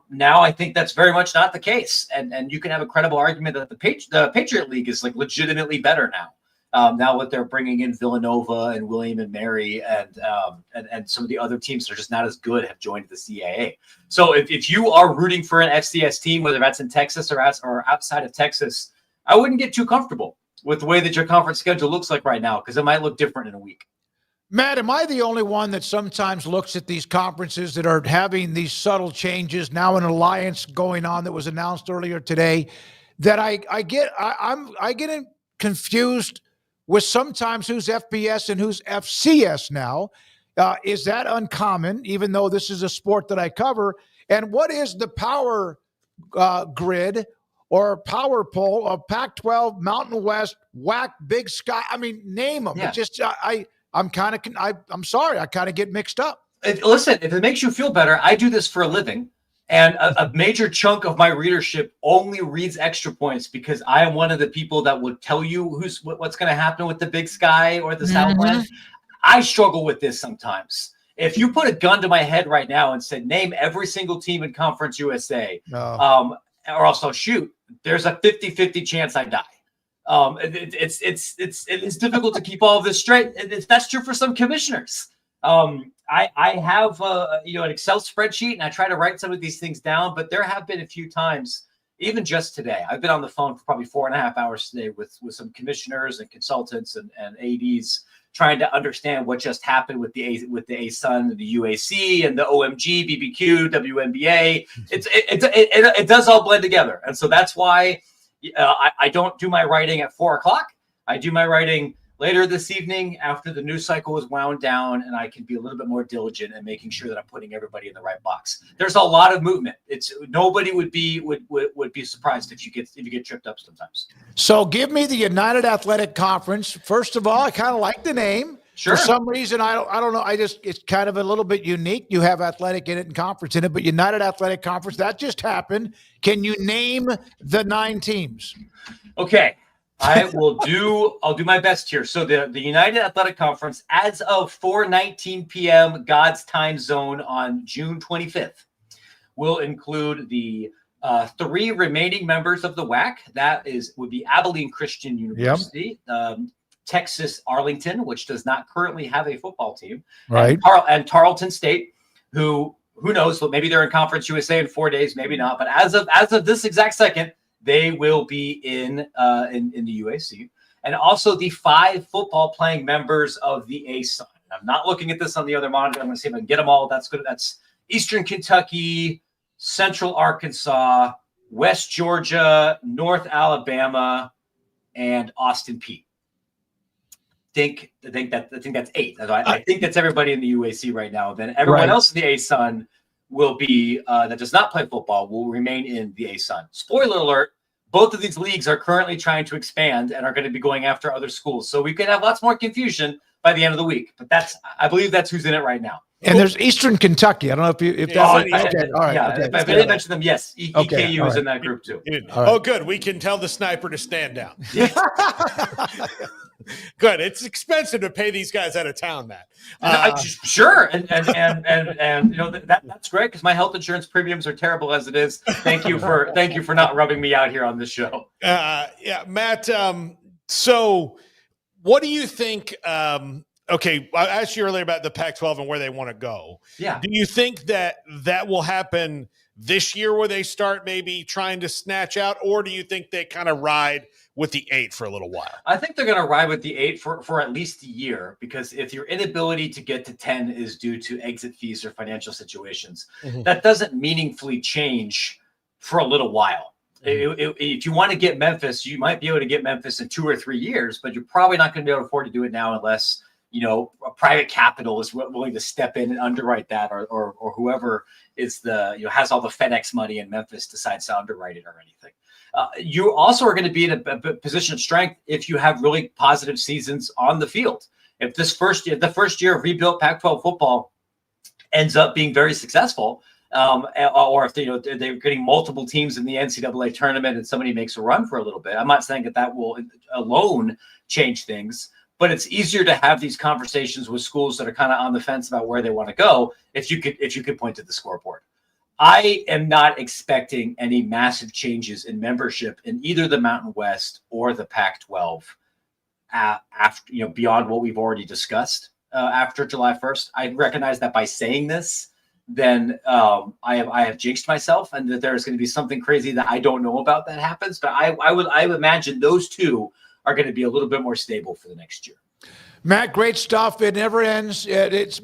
Now I think that's very much not the case, and you can have a credible argument that the Patriot League is like legitimately better now. Now what they're bringing in Villanova and William and Mary and some of the other teams that are just not as good have joined the CAA. So if you are rooting for an FCS team, whether that's in Texas or outside of Texas, I wouldn't get too comfortable with the way that your conference schedule looks like right now, because it might look different in a week. Matt, am I the only one that sometimes looks at these conferences that are having these subtle changes, now an alliance going on that was announced earlier today, that I get confused with sometimes who's FBS and who's FCS now? Is that uncommon, even though this is a sport that I cover? And what is the power grid or power pole of Pac-12, Mountain West, WAC, Big Sky? I mean, name them. Yeah. It just, I'm sorry, I kind of get mixed up. Listen, if it makes you feel better, I do this for a living. And a major chunk of my readership only reads Extra Points because I am one of the people that would tell you what's going to happen with the Big Sky or the Southland. I struggle with this sometimes. If you put a gun to my head right now and said, name every single team in Conference USA, or else I'll shoot, there's a 50-50 chance I die. It's difficult to keep all of this straight. That's true for some commissioners. I have an Excel spreadsheet, and I try to write some of these things down, but there have been a few times, even just today, I've been on the phone for probably 4.5 hours today with some commissioners and consultants and ADs trying to understand what just happened with the ASUN, the UAC, and the OMG, BBQ, WNBA. It does all blend together, and so that's why I don't do my writing at 4:00. I do my writing later this evening after the news cycle is wound down, and I can be a little bit more diligent in making sure that I'm putting everybody in the right box. There's a lot of movement. Nobody would be surprised if you get tripped up sometimes. So give me the United Athletic Conference. First of all, I kind of like the name. Sure. For some reason, I don't know. It's kind of a little bit unique. You have athletic in it and conference in it, but United Athletic Conference, that just happened. Can you name the 9 teams? Okay. I'll do my best here. So the United Athletic Conference, as of 4:19 p.m. God's time zone on June 25th, will include the 3 remaining members of the WAC. That would be Abilene Christian University, Texas Arlington, which does not currently have a football team, right? And Tarleton State, who knows? Maybe they're in Conference USA in 4 days, maybe not. But as of this exact second, they will be in the UAC, and also the 5 football playing members of the ASUN. I'm not looking at this on the other monitor. I'm going to see if I can get them all. That's good. That's Eastern Kentucky, Central Arkansas, West Georgia, North Alabama, and Austin Peay. I think that's 8. I think that's everybody in the UAC right now. Then everyone else in the ASUN will be that does not play football will remain in the ASUN. Spoiler alert, both of these leagues are currently trying to expand and are going to be going after other schools. So we could have lots more confusion by the end of the week. But I believe that's who's in it right now. And there's Eastern Kentucky. I don't know if all right. If I didn't mention them, yes. EKU is in that group too. Oh, good. We can tell the sniper to stand down. Good. It's expensive to pay these guys out of town, Matt. Sure, and that's great because my health insurance premiums are terrible as it is. Thank you for not rubbing me out here on this show. Matt. So, what do you think? Okay, I asked you earlier about the Pac-12 and where they want to go. Yeah. Do you think that will happen this year, where they start maybe trying to snatch out, or do you think they kind of ride with the 8 for a little while? I think they're going to ride with the 8 for at least a year, because if your inability to get to 10 is due to exit fees or financial situations, that doesn't meaningfully change for a little while. If you want to get Memphis, you might be able to get Memphis in 2 or 3 years, but you're probably not going to be able to afford to do it now unless a private capital is willing to step in and underwrite that, or whoever is has all the FedEx money in Memphis decides to underwrite it or anything. You also are going to be in a position of strength if you have really positive seasons on the field. If the first year of rebuilt Pac-12 football ends up being very successful, or if they're getting multiple teams in the NCAA tournament and somebody makes a run for a little bit, I'm not saying that will alone change things. But it's easier to have these conversations with schools that are kind of on the fence about where they want to go if you could point to the scoreboard. I am not expecting any massive changes in membership in either the Mountain West or the Pac-12 after beyond what we've already discussed after July 1st. I recognize that by saying this, then I have jinxed myself, and that there's going to be something crazy that I don't know about that happens. But I would imagine those two are going to be a little bit more stable for the next year. Matt, great stuff. It never ends. It's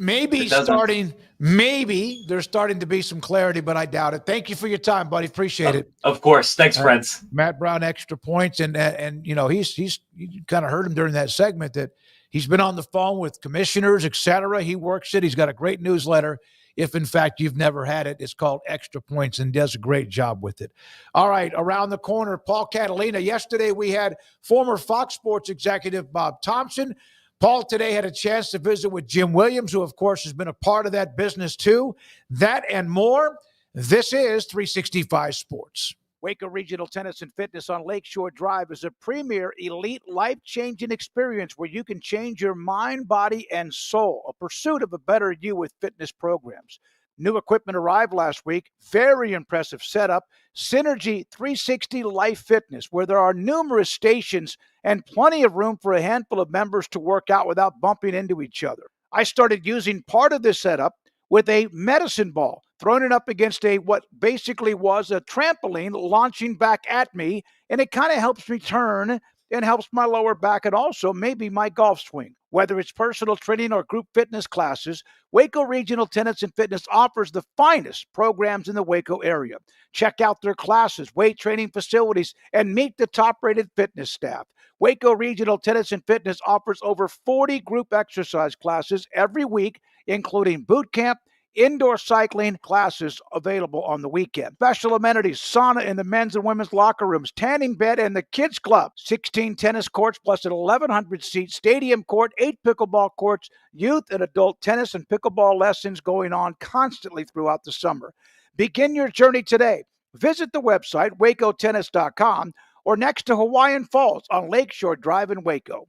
starting. Maybe there's starting to be some clarity, but I doubt it. Thank you for your time, buddy. Appreciate it. Of course. Thanks, friends. Matt Brown, Extra Points, and he's you kind of heard him during that segment that he's been on the phone with commissioners, etc. He works it. He's got a great newsletter. If, in fact, you've never had it, it's called Extra Points, and does a great job with it. All right, around the corner, Paul Catalina. Yesterday, we had former Fox Sports executive Bob Thompson. Paul today had a chance to visit with Jim Williams, who, of course, has been a part of that business, too. That and more. This is 365 Sports. Waco Regional Tennis and Fitness on Lakeshore Drive is a premier, elite, life-changing experience where you can change your mind, body, and soul. A pursuit of a better you with fitness programs. New equipment arrived last week. Very impressive setup. Synergy 360 Life Fitness, where there are numerous stations and plenty of room for a handful of members to work out without bumping into each other. I started using part of this setup with a medicine ball, throwing it up against what basically was a trampoline launching back at me, and it kind of helps me turn and helps my lower back and also maybe my golf swing. Whether it's personal training or group fitness classes, Waco Regional Tennis and Fitness offers the finest programs in the Waco area. Check out their classes, weight training facilities, and meet the top-rated fitness staff. Waco Regional Tennis and Fitness offers over 40 group exercise classes every week, including boot camp, indoor cycling classes available on the weekend. Special amenities, sauna in the men's and women's locker rooms, tanning bed, and the kids club. 16 tennis courts plus an 1,100-seat stadium court, 8 pickleball courts, youth and adult tennis and pickleball lessons going on constantly throughout the summer. Begin your journey today. Visit the website, wacotennis.com, or next to Hawaiian Falls on Lakeshore Drive in Waco.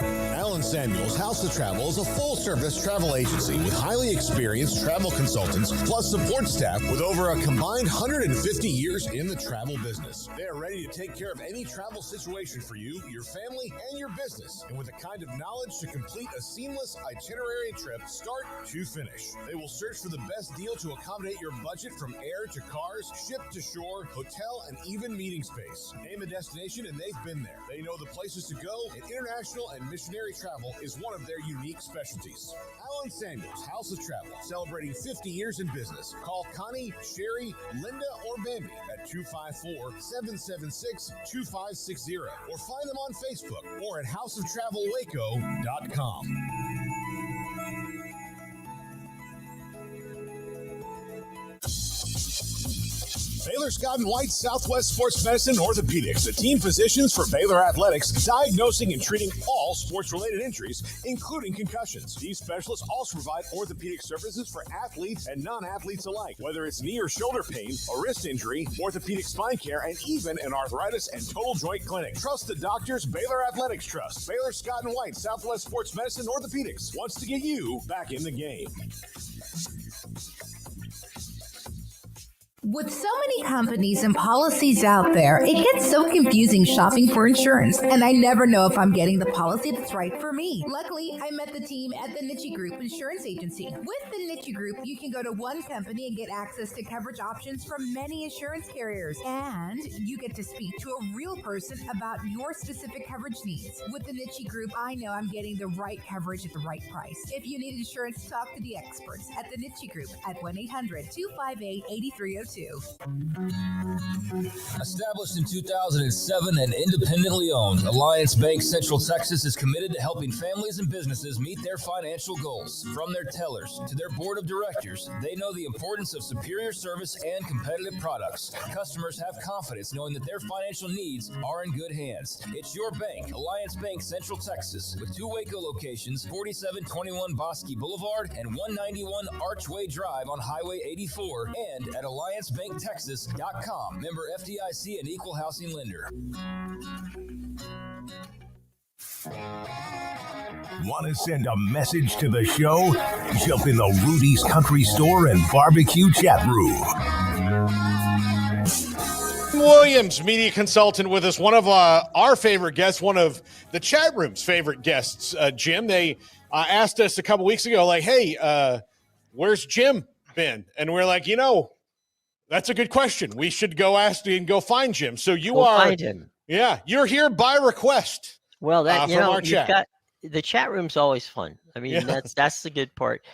Alan Samuels House of Travel is a full-service travel agency with highly experienced travel consultants plus support staff with over a combined 150 years in the travel business. They are ready to take care of any travel situation for you, your family, and your business, and with the kind of knowledge to complete a seamless itinerary trip start to finish. They will search for the best deal to accommodate your budget from air to cars, ship to shore, hotel, and even meeting space. Name a destination and they've been there. They know the places to go, and international and missionary travel is one of their unique specialties. Alan Samuels House of Travel, celebrating 50 years in business. Call Connie, Sherry, Linda, or Bambi at 254-776-2560 or find them on Facebook or at houseoftravelwaco.com. Baylor Scott and White Southwest Sports Medicine Orthopedics, the team physicians for Baylor Athletics, diagnosing and treating all sports-related injuries, including concussions. These specialists also provide orthopedic services for athletes and non-athletes alike, whether it's knee or shoulder pain, a wrist injury, orthopedic spine care, and even an arthritis and total joint clinic. Trust the doctors Baylor Athletics trust. Baylor Scott and White Southwest Sports Medicine Orthopedics wants to get you back in the game. With so many companies and policies out there, it gets so confusing shopping for insurance, and I never know if I'm getting the policy that's right for me. Luckily, I met the team at the Niche Group Insurance Agency. With the Niche Group, you can go to one company and get access to coverage options from many insurance carriers, and you get to speak to a real person about your specific coverage needs. With the Niche Group, I know I'm getting the right coverage at the right price. If you need insurance, talk to the experts at the Niche Group at 1-800-258-8302. Established in 2007 and independently owned, Alliance Bank Central Texas is committed to helping families and businesses meet their financial goals. From their tellers to their board of directors, they know the importance of superior service and competitive products. Customers have confidence knowing that their financial needs are in good hands. It's your bank, Alliance Bank Central Texas, with 2 Waco locations, 4721 Bosque Boulevard and 191 Archway Drive on Highway 84, and at AllianceBankTexas.com. Member FDIC and equal housing lender. Want to send a message to the show? Jump in the Rudy's Country Store and Barbecue chat room. Williams, media consultant with us, one of our favorite guests, one of the chat room's favorite guests, Jim. They asked us a couple weeks ago, like, hey, where's Jim been? And we're like, that's a good question. We should go ask and go find Jim. So we'll find him. Yeah, you're here by request. Well, that from our chat. The chat room's always fun. I mean, that's the good part.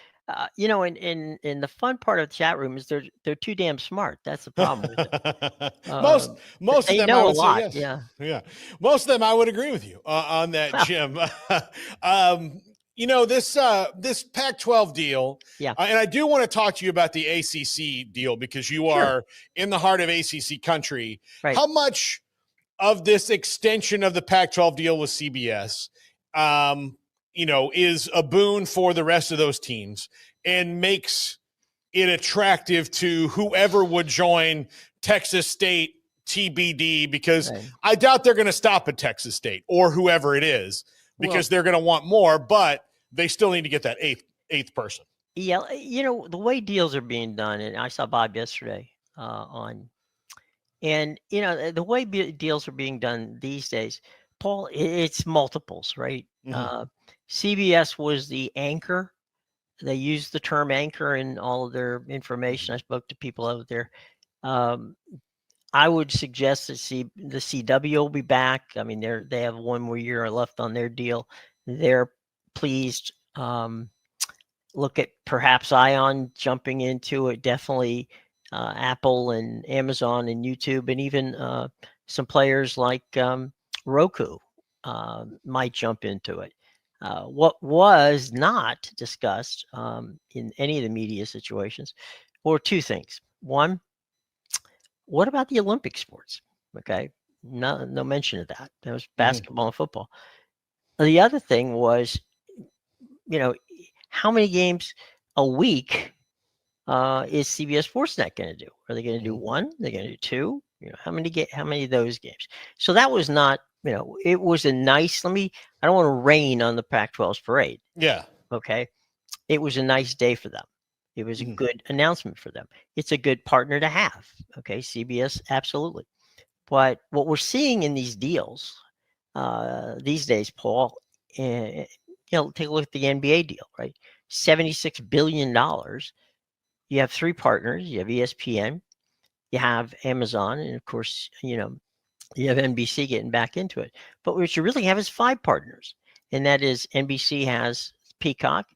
In the fun part of the chat room is they're too damn smart. That's the problem with it. Most of them know I would a lot. say yes. Yeah. Most of them I would agree with you on that, Jim. This Pac-12 deal. Yeah. And I do want to talk to you about the ACC deal because you are in the heart of ACC country. Right. How much of this extension of the Pac-12 deal with CBS, is a boon for the rest of those teams and makes it attractive to whoever would join Texas State TBD, because I doubt they're going to stop at Texas State or whoever it is, because they're going to want more, but they still need to get that eighth person. Yeah. The way deals are being done, and I saw Bob yesterday the way deals are being done these days, Paul, it's multiples, right? Mm-hmm. CBS was the anchor. They used the term anchor in all of their information. I spoke to people out there. I would suggest that the CW will be back. I mean, they have one more year left on their deal. They're pleased. Look at perhaps Ion jumping into it. Definitely Apple and Amazon and YouTube, and even some players like Roku might jump into it. What was not discussed in any of the media situations were two things. One, what about the Olympic sports? Okay, no mention of that. That was basketball and football. The other thing was, how many games a week is CBS Sportsnet going to do? Are they going to do one? They're going to do two? How many of those games? So that was not, it was a nice. I don't want to rain on the Pac-12's parade. Yeah. Okay. It was a nice day for them. It was a good announcement for them. It's a good partner to have. Okay, CBS, absolutely. But what we're seeing in these deals these days, Paul, take a look at the NBA deal, right? $76 billion. You have three partners. You have ESPN, you have Amazon, and of course, you have NBC getting back into it. But what you really have is five partners, and that is NBC has Peacock,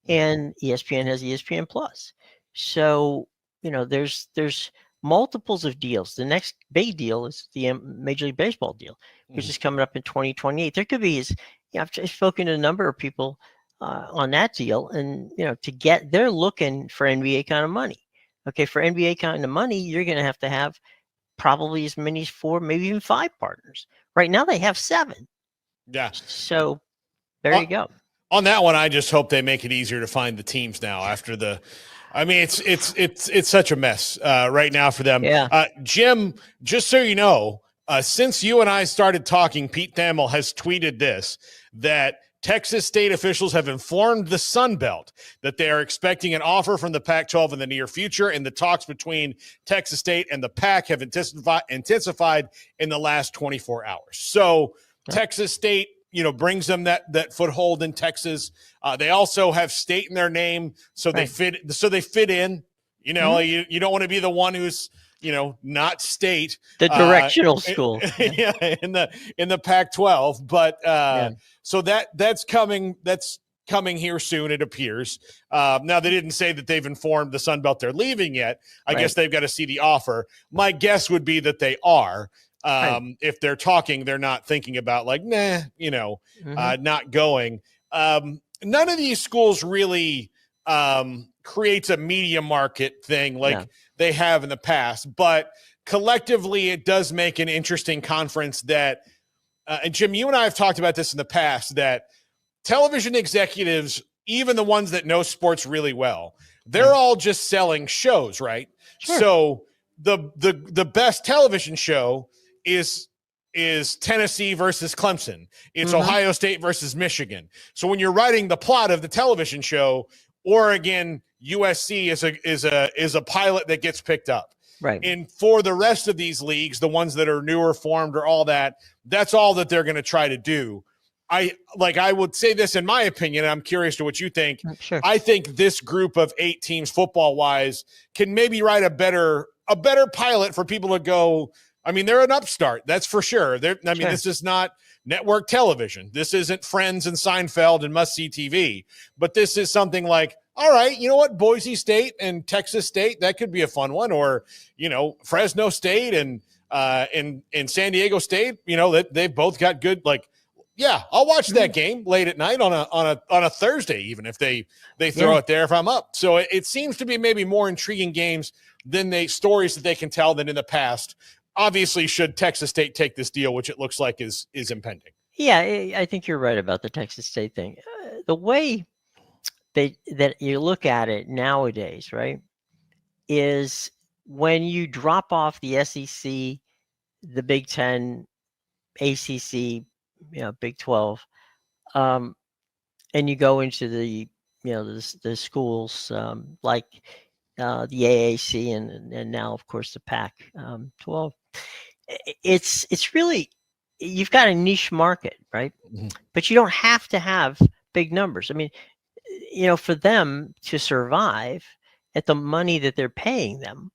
and ESPN has ESPN Plus. So there's multiples of deals. The next big deal is the Major League Baseball deal, which is coming up in 2028. There could be, I've spoken to a number of people on that deal, and they're looking for NBA kind of money. Okay, for NBA kind of money, you're going to have probably as many as 4, maybe even 5 partners. Right now, they have 7. Yeah. So there you go. On that one, I just hope they make it easier to find the teams now after it's such a mess right now for them. Yeah. Jim, just so you know, since you and I started talking, Pete Thamel has tweeted this, that Texas state officials have informed the Sun Belt that they are expecting an offer from the Pac-12 in the near future, and the talks between Texas State and the Pac have intensified in the last 24 hours. So Texas State, brings them that foothold in Texas. They also have state in their name, so they fit. So they fit in. You don't want to be the one who's not state. The directional school. Yeah, in the Pac-12, but so that's coming. That's coming here soon, it appears. Now, they didn't say that they've informed the Sun Belt they're leaving yet. I guess they've got to see the offer. My guess would be that they are. If they're talking, they're not thinking about not going. None of these schools really creates a media market thing like they have in the past, but collectively it does make an interesting conference that, and Jim, you and I have talked about this in the past, that television executives, even the ones that know sports really well, they're all just selling shows, right? Sure. So the best television show is Tennessee versus Clemson. It's Ohio State versus Michigan. So when you're writing the plot of the television show, Oregon USC is a pilot that gets picked up. Right. And for the rest of these leagues, the ones that are newer formed or all that, that's all that they're going to try to do. I would say this in my opinion, and I'm curious to what you think. Sure. I think this group of 8 teams football wise can maybe write a better pilot for people to go. I mean, they're an upstart, that's for sure. This is not network television. This isn't Friends and Seinfeld and must-see TV. But this is something like, all right, you know what, Boise State and Texas State, that could be a fun one. Or, Fresno State and San Diego State, that they've both got good, I'll watch that game late at night on a Thursday, even if they throw it there if I'm up. So it seems to be maybe more intriguing games than stories that they can tell than in the past. Obviously, should Texas State take this deal, which it looks like is impending. Yeah, I think you're right about the Texas State thing. The way that you look at it nowadays, right, is when you drop off the SEC, the Big Ten, ACC, Big 12, and you go into the the schools like the AAC and now of course the Pac-12. It's really, you've got a niche market, right? But you don't have to have big numbers. I mean, for them to survive at the money that they're paying them,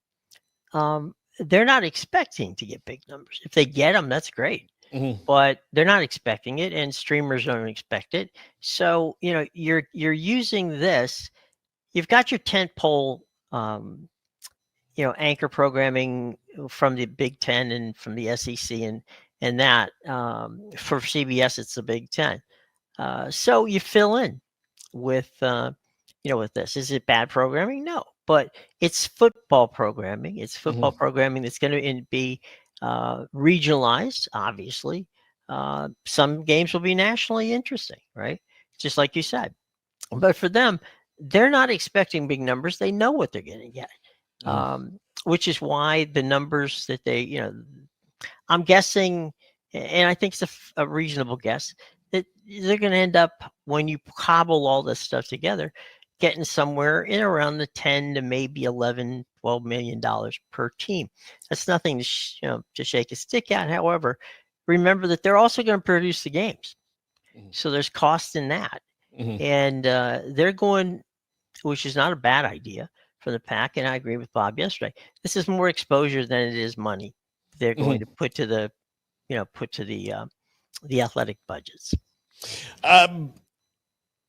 they're not expecting to get big numbers. If they get them, that's great. Mm-hmm. But they're not expecting it, and streamers don't expect it. So you're using this. You've got your tentpole, anchor programming from the Big Ten and from the SEC, and that for CBS it's the Big Ten. So you fill in with with this. Is it bad programming? No, but it's football programming. It's football programming that's going to be regionalized. Obviously, some games will be nationally interesting, right? Just like you said. But for them, they're not expecting big numbers. They know what they're going to get, which is why the numbers that they, I'm guessing, and I think it's a reasonable guess, that they're going to end up, when you cobble all this stuff together, getting somewhere in around the 10 to maybe 11, $12 million per team. That's nothing to shake a stick at. However, remember that they're also going to produce the games. So there's cost in that. And they're going, which is not a bad idea for the Pac. And I agree with Bob yesterday. This is more exposure than it is money they're going to put to the, the athletic budgets.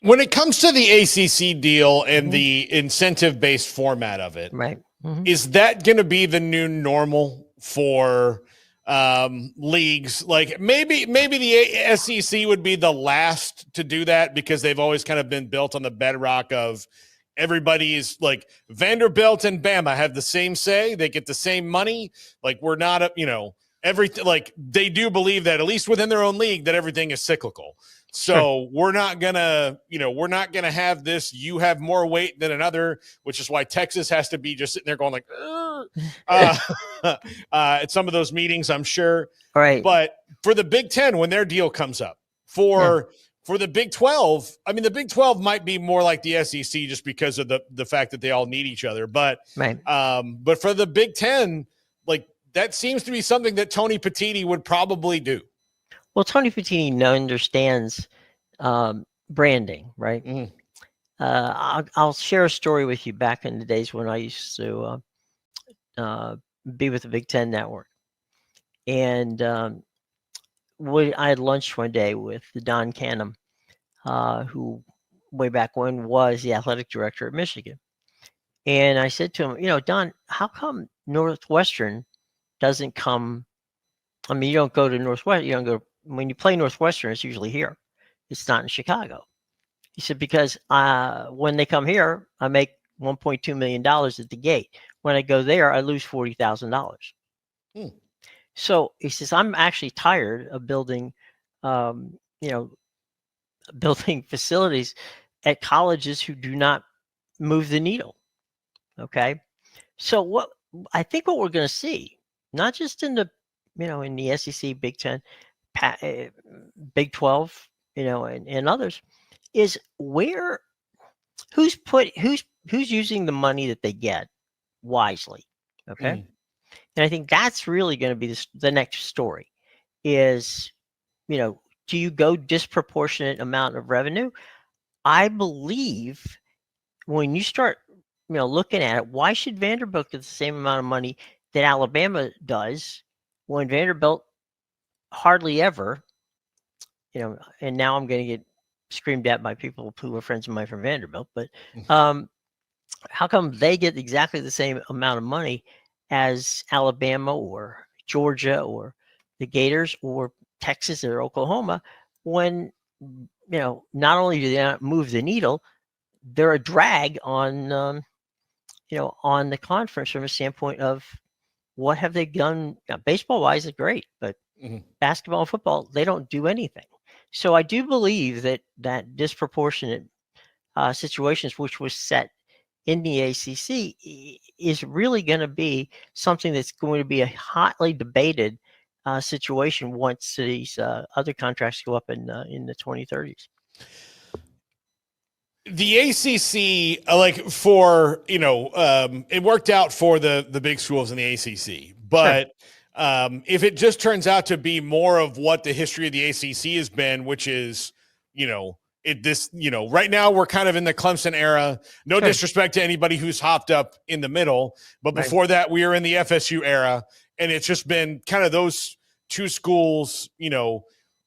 When it comes to the ACC deal and the incentive-based format of it, right? Is that going to be the new normal for leagues? Like maybe the SEC would be the last to do that because they've always kind of been built on the bedrock of everybody's like Vanderbilt and Bama have the same say. They get the same money. Like we're not, everything, like they do believe that at least within their own league that everything is cyclical. So we're not gonna have this. You have more weight than another, which is why Texas has to be just sitting there going like, at some of those meetings, I'm sure. Right. But for the Big Ten, when their deal comes up, for the Big 12, I mean, the Big 12 might be more like the SEC just because of the fact that they all need each other. But but for the Big Ten, like that seems to be something that Tony Petitti would probably do. Well, Tony Petitti understands branding, right? I'll share a story with you back in the days when I used to be with the Big Ten Network. And I had lunch one day with Don Canham, who way back when was the athletic director at Michigan. And I said to him, Don, how come Northwestern doesn't come? I mean, you don't go to Northwestern, you don't go. When you play Northwestern, it's usually here. It's not in Chicago. He said, because when they come here, I make $1.2 million at the gate. When I go there, I lose $40,000. So he says, I'm actually tired of building, building facilities at colleges who do not move the needle. Okay. So I think what we're going to see, not just in the, in the SEC, Big Ten, Big 12, and others, is who's using the money that they get wisely. Okay. And I think that's really going to be the next story is, do you go disproportionate amount of revenue? I believe when you start, looking at it, why should Vanderbilt get the same amount of money that Alabama does when Vanderbilt hardly ever, and now I'm going to get screamed at by people who are friends of mine from Vanderbilt, but how come they get exactly the same amount of money as Alabama or Georgia or the Gators or Texas or Oklahoma when, not only do they not move the needle, they're a drag on, on the conference from a standpoint of what have they done? Now, baseball-wise, it's great, but basketball and football, they don't do anything. So I do believe that disproportionate situations, which was set in the ACC, is really going to be something that's going to be a hotly debated situation once these other contracts go up in the 2030s. The ACC, it worked out for the big schools in the ACC, but if it just turns out to be more of what the history of the ACC has been, which is, right now we're kind of in the Clemson era. No disrespect to anybody who's hopped up in the middle, but before that we were in the FSU era, and it's just been kind of those two schools,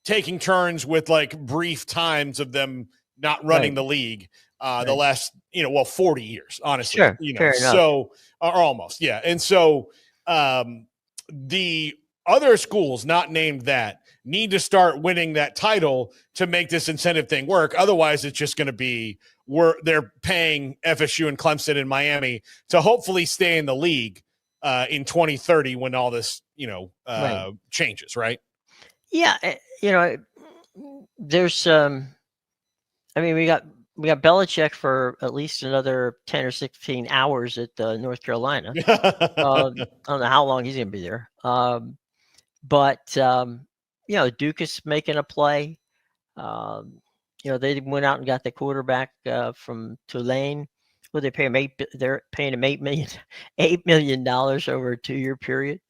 taking turns with like brief times of them not running the league the last, 40 years, honestly, so, or almost. Yeah. And so the other schools not named that need to start winning that title to make this incentive thing work. Otherwise it's just going to be they're paying FSU and Clemson and Miami to hopefully stay in the league in 2030 when all this, changes. Right. Yeah. There's, we got Belichick for at least another 10 or 16 hours at North Carolina. I don't know how long he's going to be there. But Duke is making a play. They went out and got the quarterback from Tulane. Well, they're paying him $8 million over a 2-year period.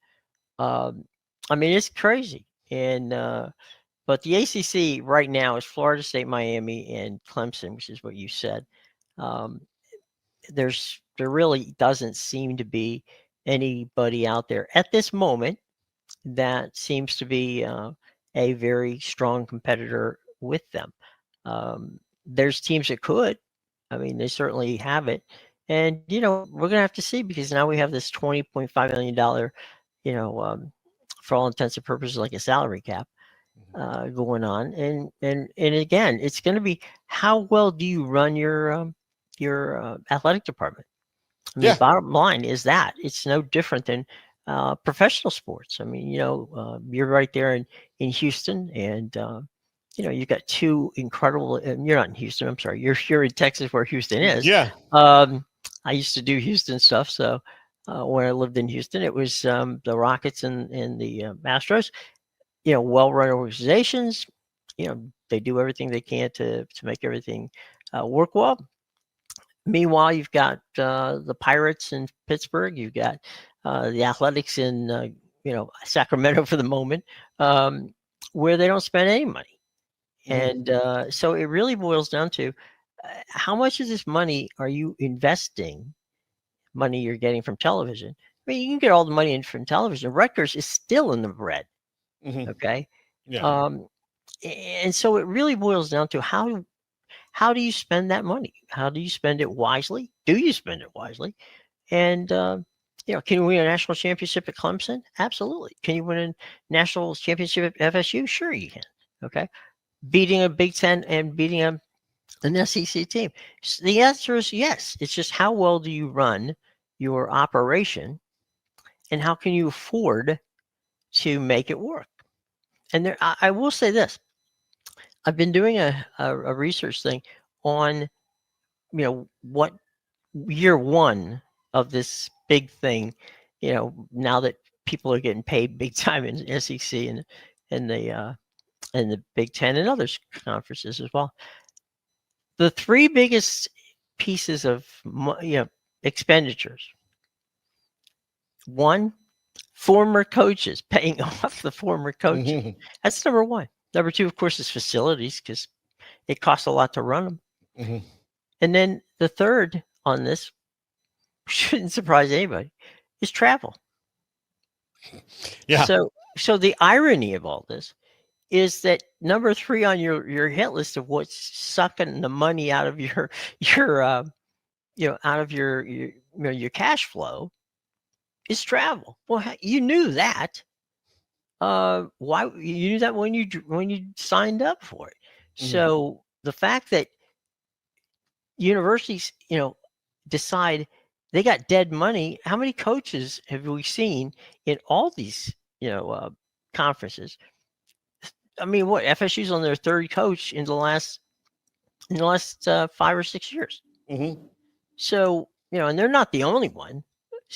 It's crazy. And but the ACC right now is Florida State, Miami, and Clemson, which is what you said. There really doesn't seem to be anybody out there at this moment that seems to be a very strong competitor with them. There's teams that could. They certainly have it. And, we're going to have to see, because now we have this $20.5 million, for all intents and purposes, like a salary cap going on. And again, it's going to be, how well do you run your athletic department? The bottom line is that it's no different than professional sports. You're right there in Houston, and you've got two incredible. You're not in Houston. I'm sorry. You're in Texas, where Houston is. Yeah. I used to do Houston stuff. So when I lived in Houston, it was the Rockets and the Astros. Well-run organizations. They do everything they can to make everything work well. Meanwhile, you've got the Pirates in Pittsburgh. You've got the Athletics in Sacramento for the moment, where they don't spend any money. And so it really boils down to how much of this money are you investing, money you're getting from television? You can get all the money in from television. Rutgers is still in the red. Okay. Yeah. And so it really boils down to how do you spend that money? How do you spend it wisely? Do you spend it wisely? And, can you win a national championship at Clemson? Absolutely. Can you win a national championship at FSU? Sure you can. Okay. Beating a Big Ten and beating an SEC team. The answer is yes. It's just, how well do you run your operation, and how can you afford to make it work? And I will say this. I've been doing a research thing on, what year one of this big thing, now that people are getting paid big time in SEC and the Big Ten and other conferences as well. The three biggest pieces of expenditures. One, former coaches, paying off the former coaches. That's number one. Number two, of course, is facilities, because it costs a lot to run them. And then the third on this, shouldn't surprise anybody, is travel. Yeah. So the irony of all this is that number three on your hit list of what's sucking the money out of your cash flow is travel. Well, you knew that. Why you knew that when you signed up for it? So the fact that universities, decide they got dead money. How many coaches have we seen in all these, conferences? What, FSU's on their third coach in the last 5 or 6 years. So, and they're not the only one.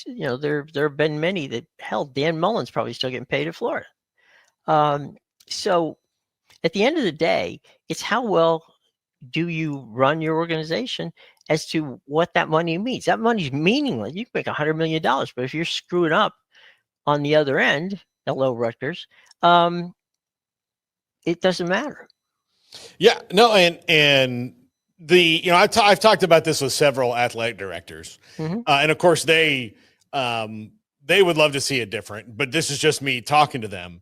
There have been many that, hell, Dan Mullen's probably still getting paid at Florida. So at the end of the day, it's how well do you run your organization as to what that money means. That money's meaningless. You can make $100 million, but if you're screwing up on the other end, hello, Rutgers, it doesn't matter. Yeah, no, and the I've talked about this with several athletic directors, and of course they would love to see it different, but this is just me talking to them.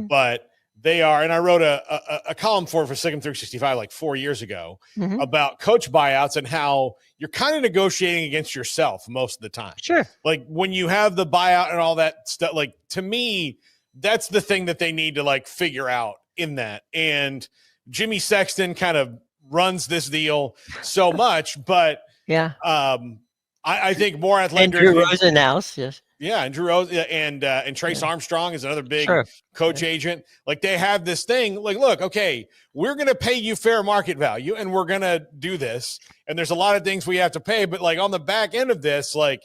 But they are, and I wrote a column for Sick 'em 365 like 4 years ago about coach buyouts and how you're kind of negotiating against yourself most of the time. Sure. Like when you have the buyout and all that stuff, like to me, that's the thing that they need to like figure out in that. And Jimmy Sexton kind of runs this deal so much, but I think more athletic. And Drew Rosenhaus, yes. Yeah, and Drew Rose and Trace Armstrong is another big coach agent. Like they have this thing. Like, look, okay, we're going to pay you fair market value, and we're going to do this. And there's a lot of things we have to pay, but like on the back end of this, like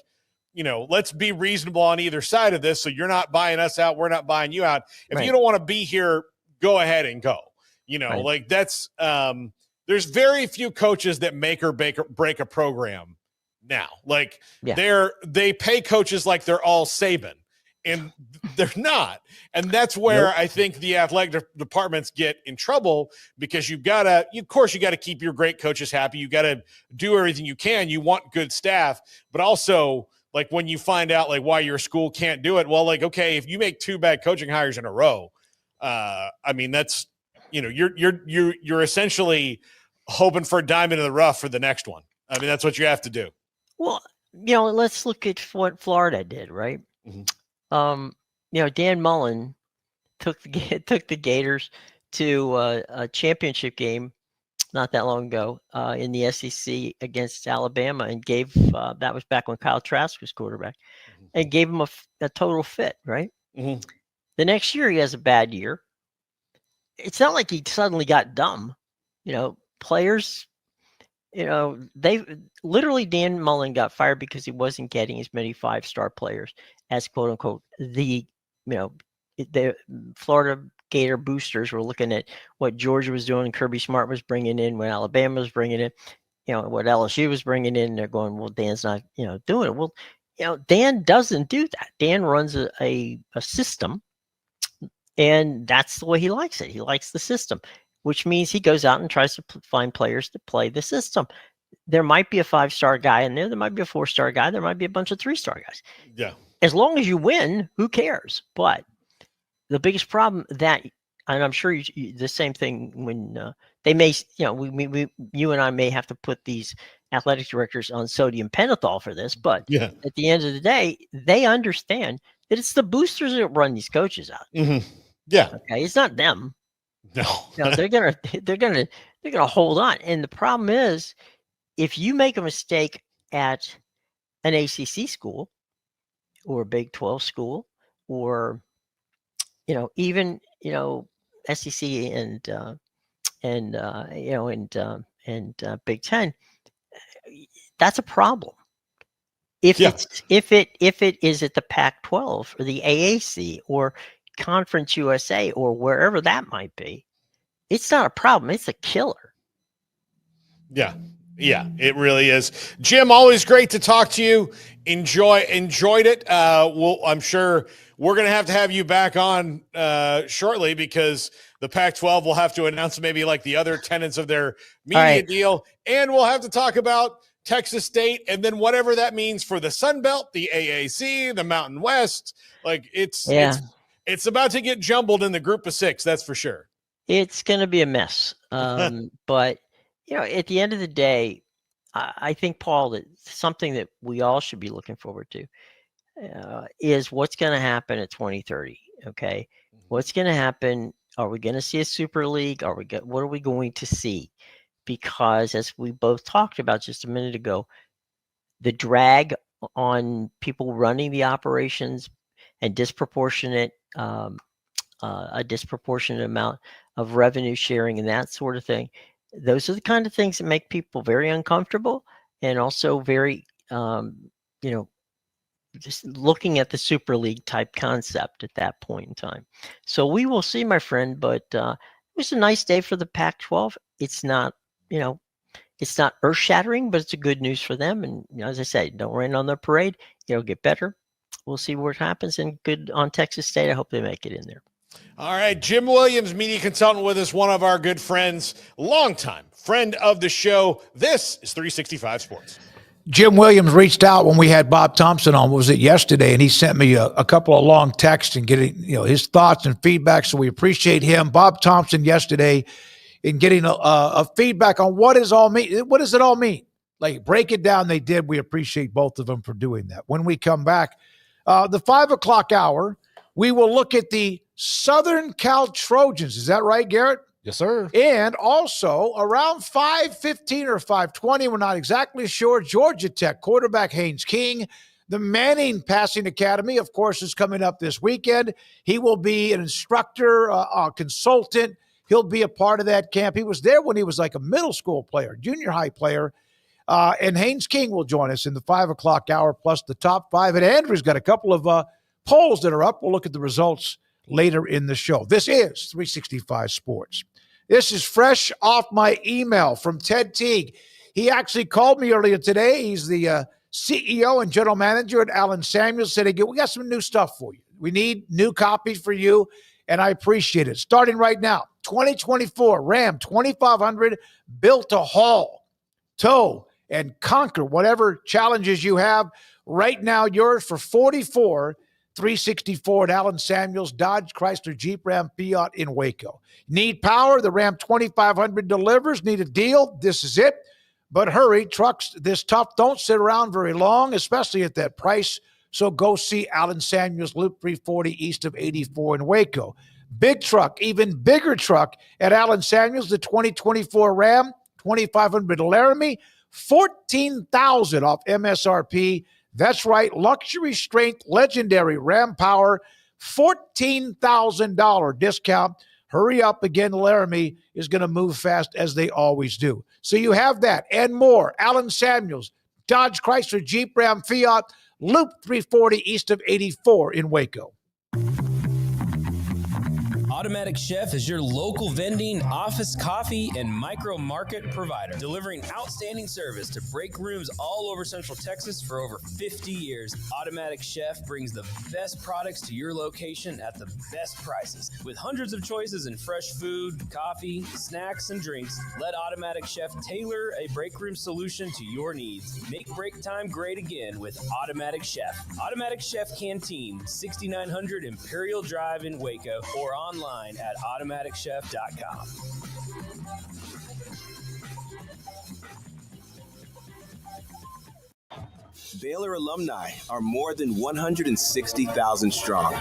let's be reasonable on either side of this. So you're not buying us out, we're not buying you out. If you don't want to be here, go ahead and go. Like that's there's very few coaches that make or break a program. Now, like they pay coaches like they're all Saban, and they're not. And that's where I think the athletic departments get in trouble, because of course you got to keep your great coaches happy. You got to do everything you can. You want good staff, but also like when you find out like why your school can't do it, well, like, okay, if you make 2 bad coaching hires in a row, I mean, that's, you're essentially hoping for a diamond in the rough for the next one. I mean, that's what you have to do. Well, let's look at what Florida did, right? Dan Mullen took the Gators to a championship game not that long ago in the SEC against Alabama, and gave that was back when Kyle Trask was quarterback, and gave him a total fit, right? The next year he has a bad year. It's not like he suddenly got dumb. Players. They literally, Dan Mullen got fired because he wasn't getting as many 5-star players as quote unquote the Florida Gator boosters were looking at what Georgia was doing and Kirby Smart was bringing in, when Alabama was bringing in, what LSU was bringing in. They're going, well, Dan's not, doing it. Well, Dan doesn't do that. Dan runs a system, and that's the way he likes it. He likes the system, which means he goes out and tries to find players to play the system. There might be a 5-star guy in there. There might be a 4-star guy. There might be a bunch of 3-star guys. Yeah. As long as you win, who cares? But the biggest problem and I'm sure the same thing when they may, you and I may have to put these athletic directors on sodium pentothal for this, but at the end of the day, they understand that it's the boosters that run these coaches out. Yeah. Okay. It's not them. No. They're gonna hold on. And the problem is, if you make a mistake at an ACC school or a Big 12 school, or even SEC and Big 10, that's a problem. If it is at the Pac-12 or the AAC or Conference USA or wherever that might be, it's not a problem. It's a killer. Yeah, it really is. Jim, always great to talk to you. Enjoyed it. I'm sure we're going to have you back on shortly, because the Pac-12 will have to announce maybe like the other tenets of their media deal, and we'll have to talk about Texas State, and then whatever that means for the Sun Belt, the AAC, the Mountain West. Like it's about to get jumbled in the group of 6. That's for sure. It's going to be a mess. But at the end of the day, I think, Paul, that something that we all should be looking forward to is what's going to happen at 2030. Okay. What's going to happen? Are we going to see a super league? What are we going to see? Because as we both talked about just a minute ago, the drag on people running the operations and a disproportionate amount of revenue sharing and that sort of thing, those are the kind of things that make people very uncomfortable, and also very, just looking at the Super League type concept at that point in time. So we will see, my friend, but it was a nice day for the Pac-12. It's not, it's not earth-shattering, but it's a good news for them. And as I say, don't rain on their parade. It'll get better. We'll see what happens, and good on Texas State. I hope they make it in there. All right, Jim Williams, media consultant with us, one of our good friends, longtime friend of the show. This is 365 Sports. Jim Williams reached out when we had Bob Thompson on, what was it, yesterday, and he sent me a couple of long texts and getting his thoughts and feedback, so we appreciate him. Bob Thompson yesterday in getting a feedback on what does it all mean? Like, break it down. They did. We appreciate both of them for doing that. When we come back, the 5 o'clock hour, we will look at the Southern Cal Trojans. Is that right, Garrett? Yes, sir. And also around 5:15 or 5:20, we're not exactly sure, Georgia Tech quarterback Haynes King, the Manning Passing Academy, of course, is coming up this weekend. He will be an instructor, a consultant. He'll be a part of that camp. He was there when he was like a middle school player, junior high player. And Haynes King will join us in the 5 o'clock hour, plus the top 5. And Andrew's got a couple of polls that are up. We'll look at the results later in the show. This is 365 Sports. This is fresh off my email from Ted Teague. He actually called me earlier today. He's the CEO and general manager at Allen Samuels. Said, we got some new stuff for you. We need new copies for you, and I appreciate it. Starting right now, 2024 Ram 2500, built to haul, tow, and conquer whatever challenges you have. Right now, yours for $44,364 at Allen Samuels, Dodge, Chrysler, Jeep, Ram, Fiat in Waco. Need power? The Ram 2500 delivers. Need a deal? This is it. But hurry, trucks this tough don't sit around very long, especially at that price. So go see Allen Samuels, Loop 340 east of 84 in Waco. Big truck, even bigger truck at Allen Samuels, the 2024 Ram 2500 Laramie, $14,000 off MSRP. That's right, luxury strength, legendary Ram power, $14,000 discount. Hurry up again, Laramie is going to move fast as they always do. So you have that and more. Allen Samuels, Dodge, Chrysler, Jeep, Ram, Fiat, Loop 340 east of 84 in Waco. Automatic Chef is your local vending, office coffee, and micro market provider, delivering outstanding service to break rooms all over Central Texas for over 50 years. Automatic Chef brings the best products to your location at the best prices. With hundreds of choices in fresh food, coffee, snacks, and drinks, let Automatic Chef tailor a break room solution to your needs. Make break time great again with Automatic Chef. Automatic Chef Canteen, 6900 Imperial Drive in Waco, or online at automaticchef.com. Baylor alumni are more than 160,000 strong.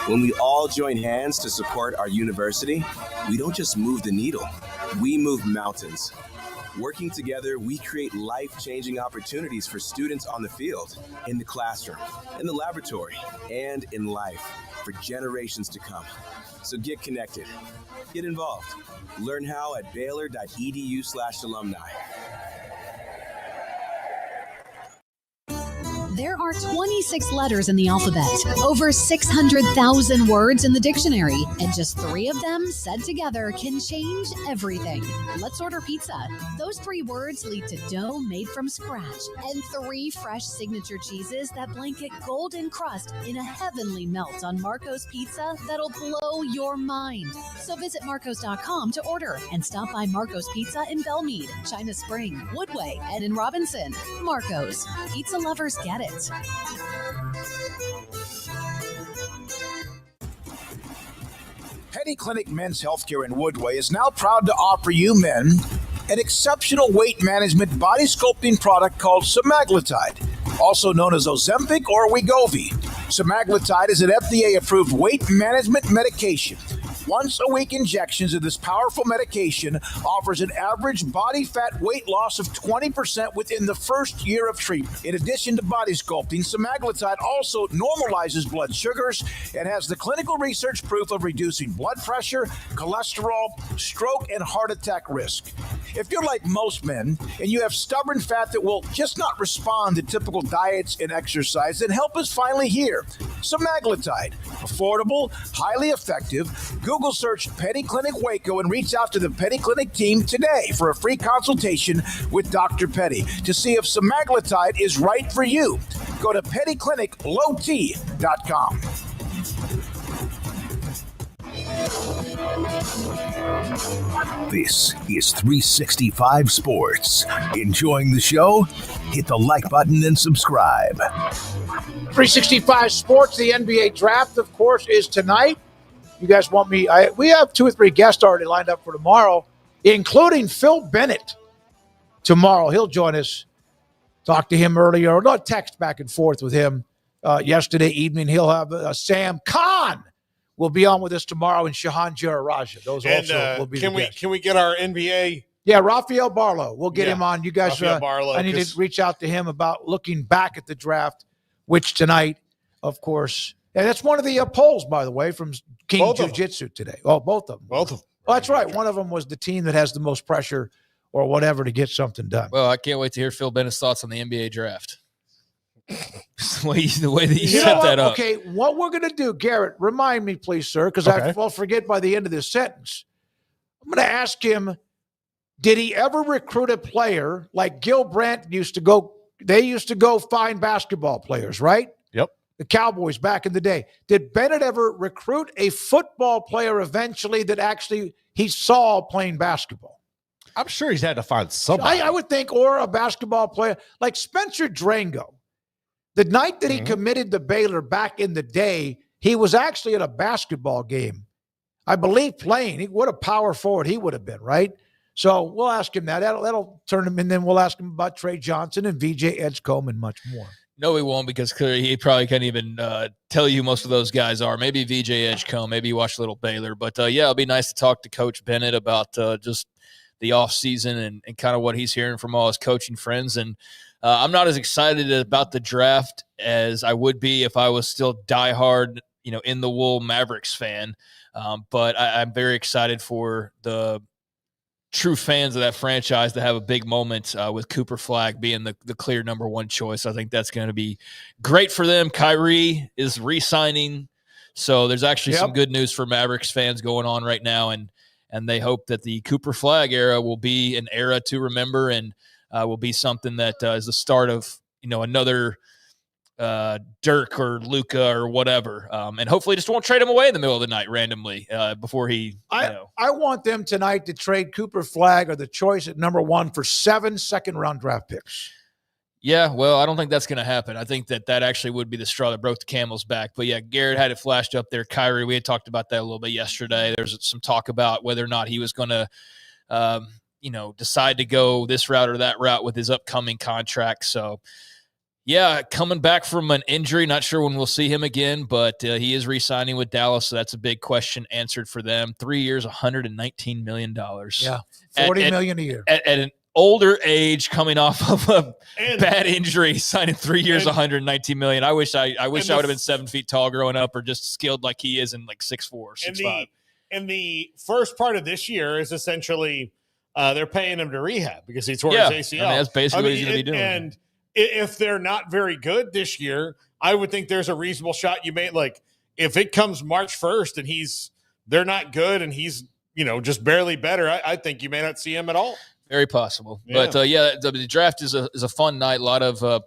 When we all join hands to support our university, we don't just move the needle, we move mountains. Working together, we create life-changing opportunities for students on the field, in the classroom, in the laboratory, and in life for generations to come. So get connected, get involved. Learn how at baylor.edu/alumni. There are 26 letters in the alphabet, over 600,000 words in the dictionary, and just 3 of them said together can change everything. Let's order pizza. Those 3 words lead to dough made from scratch and 3 fresh signature cheeses that blanket golden crust in a heavenly melt on Marco's Pizza that'll blow your mind. So visit marcos.com to order and stop by Marco's Pizza in Belmead, China Spring, Woodway, and in Robinson. Marco's. Pizza lovers get it. Petty Clinic Men's Healthcare in Woodway is now proud to offer you men an exceptional weight management body sculpting product called semaglutide, also known as Ozempic or Wegovy. Semaglutide is an FDA-approved weight management medication. Once-a-week injections of this powerful medication offers an average body fat weight loss of 20% within the first year of treatment. In addition to body sculpting, semaglutide also normalizes blood sugars and has the clinical research proof of reducing blood pressure, cholesterol, stroke, and heart attack risk. If you're like most men and you have stubborn fat that will just not respond to typical diets and exercise, then help is finally here. Semaglutide, affordable, highly effective. Google search Petty Clinic Waco and reach out to the Petty Clinic team today for a free consultation with Dr. Petty to see if semaglutide is right for you. Go to pettycliniclowt.com. This is 365 Sports. Enjoying the show? Hit the like button and subscribe. 365 Sports, the NBA draft, of course, is tonight. You guys want me? We have 2 or 3 guests already lined up for tomorrow, including Phil Bennett tomorrow. He'll join us. Talked to him earlier, or not text back and forth with him yesterday evening. He'll have Sam Khan will be on with us tomorrow, and Shahan Jararaja. Those also will be the guests. Can we get our NBA? Yeah, Rafael Barlow. We'll get him on. You guys, Barlow, I need to reach out to him about looking back at the draft, which tonight, of course, and that's one of the polls, by the way, from King Jiu-Jitsu today. Oh, both of them. Both of them. Oh, that's right. One of them was the team that has the most pressure or whatever to get something done. Well, I can't wait to hear Phil Bennett's thoughts on the NBA draft. the way that you set that up. Okay, what we're going to do, Garrett, remind me, please, sir, because I will forget by the end of this sentence. I'm going to ask him, did he ever recruit a player like Gil Brandt used to go? They used to go find basketball players, right? Yep. The Cowboys back in the day. Did Bennett ever recruit a football player eventually that actually he saw playing basketball? I'm sure he's had to find somebody. I would think, or a basketball player like Spencer Drango. The night that he committed to Baylor back in the day, he was actually at a basketball game, I believe, playing. What a power forward he would have been, right? So we'll ask him that. That'll turn him, and then we'll ask him about Trey Johnson and VJ Edgecombe and much more. No, he won't, because clearly he probably can't even tell you who most of those guys are. Maybe VJ Edgecombe. Maybe you watch a little Baylor. But, yeah, it'll be nice to talk to Coach Bennett about just the offseason and kind of what he's hearing from all his coaching friends. And I'm not as excited about the draft as I would be if I was still diehard, in the wool Mavericks fan. But I'm very excited for the true fans of that franchise to have a big moment with Cooper Flagg being the clear number one choice. I think that's going to be great for them. Kyrie is re-signing. So there's actually some good news for Mavericks fans going on right now. And they hope that the Cooper Flagg era will be an era to remember and will be something that is the start of, another Dirk or Luka or whatever. And hopefully just won't trade him away in the middle of the night randomly before he, I want them tonight to trade Cooper Flagg or the choice at number 1 for 7 second-round draft picks. Yeah, well, I don't think that's going to happen. I think that actually would be the straw that broke the camel's back. But, yeah, Garrett had it flashed up there. Kyrie, we had talked about that a little bit yesterday. There's some talk about whether or not he was going to decide to go this route or that route with his upcoming contract. So, yeah, coming back from an injury, not sure when we'll see him again, but he is re-signing with Dallas, so that's a big question answered for them. 3 years, $119 million. Yeah, $40 million a year. At an older age, coming off of a bad injury, signing 3 years, $119 million. I wish I would have been 7 feet tall growing up, or just skilled like he is, and like 6'4", 6'5". And the first part of this year is essentially they're paying him to rehab because he tore his ACL. I mean, that's basically what he's going to be doing. And if they're not very good this year, I would think there's a reasonable shot you may, like, if it comes March 1st and they're not good and he's, just barely better, I think you may not see him at all. Very possible. Yeah. But, the draft is a fun night. A lot of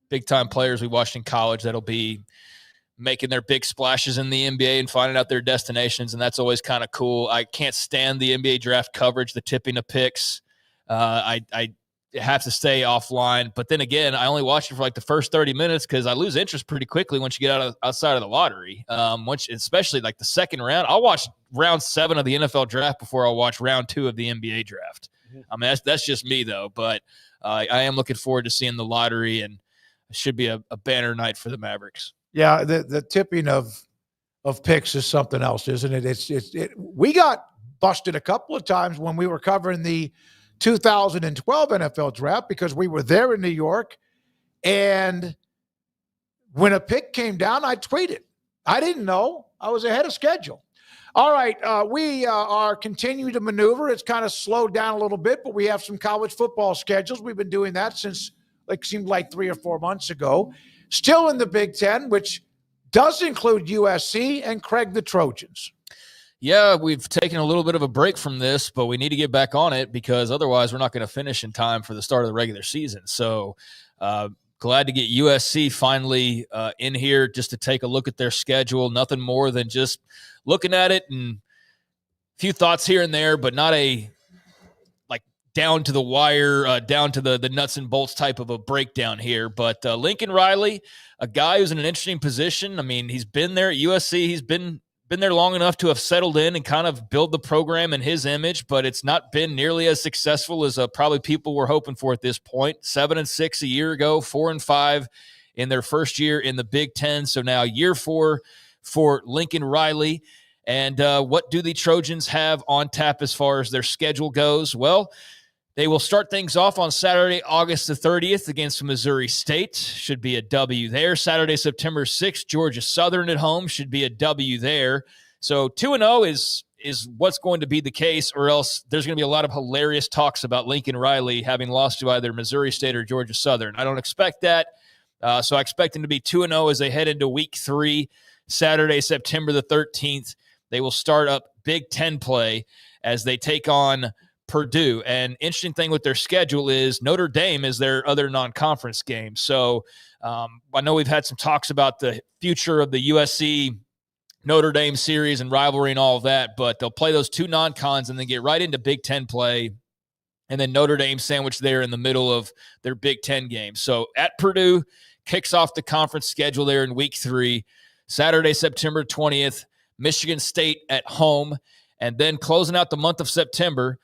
big-time players we watched in college that'll be making their big splashes in the NBA and finding out their destinations, and that's always kind of cool. I can't stand the NBA draft coverage, the tipping of picks. I have to stay offline. But then again, I only watch it for like the first 30 minutes because I lose interest pretty quickly once you get outside of the lottery. Especially like the second round. I'll watch round 7 of the NFL draft before I'll watch round 2 of the NBA draft. I mean, that's just me, though. But I am looking forward to seeing the lottery, and it should be a banner night for the Mavericks. Yeah, the tipping of picks is something else, isn't it? We got busted a couple of times when we were covering the 2012 NFL draft because we were there in New York, and when a pick came down, I tweeted. I didn't know. I was ahead of schedule. All right, we are continuing to maneuver. It's kind of slowed down a little bit, but we have some college football schedules. We've been doing that since seemed like 3 or 4 months ago. Still in the Big Ten, which does include USC and Craig the Trojans. Yeah, we've taken a little bit of a break from this, but we need to get back on it because otherwise we're not going to finish in time for the start of the regular season. So glad to get USC finally in here just to take a look at their schedule. Nothing more than just looking at it and few thoughts here and there, but not a down to the wire, down to the nuts and bolts type of a breakdown here. But Lincoln Riley, a guy who's in an interesting position. I mean, he's been there at USC. He's been there long enough to have settled in and kind of build the program in his image, but it's not been nearly as successful as probably people were hoping for at this point. 7-6 a year ago, 4-5 in their first year in the Big Ten. So now year 4 for Lincoln Riley. And what do the Trojans have on tap as far as their schedule goes? Well, they will start things off on Saturday, August the 30th against Missouri State. Should be a W there. Saturday, September 6th, Georgia Southern at home. Should be a W there. So 2-0 is what's going to be the case, or else there's going to be a lot of hilarious talks about Lincoln Riley having lost to either Missouri State or Georgia Southern. I don't expect that. So I expect them to be 2-0 as they head into week 3, Saturday, September the 13th. They will start up Big Ten play as they take on Purdue. And interesting thing with their schedule is Notre Dame is their other non-conference game. So I know we've had some talks about the future of the USC Notre Dame series and rivalry and all of that, but they'll play those 2 non-cons and then get right into Big Ten play, and then Notre Dame sandwiched there in the middle of their Big Ten game. So at Purdue, kicks off the conference schedule there in week 3, Saturday, September 20th, Michigan State at home, and then closing out the month of September,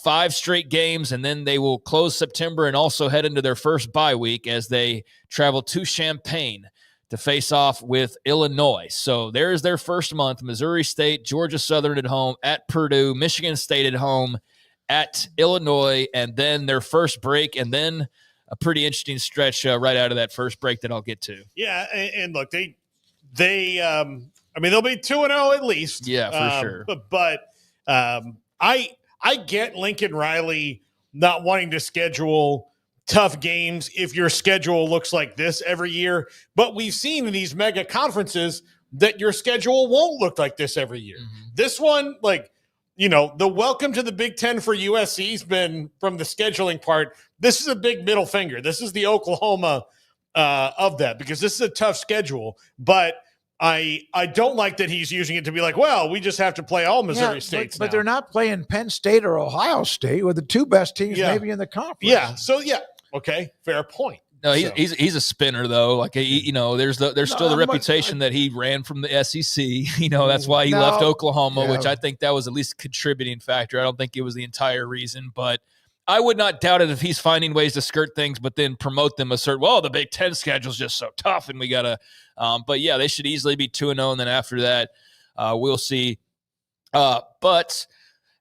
5 straight games, and then they will close September and also head into their first bye week as they travel to Champaign to face off with Illinois. So there's their first month: Missouri State, Georgia Southern at home, at Purdue, Michigan State at home, at Illinois, and then their first break, and then a pretty interesting stretch right out of that first break that I'll get to. Yeah, and look, they'll be 2-0 at least. Yeah, for sure. But I get Lincoln Riley not wanting to schedule tough games if your schedule looks like this every year. But we've seen in these mega conferences that your schedule won't look like this every year. Mm-hmm. This one, the welcome to the Big Ten for USC has been, from the scheduling part, this is a big middle finger. This is the Oklahoma of that, because this is a tough schedule. But I don't like that he's using it to be like, well, we just have to play all Missouri States but they're not playing Penn State or Ohio State, with the 2 best teams maybe in the conference. Yeah, so okay, fair point. No, he's a spinner though. There's still the reputation that he ran from the SEC. That's why he left Oklahoma, which I think that was at least a contributing factor. I don't think it was the entire reason, but I would not doubt it if he's finding ways to skirt things, but then promote them, assert, well, the Big Ten schedule is just so tough, and we got to but yeah, they should easily be 2-0, and then after that, we'll see. But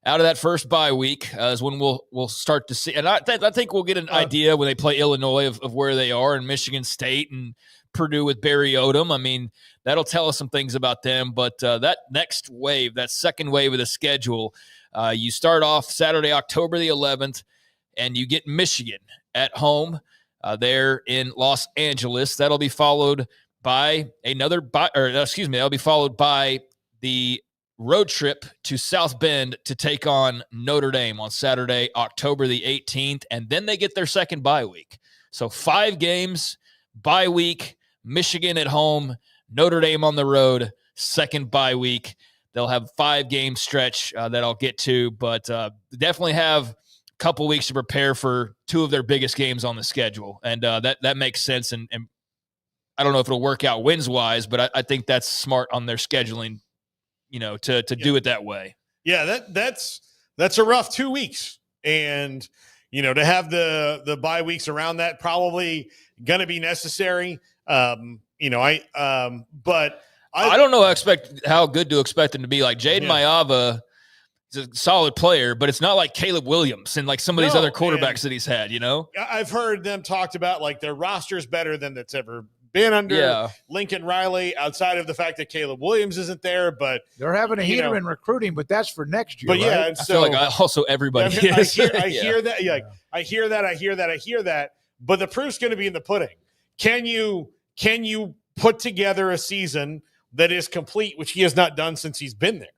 out of that first bye week is when we'll start to see, and I think we'll get an idea when they play Illinois of where they are, and Michigan State and Purdue with Barry Odom. I mean, that'll tell us some things about them. But that next wave, that second wave of the schedule, you start off Saturday, October the 11th, and you get Michigan at home there in Los Angeles. That'll be followed by that'll be followed by the road trip to South Bend to take on Notre Dame on Saturday, October the 18th, and then they get their second bye week. So 5 games, bye week, Michigan at home, Notre Dame on the road, second bye week. They'll have 5-game stretch that I'll get to, but definitely have a couple weeks to prepare for 2 of their biggest games on the schedule, and that makes sense. And I don't know if it'll work out wins-wise, but I think that's smart on their scheduling, to do it that way. Yeah, that's a rough 2 weeks. And, to have the bye weeks around that, probably going to be necessary. But I don't know how good to expect them to be. Like Jaden Mayava is a solid player, but it's not like Caleb Williams and like some of these other quarterbacks that he's had, I've heard them talked about like their roster's better than that's ever been under Lincoln Riley, outside of the fact that Caleb Williams isn't there, but they're having a heater in recruiting, but that's for next year. But yeah, right? and so I feel like also everybody is. I hear that. Yeah, I hear that. But the proof's going to be in the pudding. Can you put together a season that is complete, which he has not done since he's been there?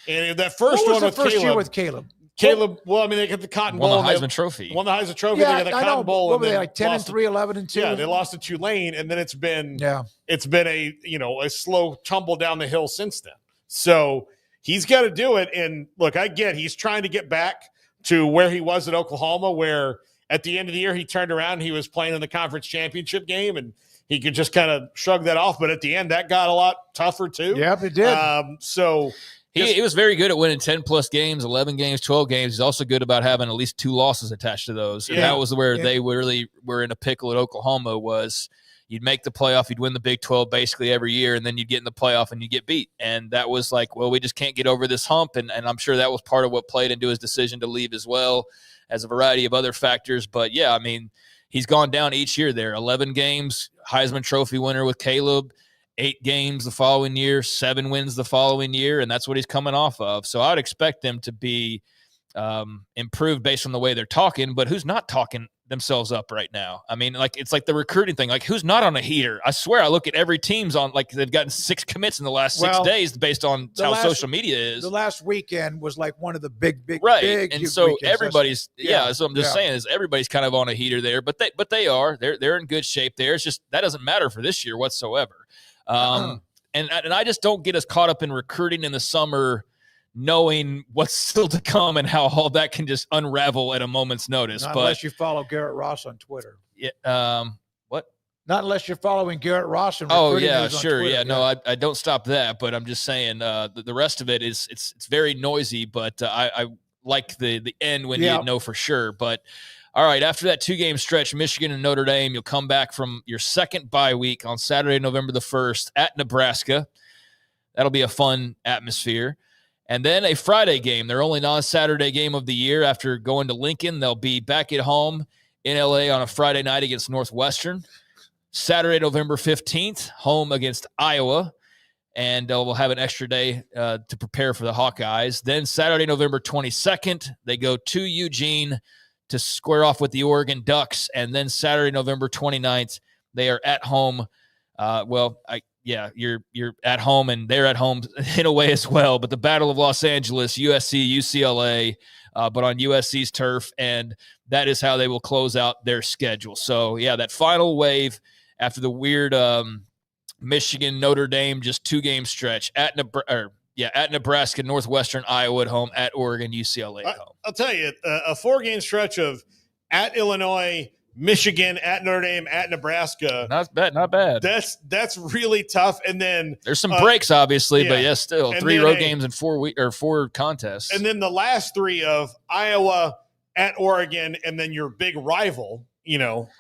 And that first one with Caleb. Well, I mean, they got the Cotton Bowl. Won the Heisman Trophy. Won the Heisman Trophy. Yeah, they got the Cotton Bowl. What were they, like 10-3, 11-2? Yeah, they lost to Tulane, and then it's been a slow tumble down the hill since then. So, he's got to do it. And look, I get he's trying to get back to where he was at Oklahoma, where at the end of the year he turned around and he was playing in the conference championship game, and he could just kind of shrug that off. But at the end, that got a lot tougher too. Yep, it did. So he was very good at winning 10-plus games, 11 games, 12 games. He's also good about having at least 2 losses attached to those. And that was where they really were in a pickle at Oklahoma, was you'd make the playoff, you'd win the Big 12 basically every year, and then you'd get in the playoff and you get beat. And that was like, well, we just can't get over this hump. And I'm sure that was part of what played into his decision to leave as well, as a variety of other factors. But, yeah, I mean, he's gone down each year there. 11 games, Heisman Trophy winner with Caleb, 8 games the following year, 7 wins the following year, and that's what he's coming off of. So I would expect them to be improved based on the way they're talking, but who's not talking themselves up right now? I mean, like, it's like the recruiting thing. Like, who's not on a heater? I swear I look at every team's on, like, they've gotten 6 commits in the last 6 days based on how social media is. The last weekend was like one of the big right. And so weekends. Everybody's so I'm just saying is everybody's kind of on a heater there, but they're in good shape there. It's just that doesn't matter for this year whatsoever. And I just don't get as caught up in recruiting in the summer, knowing what's still to come and how all that can just unravel at a moment's notice. Not unless you follow Garrett Ross on Twitter. Yeah. What? Not unless you're following Garrett Ross and sure. Twitter. Yeah. No, I don't stop that, but I'm just saying the rest of it is it's very noisy, but I like the end when you know for sure. But all right, after that 2-game stretch, Michigan and Notre Dame, you'll come back from your second bye week on Saturday, November the 1st at Nebraska. That'll be a fun atmosphere. And then a Friday game, their only non-Saturday game of the year. After going to Lincoln, they'll be back at home in LA on a Friday night against Northwestern. Saturday, November 15th, home against Iowa. And we'll have an extra day to prepare for the Hawkeyes. Then Saturday, November 22nd, they go to Eugene to square off with the Oregon Ducks. And then Saturday, November 29th, they are at home. You're at home and they're at home in a way as well. But the Battle of Los Angeles, USC, UCLA, but on USC's turf. And that is how they will close out their schedule. So, yeah, that final wave after the weird Michigan, Notre Dame, just 2-game stretch at Nebraska, Northwestern, Iowa at home, at Oregon, UCLA at home. I'll tell you, a 4-game stretch of at Illinois, Michigan, at Notre Dame, at Nebraska. Not bad. That's really tough. And then there's some breaks, obviously, but still 3 road games in 4 contests. And then the last 3 of Iowa, at Oregon, and then your big rival.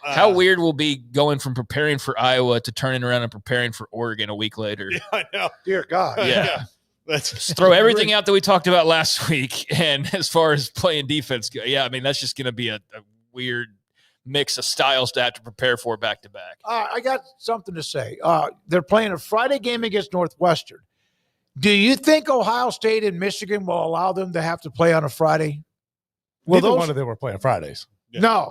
How weird will be going from preparing for Iowa to turning around and preparing for Oregon a week later. Yeah, I know. Dear God. Yeah. Just throw everything out that we talked about last week. And as far as playing defense, that's just going to be a weird mix of styles to have to prepare for back to back. I got something to say. They're playing a Friday game against Northwestern. Do you think Ohio State and Michigan will allow them to have to play on a Friday? Neither one of them were playing Fridays. Yeah.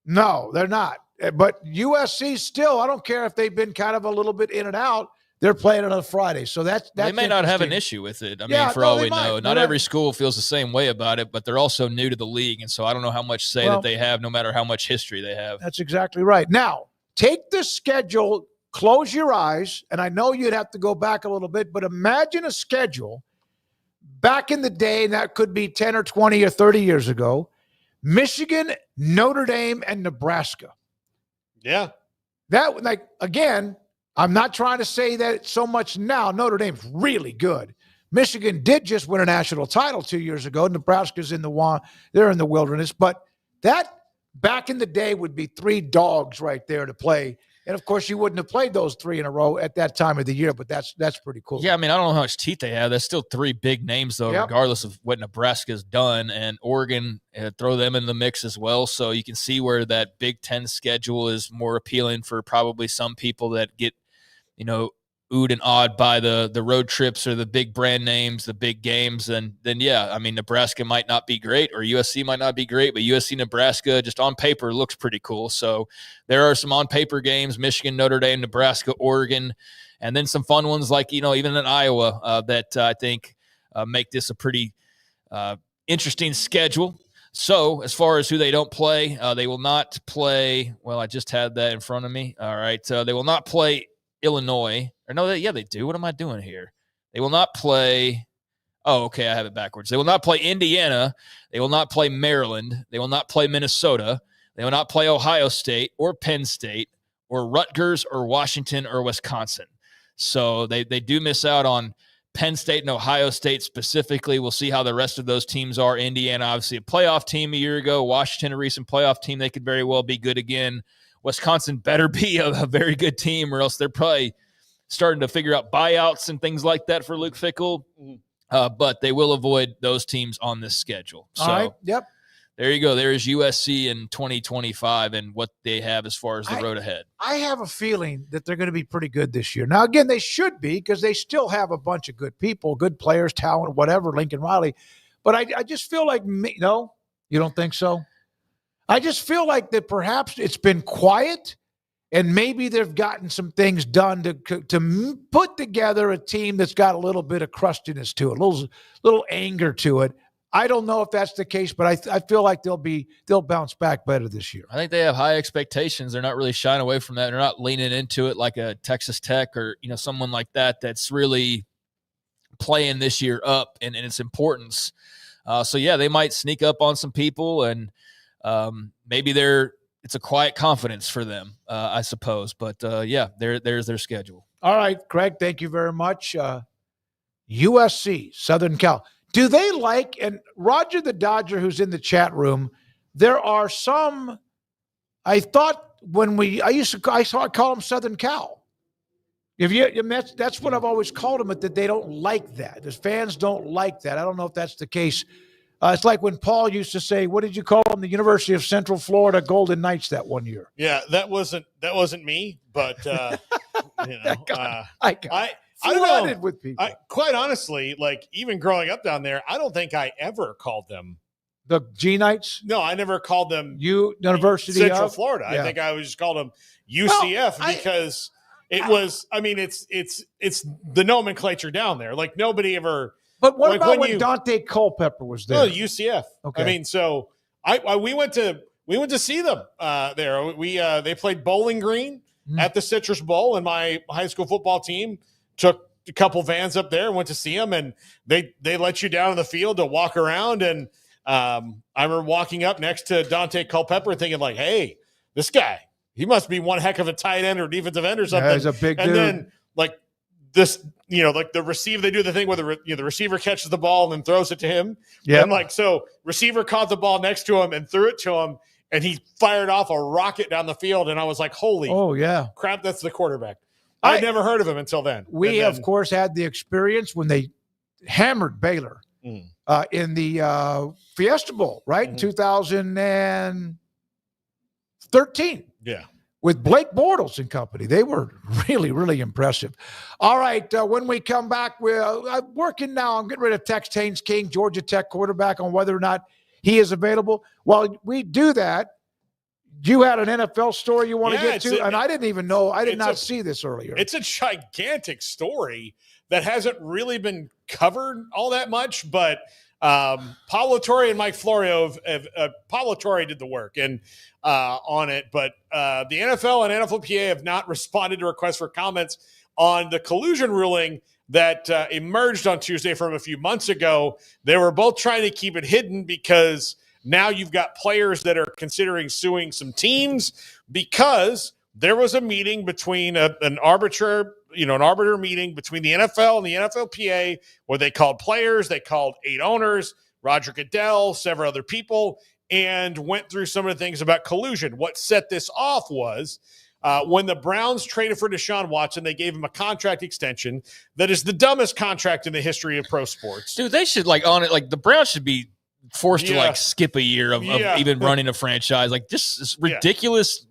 No, they're not. But USC still, I don't care if they've been kind of a little bit in and out, they're playing it on a Friday. So that's they may not have an issue with it. I mean, for all we know, not every school feels the same way about it, but they're also new to the league. And so I don't know how much say that they have, no matter how much history they have. That's exactly right. Now, take the schedule, close your eyes, and I know you'd have to go back a little bit, but imagine a schedule back in the day, and that could be 10 or 20 or 30 years ago, Michigan, Notre Dame, and Nebraska. Yeah. That, like, again, I'm not trying to say that it's so much now. Notre Dame's really good. Michigan did just win a national title 2 years ago. Nebraska's they're in the wilderness. But that back in the day would be 3 dogs right there to play. And, of course, you wouldn't have played those 3 in a row at that time of the year, but that's pretty cool. Yeah, I mean, I don't know how much teeth they have. There's still 3 big names, though, regardless of what Nebraska's done. And Oregon, throw them in the mix as well. So you can see where that Big Ten schedule is more appealing for probably some people that get, oohed and awed by the road trips or the big brand names, the big games. And then, I mean, Nebraska might not be great or USC might not be great, but USC, Nebraska, just on paper, looks pretty cool. So there are some on paper games, Michigan, Notre Dame, Nebraska, Oregon, and then some fun ones like, even in Iowa that I think make this a pretty interesting schedule. So as far as who they don't play, they will not play. Well, I just had that in front of me. All right. They will not play Illinois. Or no, they do. What am I doing here? They will not play Oh, okay, I have it backwards. They will not play Indiana. They will not play Maryland. They will not play Minnesota. They will not play Ohio State or Penn State or Rutgers or Washington or Wisconsin. So they do miss out on Penn State and Ohio State specifically. We'll see how the rest of those teams are. Indiana, obviously a playoff team a year ago. Washington, a recent playoff team. They could very well be good again. Wisconsin better be a very good team, or else they're probably starting to figure out buyouts and things like that for Luke Fickell. But they will avoid those teams on this schedule. So all right. Yep. There you go. There is USC in 2025 and what they have as far as the road ahead. I have a feeling that they're going to be pretty good this year. Now, again, they should be because they still have a bunch of good people, good players, talent, whatever, Lincoln Riley. But I just feel like, no, you don't think so? I just feel like that perhaps it's been quiet and maybe they've gotten some things done to put together a team that's got a little bit of crustiness to it, a little anger to it. I don't know if that's the case, but I feel like they'll bounce back better this year. I think they have high expectations. They're not really shying away from that. They're not leaning into it like a Texas Tech or someone like that that's really playing this year up and its importance. So yeah, they might sneak up on some people, and maybe it's a quiet confidence for them, I suppose. But yeah, there's their schedule. All right, Craig, thank you very much. USC, Southern Cal. Do they like, and Roger the Dodger, who's in the chat room, there are some, I thought I call them Southern Cal. That's what I've always called them, but that they don't like that. The fans don't like that. I don't know if that's the case. It's like when Paul used to say, what did you call them? The University of Central Florida Golden Knights that one year. Yeah, that wasn't me, but I don't know. With people. Quite honestly, like even growing up down there, I don't think I ever called them the G Knights. No, I never called them University Central of Florida. Yeah. I think I always just called them UCF because it was. I mean, it's the nomenclature down there. Like nobody ever. But what about when Dante Culpepper was there? No, UCF. Okay. I mean, so we went to see them there. They played Bowling Green at the Citrus Bowl, and my high school football team took a couple vans up there and went to see them, and they let you down in the field to walk around. And I remember walking up next to Dante Culpepper thinking like, hey, this guy, he must be one heck of a tight end or defensive end or something. Yeah, he's a big dude. And then like this, like the receiver, they do the thing where the receiver catches the ball and then throws it to him. Yeah. And so receiver caught the ball next to him and threw it to him, and he fired off a rocket down the field. And I was like, holy crap, that's the quarterback. I'd never heard of him until then. We, of course, had the experience when they hammered Baylor in the Fiesta Bowl, right? In 2013. Yeah. With Blake Bortles and company. They were really, really impressive. All right, when we come back, I'm working now. I'm getting rid of Tex Haynes King, Georgia Tech quarterback, on whether or not he is available. While we do that, you had an NFL story you want to get to, and I didn't even know. I did not see this earlier. It's a gigantic story that hasn't really been covered all that much, but Paulo Torre and Mike Florio Paulo Torre did the work and on it, but the NFL and NFLPA have not responded to requests for comments on the collusion ruling that emerged on Tuesday from a few months ago. They were both trying to keep it hidden because now you've got players that are considering suing some teams because there was a meeting between an arbiter meeting between the NFL and the NFLPA where they called players, they called 8 owners, Roger Goodell, several other people, and went through some of the things about collusion. What set this off was when the Browns traded for Deshaun Watson, they gave him a contract extension that is the dumbest contract in the history of pro sports. Dude, they should the Browns should be forced to skip a year of even running a franchise. Like just ridiculous,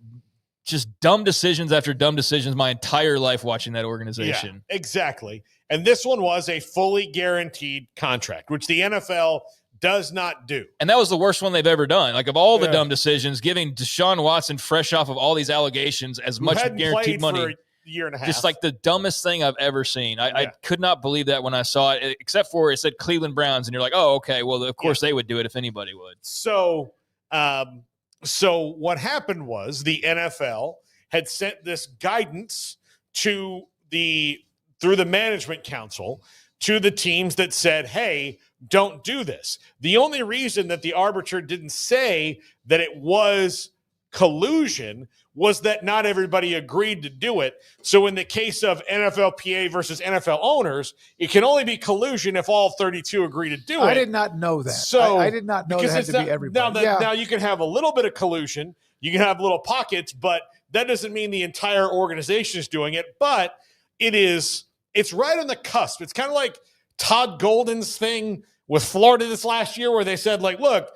just dumb decisions after dumb decisions my entire life watching that organization. Yeah, exactly. And this one was a fully guaranteed contract, which the NFL does not do. And that was the worst one they've ever done. Like of all the dumb decisions, giving Deshaun Watson fresh off of all these allegations as much guaranteed money. For a year and a half. Just like the dumbest thing I've ever seen. I could not believe that when I saw it, except for it said Cleveland Browns, and you're like, oh, okay, well, of course they would do it if anybody would. So what happened was the NFL had sent this guidance through the management council to the teams that said, hey, don't do this. The only reason that the arbiter didn't say that it was collusion was that not everybody agreed to do it. So in the case of NFLPA versus NFL owners, it can only be collusion if all 32 agree to do it. I did not know that. So I did not know that had to be everybody. Now you can have a little bit of collusion. You can have little pockets, but that doesn't mean the entire organization is doing it. But it's right on the cusp. It's kind of like Todd Golden's thing with Florida this last year where they said, like, look,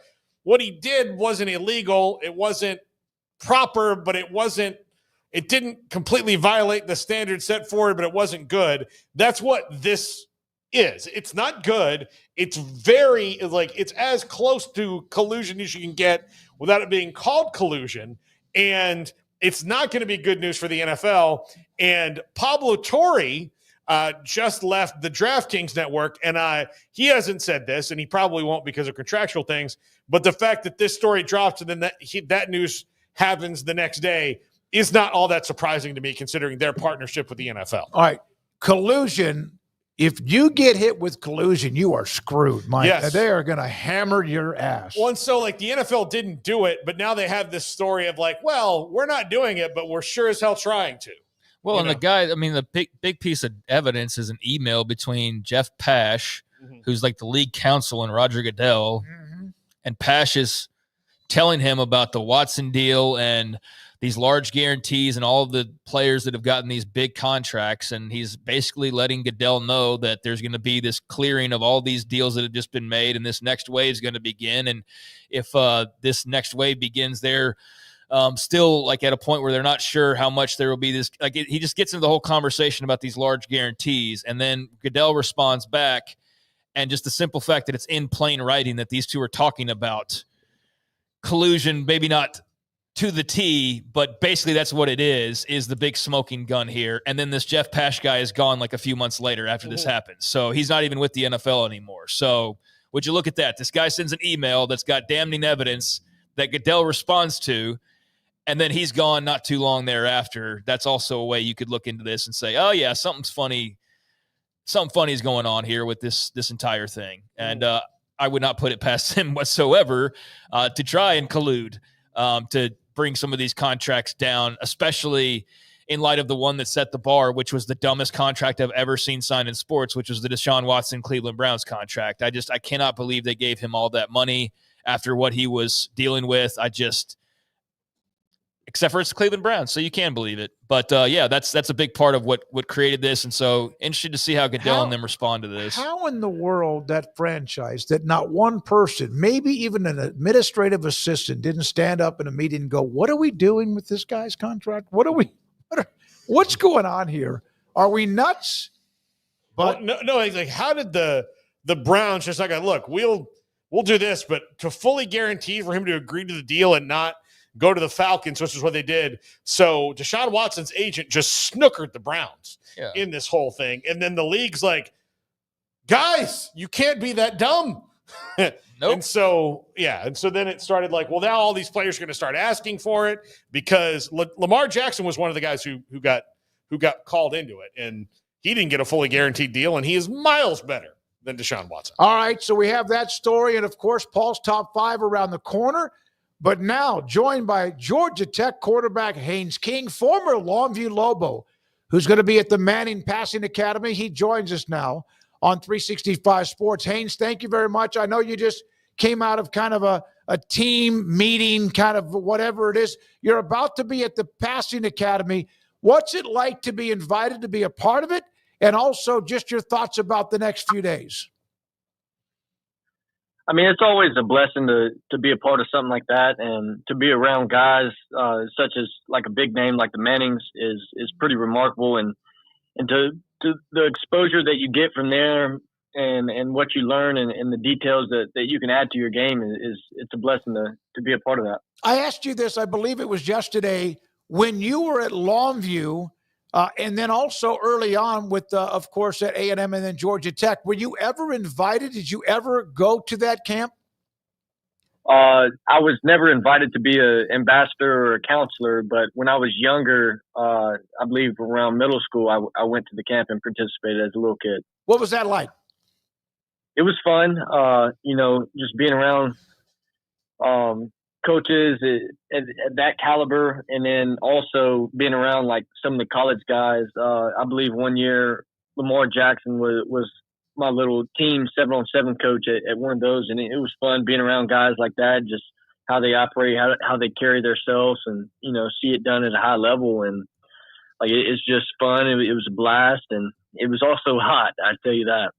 what he did wasn't illegal. It wasn't proper, but it didn't completely violate the standard set forward, but it wasn't good. That's what this is. It's not good. It's it's as close to collusion as you can get without it being called collusion. And it's not going to be good news for the NFL. And Pablo Torre just left the DraftKings network, and he hasn't said this, and he probably won't because of contractual things. But the fact that this story drops and then that news happens the next day is not all that surprising to me, considering their partnership with the NFL. All right, collusion. If you get hit with collusion, you are screwed, Mike. Yes. They are going to hammer your ass. Well, and so the NFL didn't do it, but now they have this story of well, we're not doing it, but we're sure as hell trying to. Well, the guy, the big piece of evidence is an email between Jeff Pash, who's the league counsel, and Roger Goodell. And Pash is telling him about the Watson deal and these large guarantees and all of the players that have gotten these big contracts. And he's basically letting Goodell know that there's going to be this clearing of all these deals that have just been made, and this next wave is going to begin. And if this next wave begins, they're still at a point where they're not sure how much there will be this. He just gets into the whole conversation about these large guarantees. And then Goodell responds back. And just the simple fact that it's in plain writing that these two are talking about collusion, maybe not to the T, but basically that's what it is the big smoking gun here. And then this Jeff Pash guy is gone a few months later after this happens. So he's not even with the NFL anymore. So would you look at that? This guy sends an email that's got damning evidence that Goodell responds to, and then he's gone not too long thereafter. That's also a way you could look into this and say, oh yeah, something funny is going on here with this entire thing. And I would not put it past him whatsoever to try and collude to bring some of these contracts down, especially in light of the one that set the bar, which was the dumbest contract I've ever seen signed in sports, which was the Deshaun Watson Cleveland Browns contract. I cannot believe they gave him all that money after what he was dealing with. Except for it's the Cleveland Browns, so you can believe it. But that's a big part of what created this, and so interested to see how Goodell and them respond to this. How in the world that franchise, that not one person, maybe even an administrative assistant, didn't stand up in a meeting and go, "What are we doing with this guy's contract? What's going on here? Are we nuts?" But no. How did the Browns just look? We'll do this, but to fully guarantee for him to agree to the deal and not go to the Falcons, which is what they did. So Deshaun Watson's agent just snookered the Browns in this whole thing. And then the league's guys, you can't be that dumb. Nope. And so then it started now all these players are going to start asking for it because Lamar Jackson was one of the guys who got called into it. And he didn't get a fully guaranteed deal, and he is miles better than Deshaun Watson. All right, so we have that story. And, of course, Paul's top 5 around the corner. But now joined by Georgia Tech quarterback Haynes King, former Longview Lobo, who's going to be at the Manning Passing Academy. He joins us now on 365 Sports. Haynes, thank you very much. I know you just came out of kind of a team meeting, kind of whatever it is. You're about to be at the Passing Academy. What's it like to be invited to be a part of it? And also just your thoughts about the next few days. I mean, it's always a blessing to be a part of something like that, and to be around guys such as a big name like the Mannings is pretty remarkable, and to the exposure that you get from there and what you learn and the details that you can add to your game it's a blessing to be a part of that. I asked you this, I believe it was yesterday, when you were at Longview. And then also early on with, of course, at A&M and then Georgia Tech, were you ever invited? Did you ever go to that camp? I was never invited to be an ambassador or a counselor, but when I was younger, I believe around middle school, I went to the camp and participated as a little kid. What was that like? It was fun, just being around coaches at that caliber, and then also being around like some of the college guys. I believe one year Lamar Jackson was my little team 7-on-7 coach at one of those, and it was fun being around guys like that, just how they operate, how they carry themselves, and see it done at a high level, and like it's just fun. It was a blast, and it was also hot. I tell you that.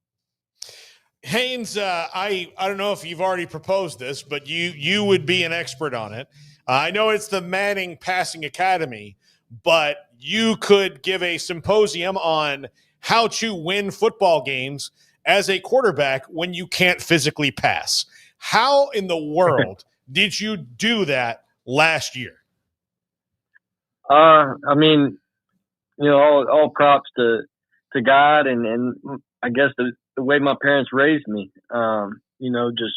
Haynes, I don't know if you've already proposed this, but you would be an expert on it. I know it's the Manning Passing Academy, but you could give a symposium on how to win football games as a quarterback when you can't physically pass. How in the world did you do that last year? I mean, all props to God and I guess the way my parents raised me, just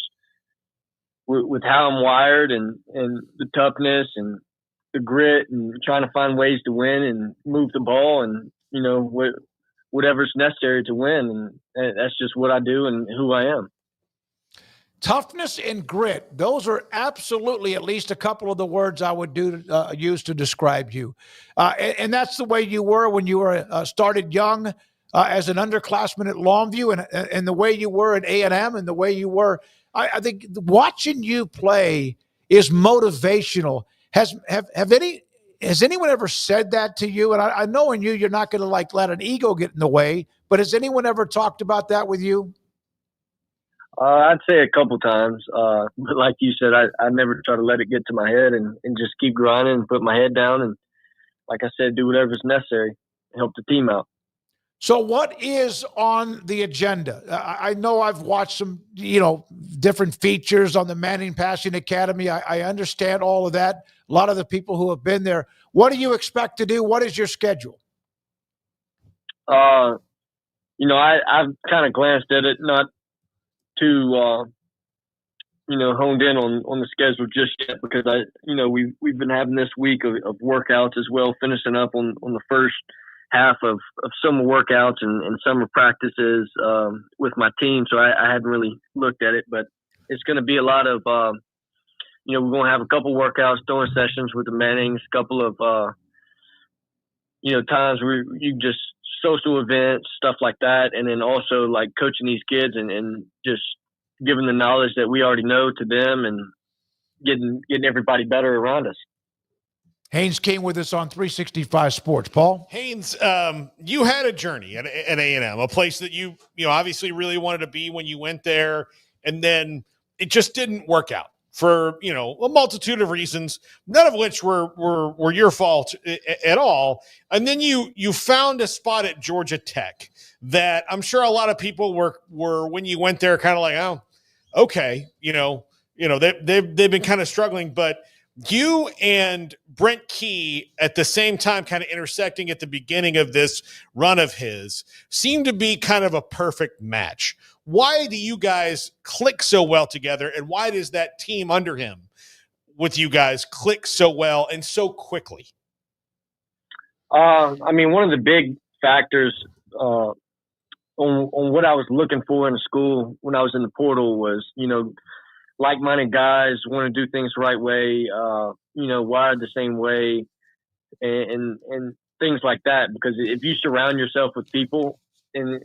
with how I'm wired and the toughness and the grit and trying to find ways to win and move the ball and, whatever's necessary to win. And that's just what I do and who I am. Toughness and grit. Those are absolutely at least a couple of the words I would use to describe you. And that's the way you were when you were started young as an underclassman at Longview and the way you were at A&M and the way you were. I think watching you play is motivational. Has anyone ever said that to you? And I know in you, you're not going to let an ego get in the way, but has anyone ever talked about that with you? I'd say a couple times. But like you said, I never try to let it get to my head and just keep grinding and put my head down. And like I said, do whatever's necessary to help the team out. So what is on the agenda? I know I've watched some, different features on the Manning Passing Academy. I understand all of that. A lot of the people who have been there. What do you expect to do? What is your schedule? I've kind of glanced at it, not too, honed in on the schedule just yet because we've been having this week of workouts as well, finishing up on the first half of summer workouts and summer practices with my team. So I hadn't really looked at it, but it's going to be a lot of, we're going to have a couple workouts, throwing sessions with the Mannings, a couple of, times where you just social events, stuff like that. And then also like coaching these kids and just giving the knowledge that we already know to them and getting everybody better around us. Haynes came with us on 365 Sports. Paul? Haynes, you had a journey at A&M, a place that you obviously really wanted to be when you went there, and then it just didn't work out for, a multitude of reasons, none of which were your fault at all. And then you found a spot at Georgia Tech that I'm sure a lot of people were when you went there kind of like, oh, okay, they've been kind of struggling, but you and Brent Key at the same time kind of intersecting at the beginning of this run of his seemed to be kind of a perfect match. Why do you guys click so well together, and why does that team under him with you guys click so well and so quickly? One of the big factors on what I was looking for in school when I was in the portal was, like-minded guys want to do things the right way, wired the same way, and things like that. Because if you surround yourself with people and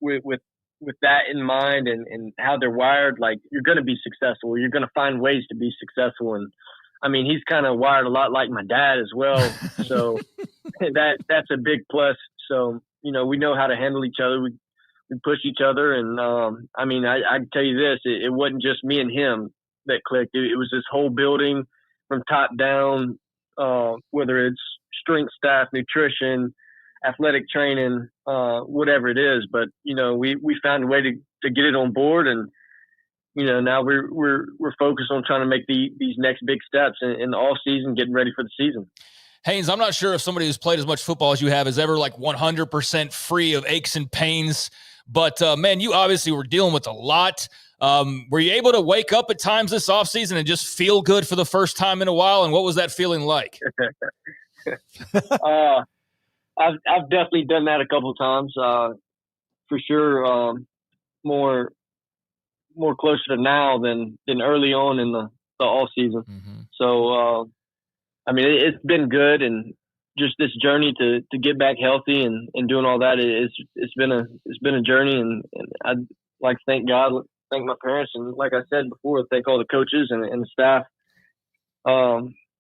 with that in mind and how they're wired, like you're going to be successful. You're going to find ways to be successful. And he's kind of wired a lot like my dad as well. So that's a big plus. So, we know how to handle each other. We push each other. And, I can tell you this, it wasn't just me and him that clicked. It was this whole building from top down, whether it's strength staff, nutrition, athletic training, whatever it is. But, we found a way to get it on board. And, now we're focused on trying to make these next big steps in the off season, getting ready for the season. Haynes, I'm not sure if somebody who's played as much football as you have is ever 100% free of aches and pains. But, man, you obviously were dealing with a lot. Were you able to wake up at times this offseason and just feel good for the first time in a while? And what was that feeling like? I've definitely done that a couple of times, for sure. More closer to now than early on in the off season. Mm-hmm. So, I mean, it's been good, and just this journey to get back healthy and doing all that, it's been a journey, and I'd like to thank God, thank my parents, and like I said before, thank all the coaches and the staff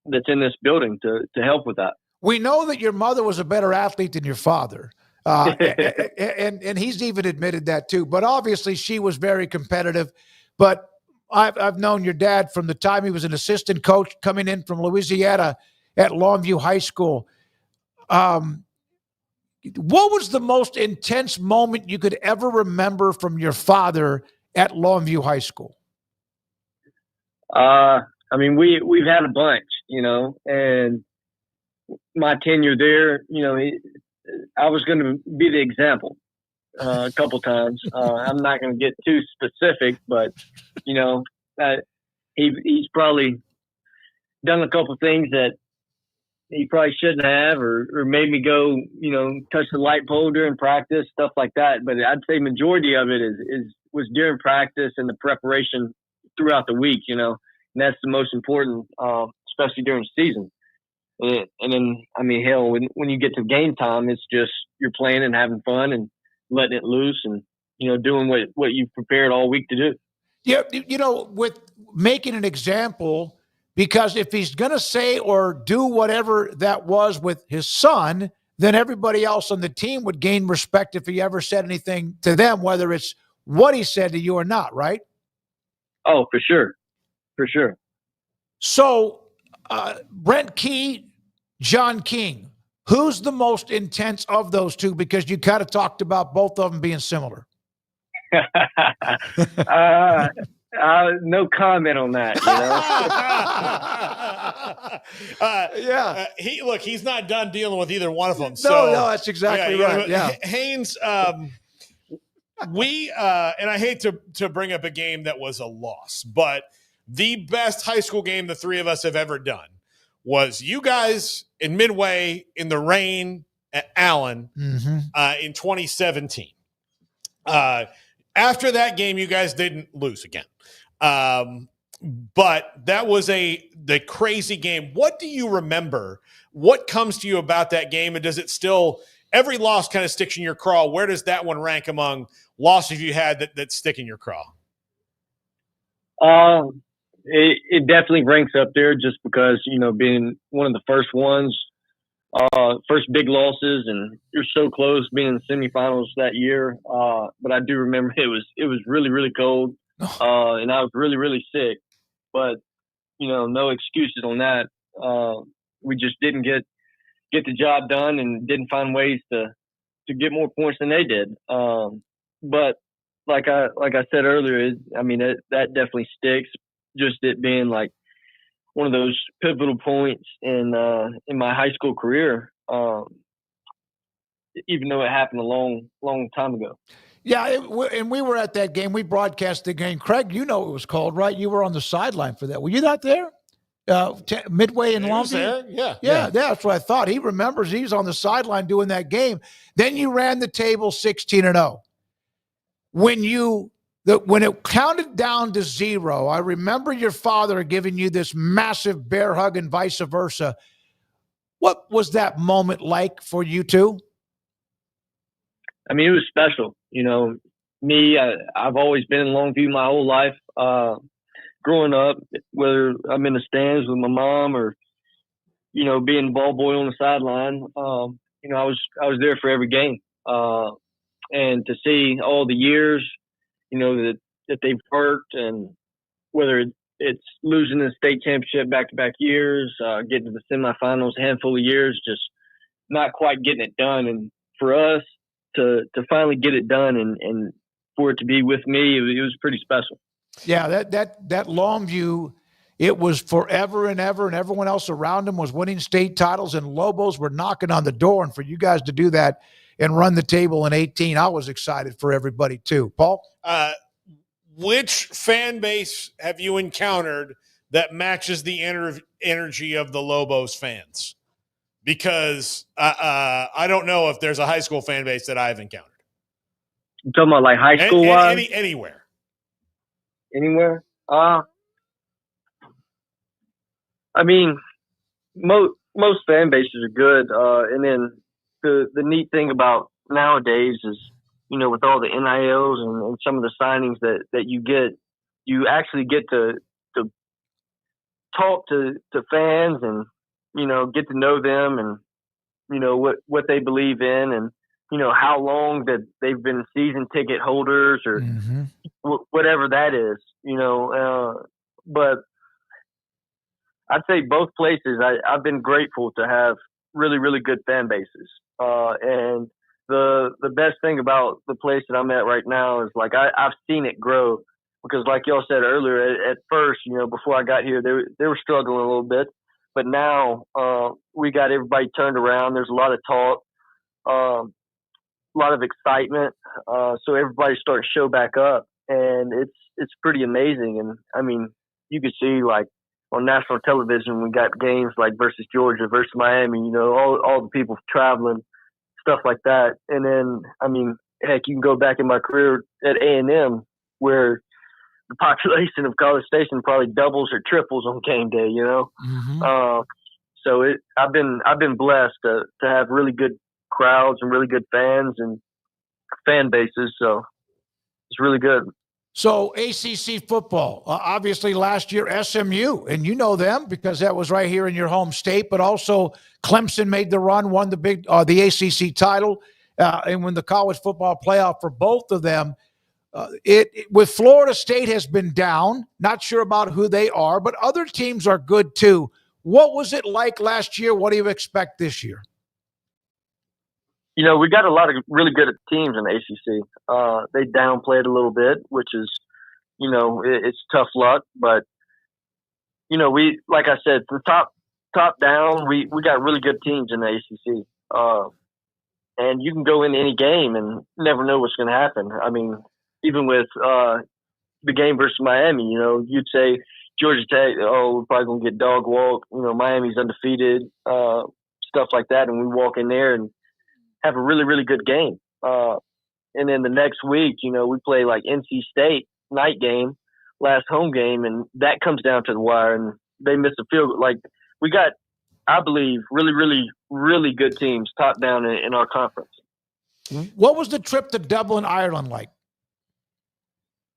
that's in this building to help with that. We know that your mother was a better athlete than your father. And he's even admitted that too. But obviously she was very competitive. But I've known your dad from the time he was an assistant coach coming in from Louisiana at Longview High School. What was the most intense moment you could ever remember from your father at Longview High School? I mean, we've had a bunch, and my tenure there, I was going to be the example a couple times. I'm not going to get too specific, but he's probably done a couple things that he probably shouldn't have, or made me go, touch the light pole during practice, stuff like that. But I'd say majority of it was during practice and the preparation throughout the week, and that's the most important, especially during season. And then, I mean, hell, when you get to game time, it's just you're playing and having fun and letting it loose and, doing what you've prepared all week to do. Yeah, with making an example, because if he's going to say or do whatever that was with his son, then everybody else on the team would gain respect if he ever said anything to them, whether it's what he said to you or not, right? Oh, for sure. For sure. So, Brent Key, John King, who's the most intense of those two? Because you kind of talked about both of them being similar. No comment on that. He's not done dealing with either one of them. No, that's exactly right. Yeah, Haynes. And I hate to bring up a game that was a loss, but the best high school game the three of us have ever done was you guys in Midway in the rain at Allen in 2017. After that game, you guys didn't lose again. But that was the crazy game. What do you remember? What comes to you about that game? And does it still, every loss kind of sticks in your craw? Where does that one rank among losses you had that stick in your craw? It definitely ranks up there just because, being one of the first ones, first big losses, and you're so close being in the semifinals that year. But I do remember it was really, really cold, and I was really, really sick. But, no excuses on that. We just didn't get the job done and didn't find ways to get more points than they did. But like I said earlier, that definitely sticks. Just it being like one of those pivotal points in my high school career, even though it happened a long, long time ago. Yeah, and we were at that game. We broadcast the game. Craig, it was called, right? You were on the sideline for that. Were you not there? Midway in Longview? Yeah, that's what I thought. He remembers he was on the sideline doing that game. Then you ran the table 16-0. When it counted down to 0, I remember your father giving you this massive bear hug and vice versa. What was that moment like for you two? I mean, it was special. Me, I've always been in Longview my whole life. Growing up, whether I'm in the stands with my mom or, being the ball boy on the sideline, I was there for every game. And to see all the years, that they've worked, and whether it's losing the state championship back-to-back years, getting to the semifinals a handful of years, just not quite getting it done. And for us to finally get it done and for it to be with me, it was pretty special. Yeah, that Longview, it was forever and ever, and everyone else around them was winning state titles, and Lobos were knocking on the door. And for you guys to do that and run the table in 18, I was excited for everybody too. Paul? which fan base have you encountered that matches the energy of the Lobos fans? Because I don't know if there's a high school fan base that I've encountered. You talking about like high school wise? Anywhere. Anywhere? I mean, most fan bases are good. And then the neat thing about nowadays is, with all the NILs and some of the signings that you get, you actually get to talk to fans and, get to know them and, what they believe in and, how long that they've been season ticket holders or whatever that is, but I'd say both places. I've been grateful to have really, really good fan bases. And the best thing about the place that I'm at right now is like I've seen it grow because, like y'all said earlier, at first, before I got here, they were struggling a little bit, but now we got everybody turned around. There's a lot of talk, a lot of excitement. So everybody's starting to show back up, and it's pretty amazing. And I mean, you could see like on national television, we got games like versus Georgia, versus Miami, all the people traveling, stuff like that. And then, I mean, heck, you can go back in my career at A&M where the population of College Station probably doubles or triples on game day, So I've been blessed to have really good crowds and really good fans and fan bases. So it's really good. So ACC football, obviously last year SMU, and you know them because that was right here in your home state, but also Clemson made the run, won the ACC title, and won the college football playoff for both of them. With Florida State has been down, not sure about who they are, but other teams are good too. What was it like last year? What do you expect this year? We got a lot of really good teams in the ACC. They downplayed a little bit, which is, it's tough luck. But, we, like I said, from top down, we got really good teams in the ACC. And you can go into any game and never know what's going to happen. I mean, even with the game versus Miami, you'd say Georgia Tech, we're probably going to get dog walk. Miami's undefeated, stuff like that. And we walk in there and have a really, really good game. And then the next week, we play like NC State night game, last home game, and that comes down to the wire and they miss a field goal. Like we got, I believe, really, really, really good teams top down in our conference. What was the trip to Dublin, Ireland like?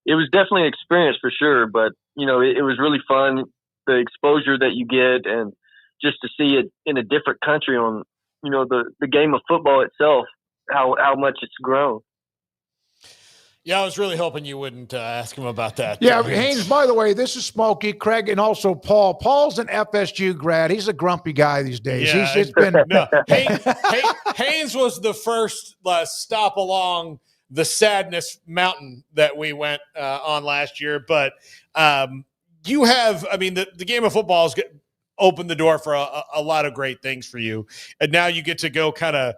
It was definitely an experience for sure, but it was really fun. The exposure that you get and just to see it in a different country on, the game of football itself, how much it's grown. Yeah, I was really hoping you wouldn't ask him about that. Yeah, Haynes, by the way, this is Smokey, Craig, and also Paul. Paul's an FSU grad. He's a grumpy guy these days. Yeah, it's been no. Haynes was the first stop along the sadness mountain that we went on last year. But you have, I mean, the game of football has opened the door for a lot of great things for you. And now you get to go kind of,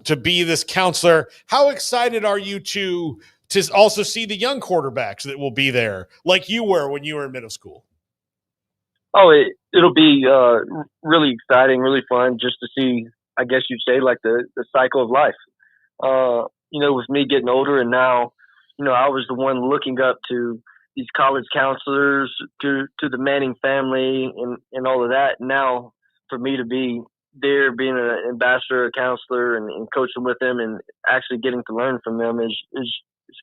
to be this counselor. How excited are you to also see the young quarterbacks that will be there like you were when you were in middle school? Oh, it'll be really exciting, really fun just to see, I guess you'd say, like the cycle of life. With me getting older and now, I was the one looking up to these college counselors, to the Manning family and all of that. Now for me to be there, being an ambassador, a counselor and coaching with them and actually getting to learn from them is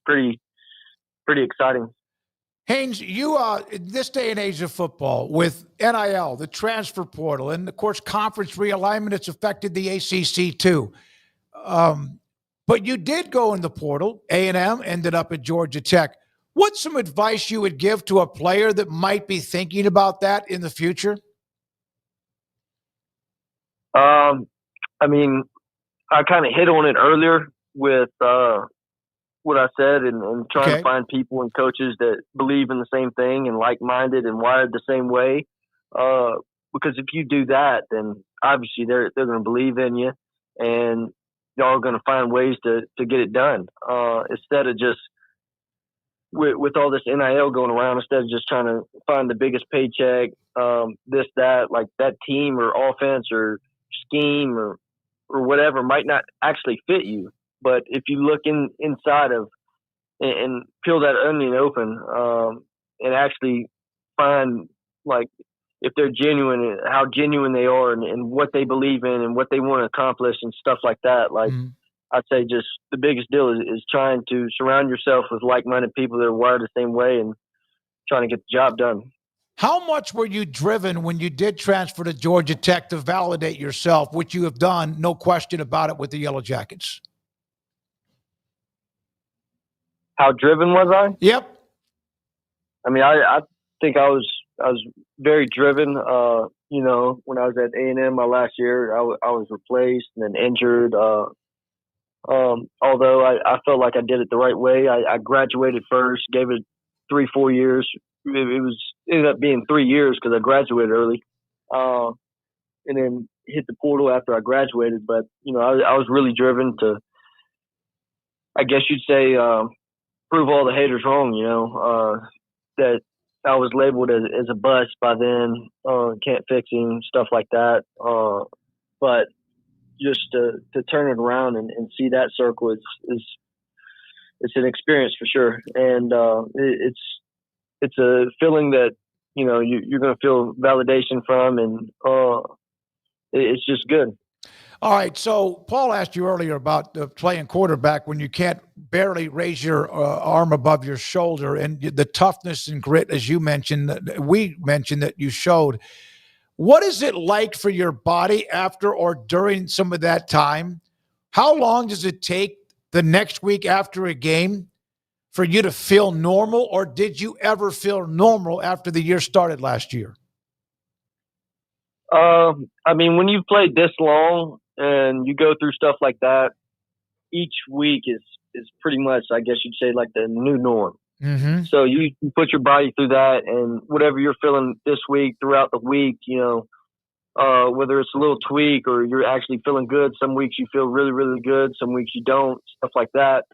pretty exciting. Haynes, you in this day and age of football with NIL, the transfer portal, and of course conference realignment, it's affected the ACC too. But you did go in the portal. A&M ended up at Georgia Tech. What's some advice you would give to a player that might be thinking about that in the future? I mean, I kind of hit on it earlier with what I said and trying to find people and coaches that believe in the same thing and like-minded and wired the same way. Because if you do that, then obviously they're going to believe in you and y'all are going to find ways to get it done. Instead of just, with all this NIL going around, instead of just trying to find the biggest paycheck, this, that, like that team or offense or scheme or whatever might not actually fit you. But if you look inside of and peel that onion open, and actually find like if they're genuine, how genuine they are, and what they believe in and what they want to accomplish and stuff like that. Like I'd say, just the biggest deal is trying to surround yourself with like-minded people that are wired the same way and trying to get the job done. How much were you driven when you did transfer to Georgia Tech to validate yourself, which you have done, no question about it, with the Yellow Jackets? How driven was I? Yep. I mean, I think I was very driven. You know, when I was at A&M my last year, I was replaced and then injured. Although I felt like I did it the right way. I graduated first, gave it 3-4 years. It ended up being 3 years because I graduated early, and then hit the portal after I graduated. But you know, I was really driven to, I guess you'd say, prove all the haters wrong. You know, that I was labeled as a bust by then, can't fix him, stuff like that. But just to turn it around and see that circle is it's an experience for sure, and it's a feeling that you know you're going to feel validation from, and it's just good. All right, so Paul asked you earlier about playing quarterback when you can't barely raise your arm above your shoulder, and the toughness and grit, as you mentioned, we mentioned that you showed. What is it like for your body after or during some of that time? How long does it take the next week after a game for you to feel normal, or did you ever feel normal after the year started last year? I mean, when you've played this long and you go through stuff like that, each week is pretty much, I guess you'd say, like the new norm. Mm-hmm. So you put your body through that, and whatever you're feeling this week, throughout the week, you know, whether it's a little tweak or you're actually feeling good. Some weeks you feel really, really good. Some weeks you don't, stuff like that.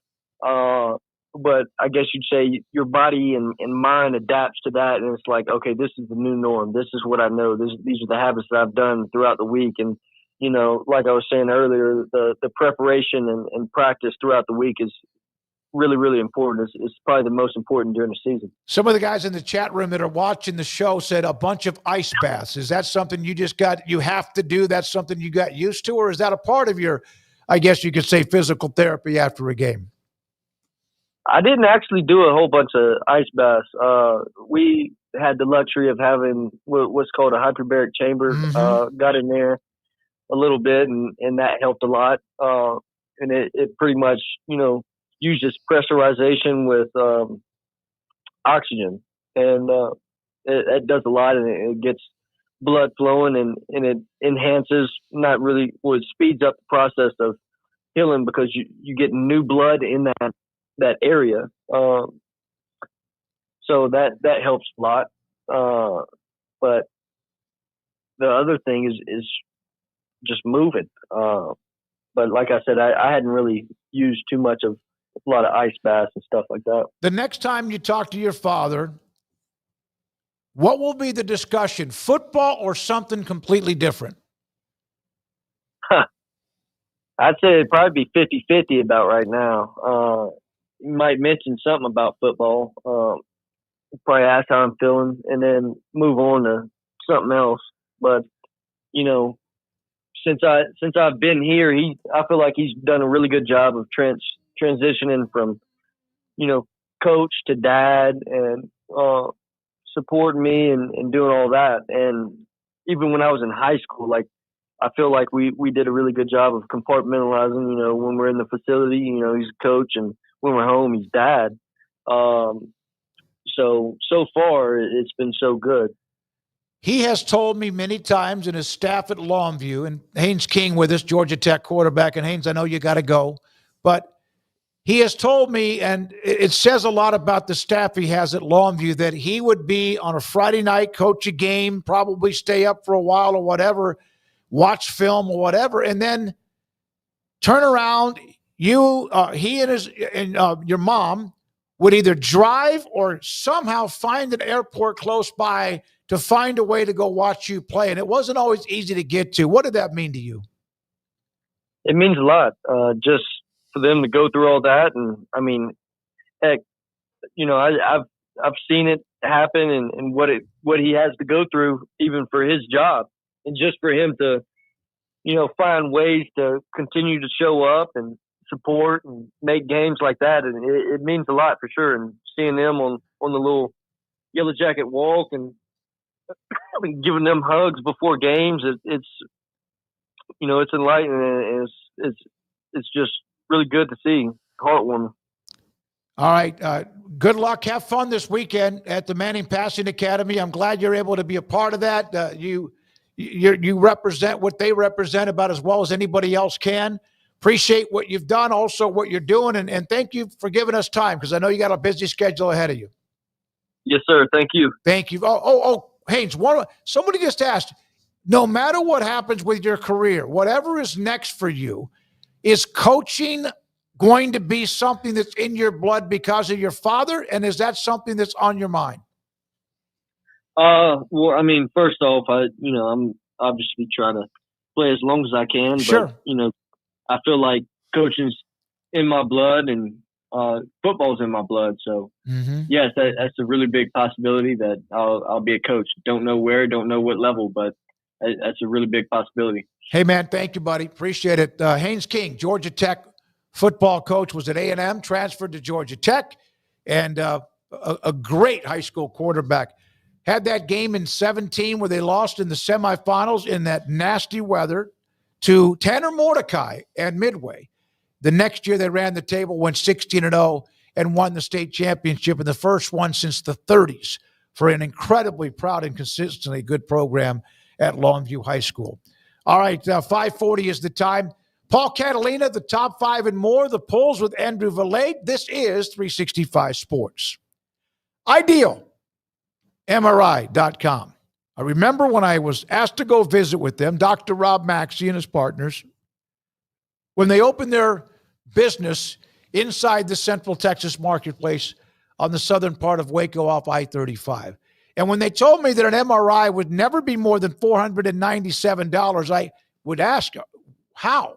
But I guess you'd say your body and mind adapts to that, and it's like, okay, this is the new norm. This is what I know. These are the habits that I've done throughout the week. And, you know, like I was saying earlier, the preparation and practice throughout the week is really, really important. It's probably the most important during the season. Some of the guys in the chat room that are watching the show said a bunch of ice baths. Is that something you have to do? That's something you got used to? Or is that a part of your, I guess you could say, physical therapy after a game? I didn't actually do a whole bunch of ice baths. We had the luxury of having what's called a hyperbaric chamber. Got in there a little bit, and that helped a lot. And it pretty much, you know, uses pressurization with oxygen, and it does a lot, and it gets blood flowing, and it enhances, not really, well, it speeds up the process of healing because you get new blood in that area. So that helps a lot. But the other thing is just moving. But like I said, I hadn't really used too much of a lot of ice baths and stuff like that. The next time you talk to your father, what will be the discussion? Football or something completely different? I'd say it'd probably be 50-50 about right now. You might mention something about football. Probably ask how I'm feeling and then move on to something else. But, you know, since I've been here, I feel like he's done a really good job of transitioning from, you know, coach to dad, and supporting me and doing all that. And even when I was in high school, like, I feel like we did a really good job of compartmentalizing. You know, when we're in the facility, you know, he's a coach, and when we're home, he's dad. So far, it's been so good. He has told me many times, and his staff at Longview, and Haynes King with us, Georgia Tech quarterback. And Haynes, I know you got to go, but he has told me, and it says a lot about the staff he has at Longview, that he would be on a Friday night, coach a game, probably stay up for a while or whatever, watch film or whatever, and then turn around. He and your mom would either drive or somehow find an airport close by to find a way to go watch you play. And it wasn't always easy to get to. What did that mean to you? It means a lot, just for them to go through all that. And I mean, heck, I've seen it happen and what he has to go through even for his job, and just for him to, find ways to continue to show up and support and make games like that. And it means a lot for sure. And seeing them on the little Yellow Jacket walk and giving them hugs before games, it's enlightening. And it's just really good to see, heartwarming. All right. Good luck. Have fun this weekend at the Manning Passing Academy. I'm glad you're able to be a part of that. You represent what they represent about as well as anybody else can. Appreciate what you've done, also what you're doing, and thank you for giving us time, because I know you got a busy schedule ahead of you. Yes, sir. Thank you. Thank you. Haynes, somebody just asked, no matter what happens with your career, whatever is next for you, is coaching going to be something that's in your blood because of your father, and is that something that's on your mind? Well, I mean, first off, I'm obviously trying to play as long as I can. Sure. But, I feel like coaching's in my blood and football's in my blood. So, yes, that's a really big possibility that I'll be a coach. Don't know where, don't know what level, but that's a really big possibility. Hey, man, thank you, buddy. Appreciate it. Haynes King, Georgia Tech football coach, was at A&M, transferred to Georgia Tech, and a great high school quarterback. Had that game in 2017 where they lost in the semifinals in that nasty weather to Tanner Mordecai and Midway. The next year they ran the table, went 16-0, and won the state championship, and the first one since the 30s for an incredibly proud and consistently good program at Longview High School. All right, 5:40 is the time. Paul Catalina, the top five and more, the polls with Andrew Valade. This is 365 Sports. Ideal. MRI.com. I remember when I was asked to go visit with them, Dr. Rob Maxey and his partners, when they opened their business inside the Central Texas marketplace on the southern part of Waco off I-35. And when they told me that an MRI would never be more than $497, I would ask, how?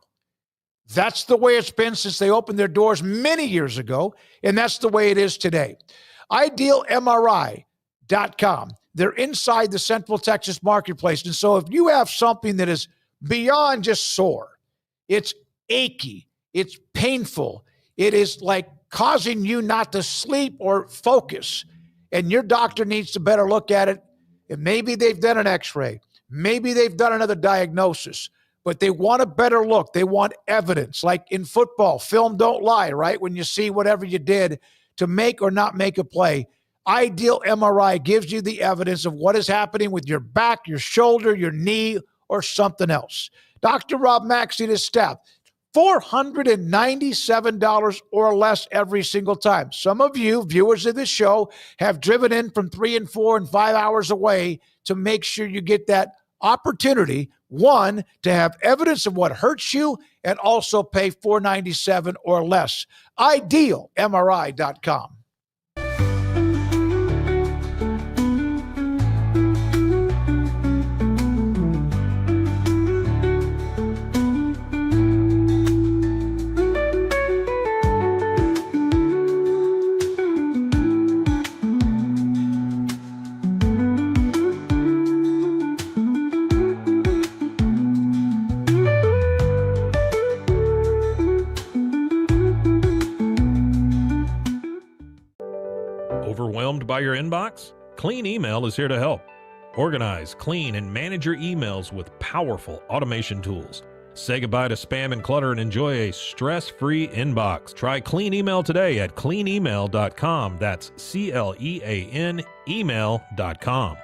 That's the way it's been since they opened their doors many years ago, and that's the way it is today. IdealMRI.com. They're inside the Central Texas marketplace. And so if you have something that is beyond just sore, it's achy, it's painful, it is like causing you not to sleep or focus, and your doctor needs to better look at it, and maybe they've done an x-ray, maybe they've done another diagnosis, but they want a better look. They want evidence. Like in football, film don't lie, right? When you see whatever you did to make or not make a play, Ideal MRI gives you the evidence of what is happening with your back, your shoulder, your knee, or something else. Dr. Rob Maxey and his staff, $497 or less every single time. Some of you, viewers of this show, have driven in from 3 and 4 and 5 hours away to make sure you get that opportunity, one, to have evidence of what hurts you, and also pay $497 or less. IdealMRI.com. Overwhelmed by your inbox? Clean Email is here to help. Organize, clean, and manage your emails with powerful automation tools. Say goodbye to spam and clutter and enjoy a stress-free inbox. Try Clean Email today at cleanemail.com. That's CLEAN email.com.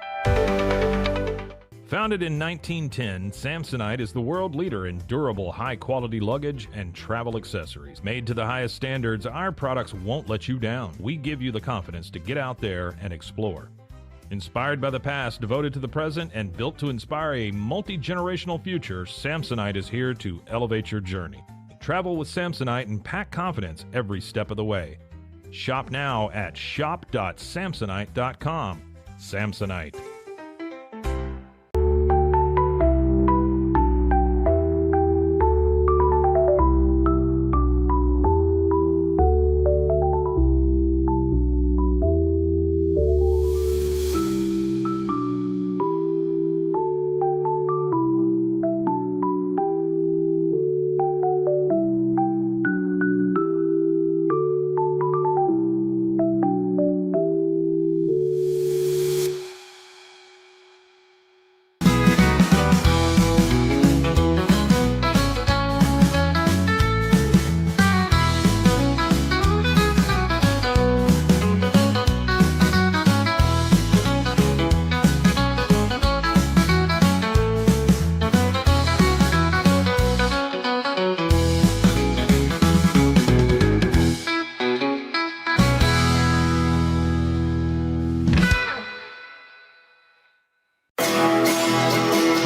Founded in 1910, Samsonite is the world leader in durable, high-quality luggage and travel accessories. Made to the highest standards, our products won't let you down. We give you the confidence to get out there and explore. Inspired by the past, devoted to the present, and built to inspire a multi-generational future, Samsonite is here to elevate your journey. Travel with Samsonite and pack confidence every step of the way. Shop now at shop.samsonite.com. Samsonite.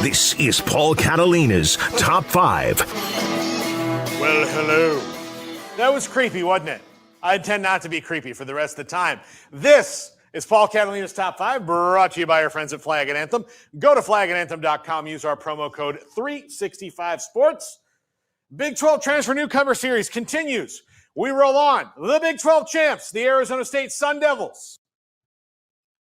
This is Paul Catalina's Top 5. Well, hello. That was creepy, wasn't it? I intend not to be creepy for the rest of the time. This is Paul Catalina's Top 5, brought to you by our friends at Flag and Anthem. Go to flagandanthem.com. Use our promo code 365sports. Big 12 Transfer Newcomer Series continues. We roll on. The Big 12 champs, the Arizona State Sun Devils.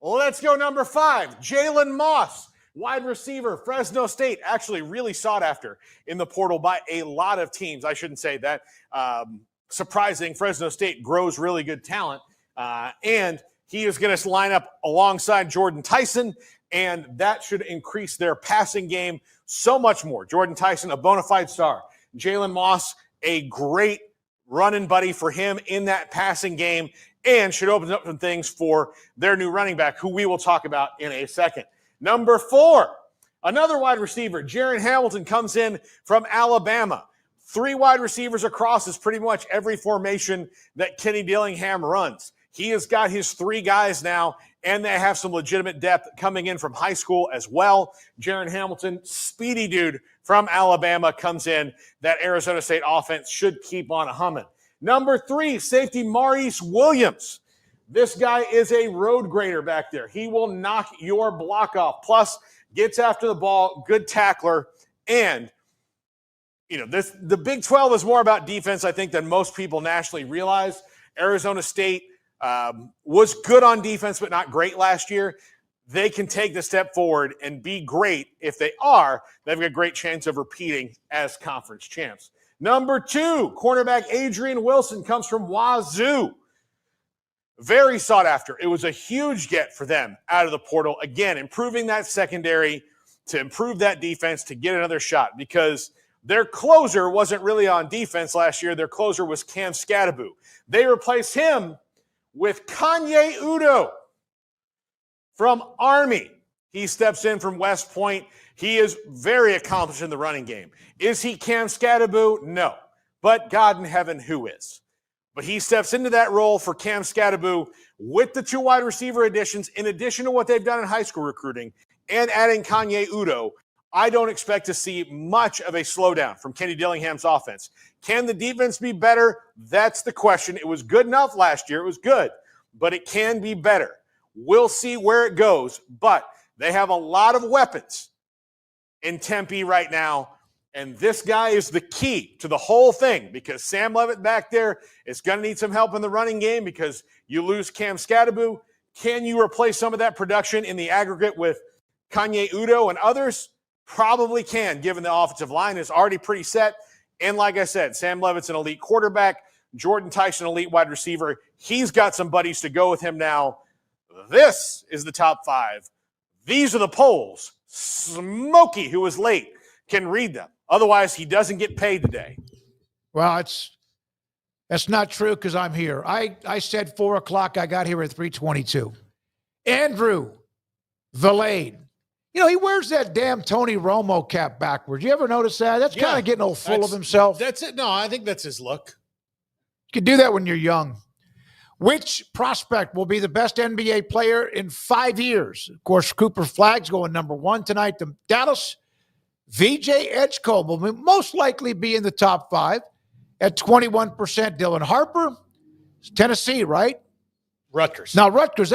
Let's go number 5, Jalen Moss. Wide receiver, Fresno State, actually really sought after in the portal by a lot of teams. I shouldn't say that. Surprising, Fresno State grows really good talent, and he is going to line up alongside Jordan Tyson, and that should increase their passing game so much more. Jordan Tyson, a bona fide star. Jalen Moss, a great running buddy for him in that passing game, and should open up some things for their new running back, who we will talk about in a second. Number 4, another wide receiver, Jaron Hamilton, comes in from Alabama. 3 wide receivers across is pretty much every formation that Kenny Dillingham runs. He has got his 3 guys now, and they have some legitimate depth coming in from high school as well. Jaron Hamilton, speedy dude from Alabama, comes in. That Arizona State offense should keep on humming. Number 3, safety Maurice Williams. This guy is a road grader back there. He will knock your block off. Plus, gets after the ball, good tackler. And, the Big 12 is more about defense, I think, than most people nationally realize. Arizona State was good on defense, but not great last year. They can take the step forward and be great. If they are, they've got a great chance of repeating as conference champs. Number 2, cornerback Adrian Wilson comes from Wazoo. Very sought after. It was a huge get for them out of the portal. Again, improving that secondary to improve that defense to get another shot, because their closer wasn't really on defense last year. Their closer was Cam Scadaboo. They replaced him with Kanye Udo from Army. He steps in from West Point. He is very accomplished in the running game. Is he Cam Scadaboo? No. But God in heaven, who is? But he steps into that role for Cam Scadaboo with the 2 wide receiver additions, in addition to what they've done in high school recruiting, and adding Kanye Udo. I don't expect to see much of a slowdown from Kenny Dillingham's offense. Can the defense be better? That's the question. It was good enough last year. It was good, but it can be better. We'll see where it goes, but they have a lot of weapons in Tempe right now. And this guy is the key to the whole thing, because Sam Levitt back there is going to need some help in the running game, because you lose Cam Scadaboo. Can you replace some of that production in the aggregate with Kanye Udo and others? Probably can, given the offensive line is already pretty set. And like I said, Sam Levitt's an elite quarterback. Jordan Tyson, elite wide receiver. He's got some buddies to go with him now. This is the top 5. These are the polls. Smokey, who was late, can read them. Otherwise, he doesn't get paid today. Well, that's not true, because I'm here. I said 4 o'clock. I got here at 3:22. Andrew Valade. He wears that damn Tony Romo cap backwards. You ever notice that? That's kind of getting old full of himself. That's it. No, I think that's his look. You can do that when you're young. Which prospect will be the best NBA player in 5 years? Of course, Cooper Flagg's going number 1 tonight to Dallas. VJ Edgecombe will most likely be in the top 5 at 21%. Dylan Harper, Tennessee, right? Rutgers. Now Rutgers.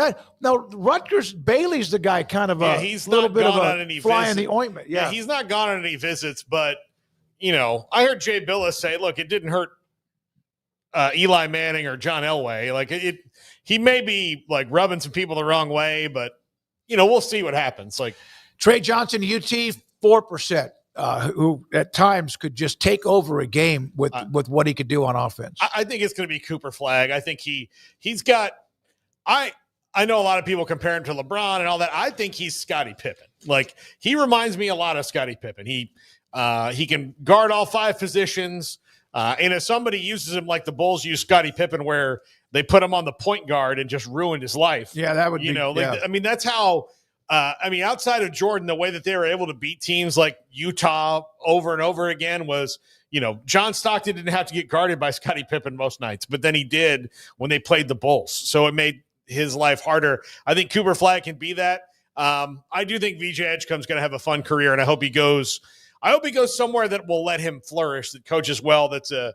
Bailey's the guy, kind of he's a little not bit of gone on a any fly in visit. the ointment. Yeah, he's not gone on any visits, but I heard Jay Billis say, "Look, it didn't hurt Eli Manning or John Elway. Like he may be like rubbing some people the wrong way, but we'll see what happens." Like Trey Johnson, UT 4%, who at times could just take over a game with what he could do on offense. I think it's going to be Cooper Flagg. I think he's got. I know a lot of people compare him to LeBron and all that. I think he's Scottie Pippen. Like he reminds me a lot of Scottie Pippen. He can guard all 5 positions. And if somebody uses him like the Bulls use Scottie Pippen, where they put him on the point guard and just ruined his life. Yeah, that would I mean, that's how. Outside of Jordan, the way that they were able to beat teams like Utah over and over again was, John Stockton didn't have to get guarded by Scottie Pippen most nights, but then he did when they played the Bulls. So it made his life harder. I think Cooper Flagg can be that. I do think VJ Edgecombe's going to have a fun career, and I hope he goes somewhere that will let him flourish, that coaches well, that's a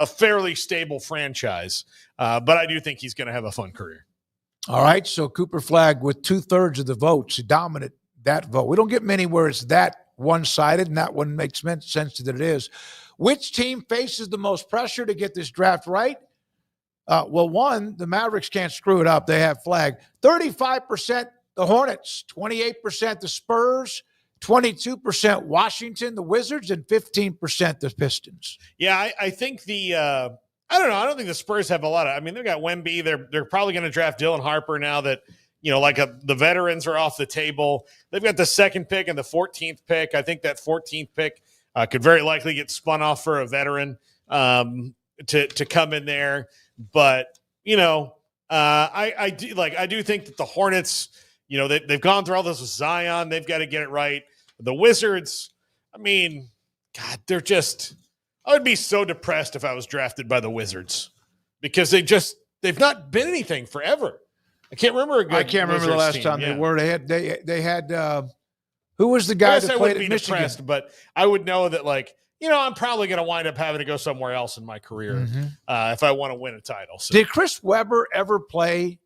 fairly stable franchise. But I do think he's going to have a fun career. All right, so Cooper Flagg with 2/3 of the votes, dominant that vote. We don't get many where it's that one-sided, and that one makes sense that it is. Which team faces the most pressure to get this draft right? One, the Mavericks can't screw it up. They have Flagg. 35% the Hornets, 28% the Spurs, 22% Washington, the Wizards, and 15% the Pistons. Yeah, I think I don't know. I don't think the Spurs have a lot of. I mean, they've got Wemby. They're probably going to draft Dylan Harper now that the veterans are off the table. They've got the 2nd pick and the 14th pick. I think that 14th pick could very likely get spun off for a veteran to come in there. But I do think that the Hornets, they've gone through all this with Zion. They've got to get it right. The Wizards, I mean, God, they're just. I would be so depressed if I was drafted by the Wizards because they've not been anything forever. I can't remember I can't remember the last time they were. They had who was the guy that played at Michigan? Depressed, but I would know that I'm probably going to wind up having to go somewhere else in my career if I want to win a title. So. Did Chris Webber ever play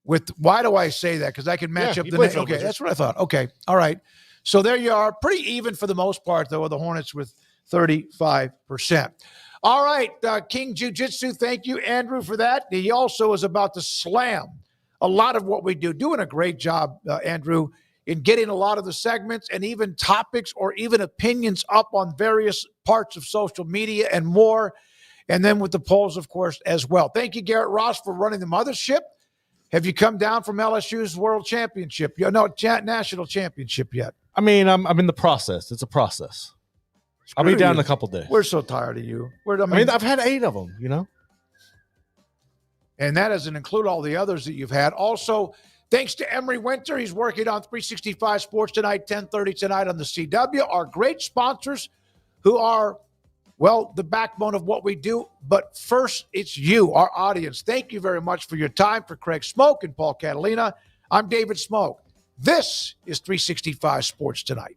with? Why do I say that? Because I can match up the name. Okay, that's what I thought. Okay, all right. So there you are, pretty even for the most part, though. The Hornets with 35%. All right, King Jiu-Jitsu, thank you, Andrew, for that. He also is about to slam a lot of what we do. Doing a great job, Andrew, in getting a lot of the segments and even topics or even opinions up on various parts of social media and more. And then with the polls, of course, as well. Thank you, Garrett Ross, for running the mothership. Have you come down from LSU's World Championship? National Championship yet? I mean, I'm in the process. It's a process. I'll be down in a couple days. We're so tired of you. I've had 8 of them, And that doesn't include all the others that you've had. Also, thanks to Emery Winter. He's working on 365 Sports tonight, 10:30 tonight on the CW. Our great sponsors who are, the backbone of what we do. But first, it's you, our audience. Thank you very much for your time. For Craig Smoke and Paul Catalina, I'm David Smoke. This is 365 Sports Tonight.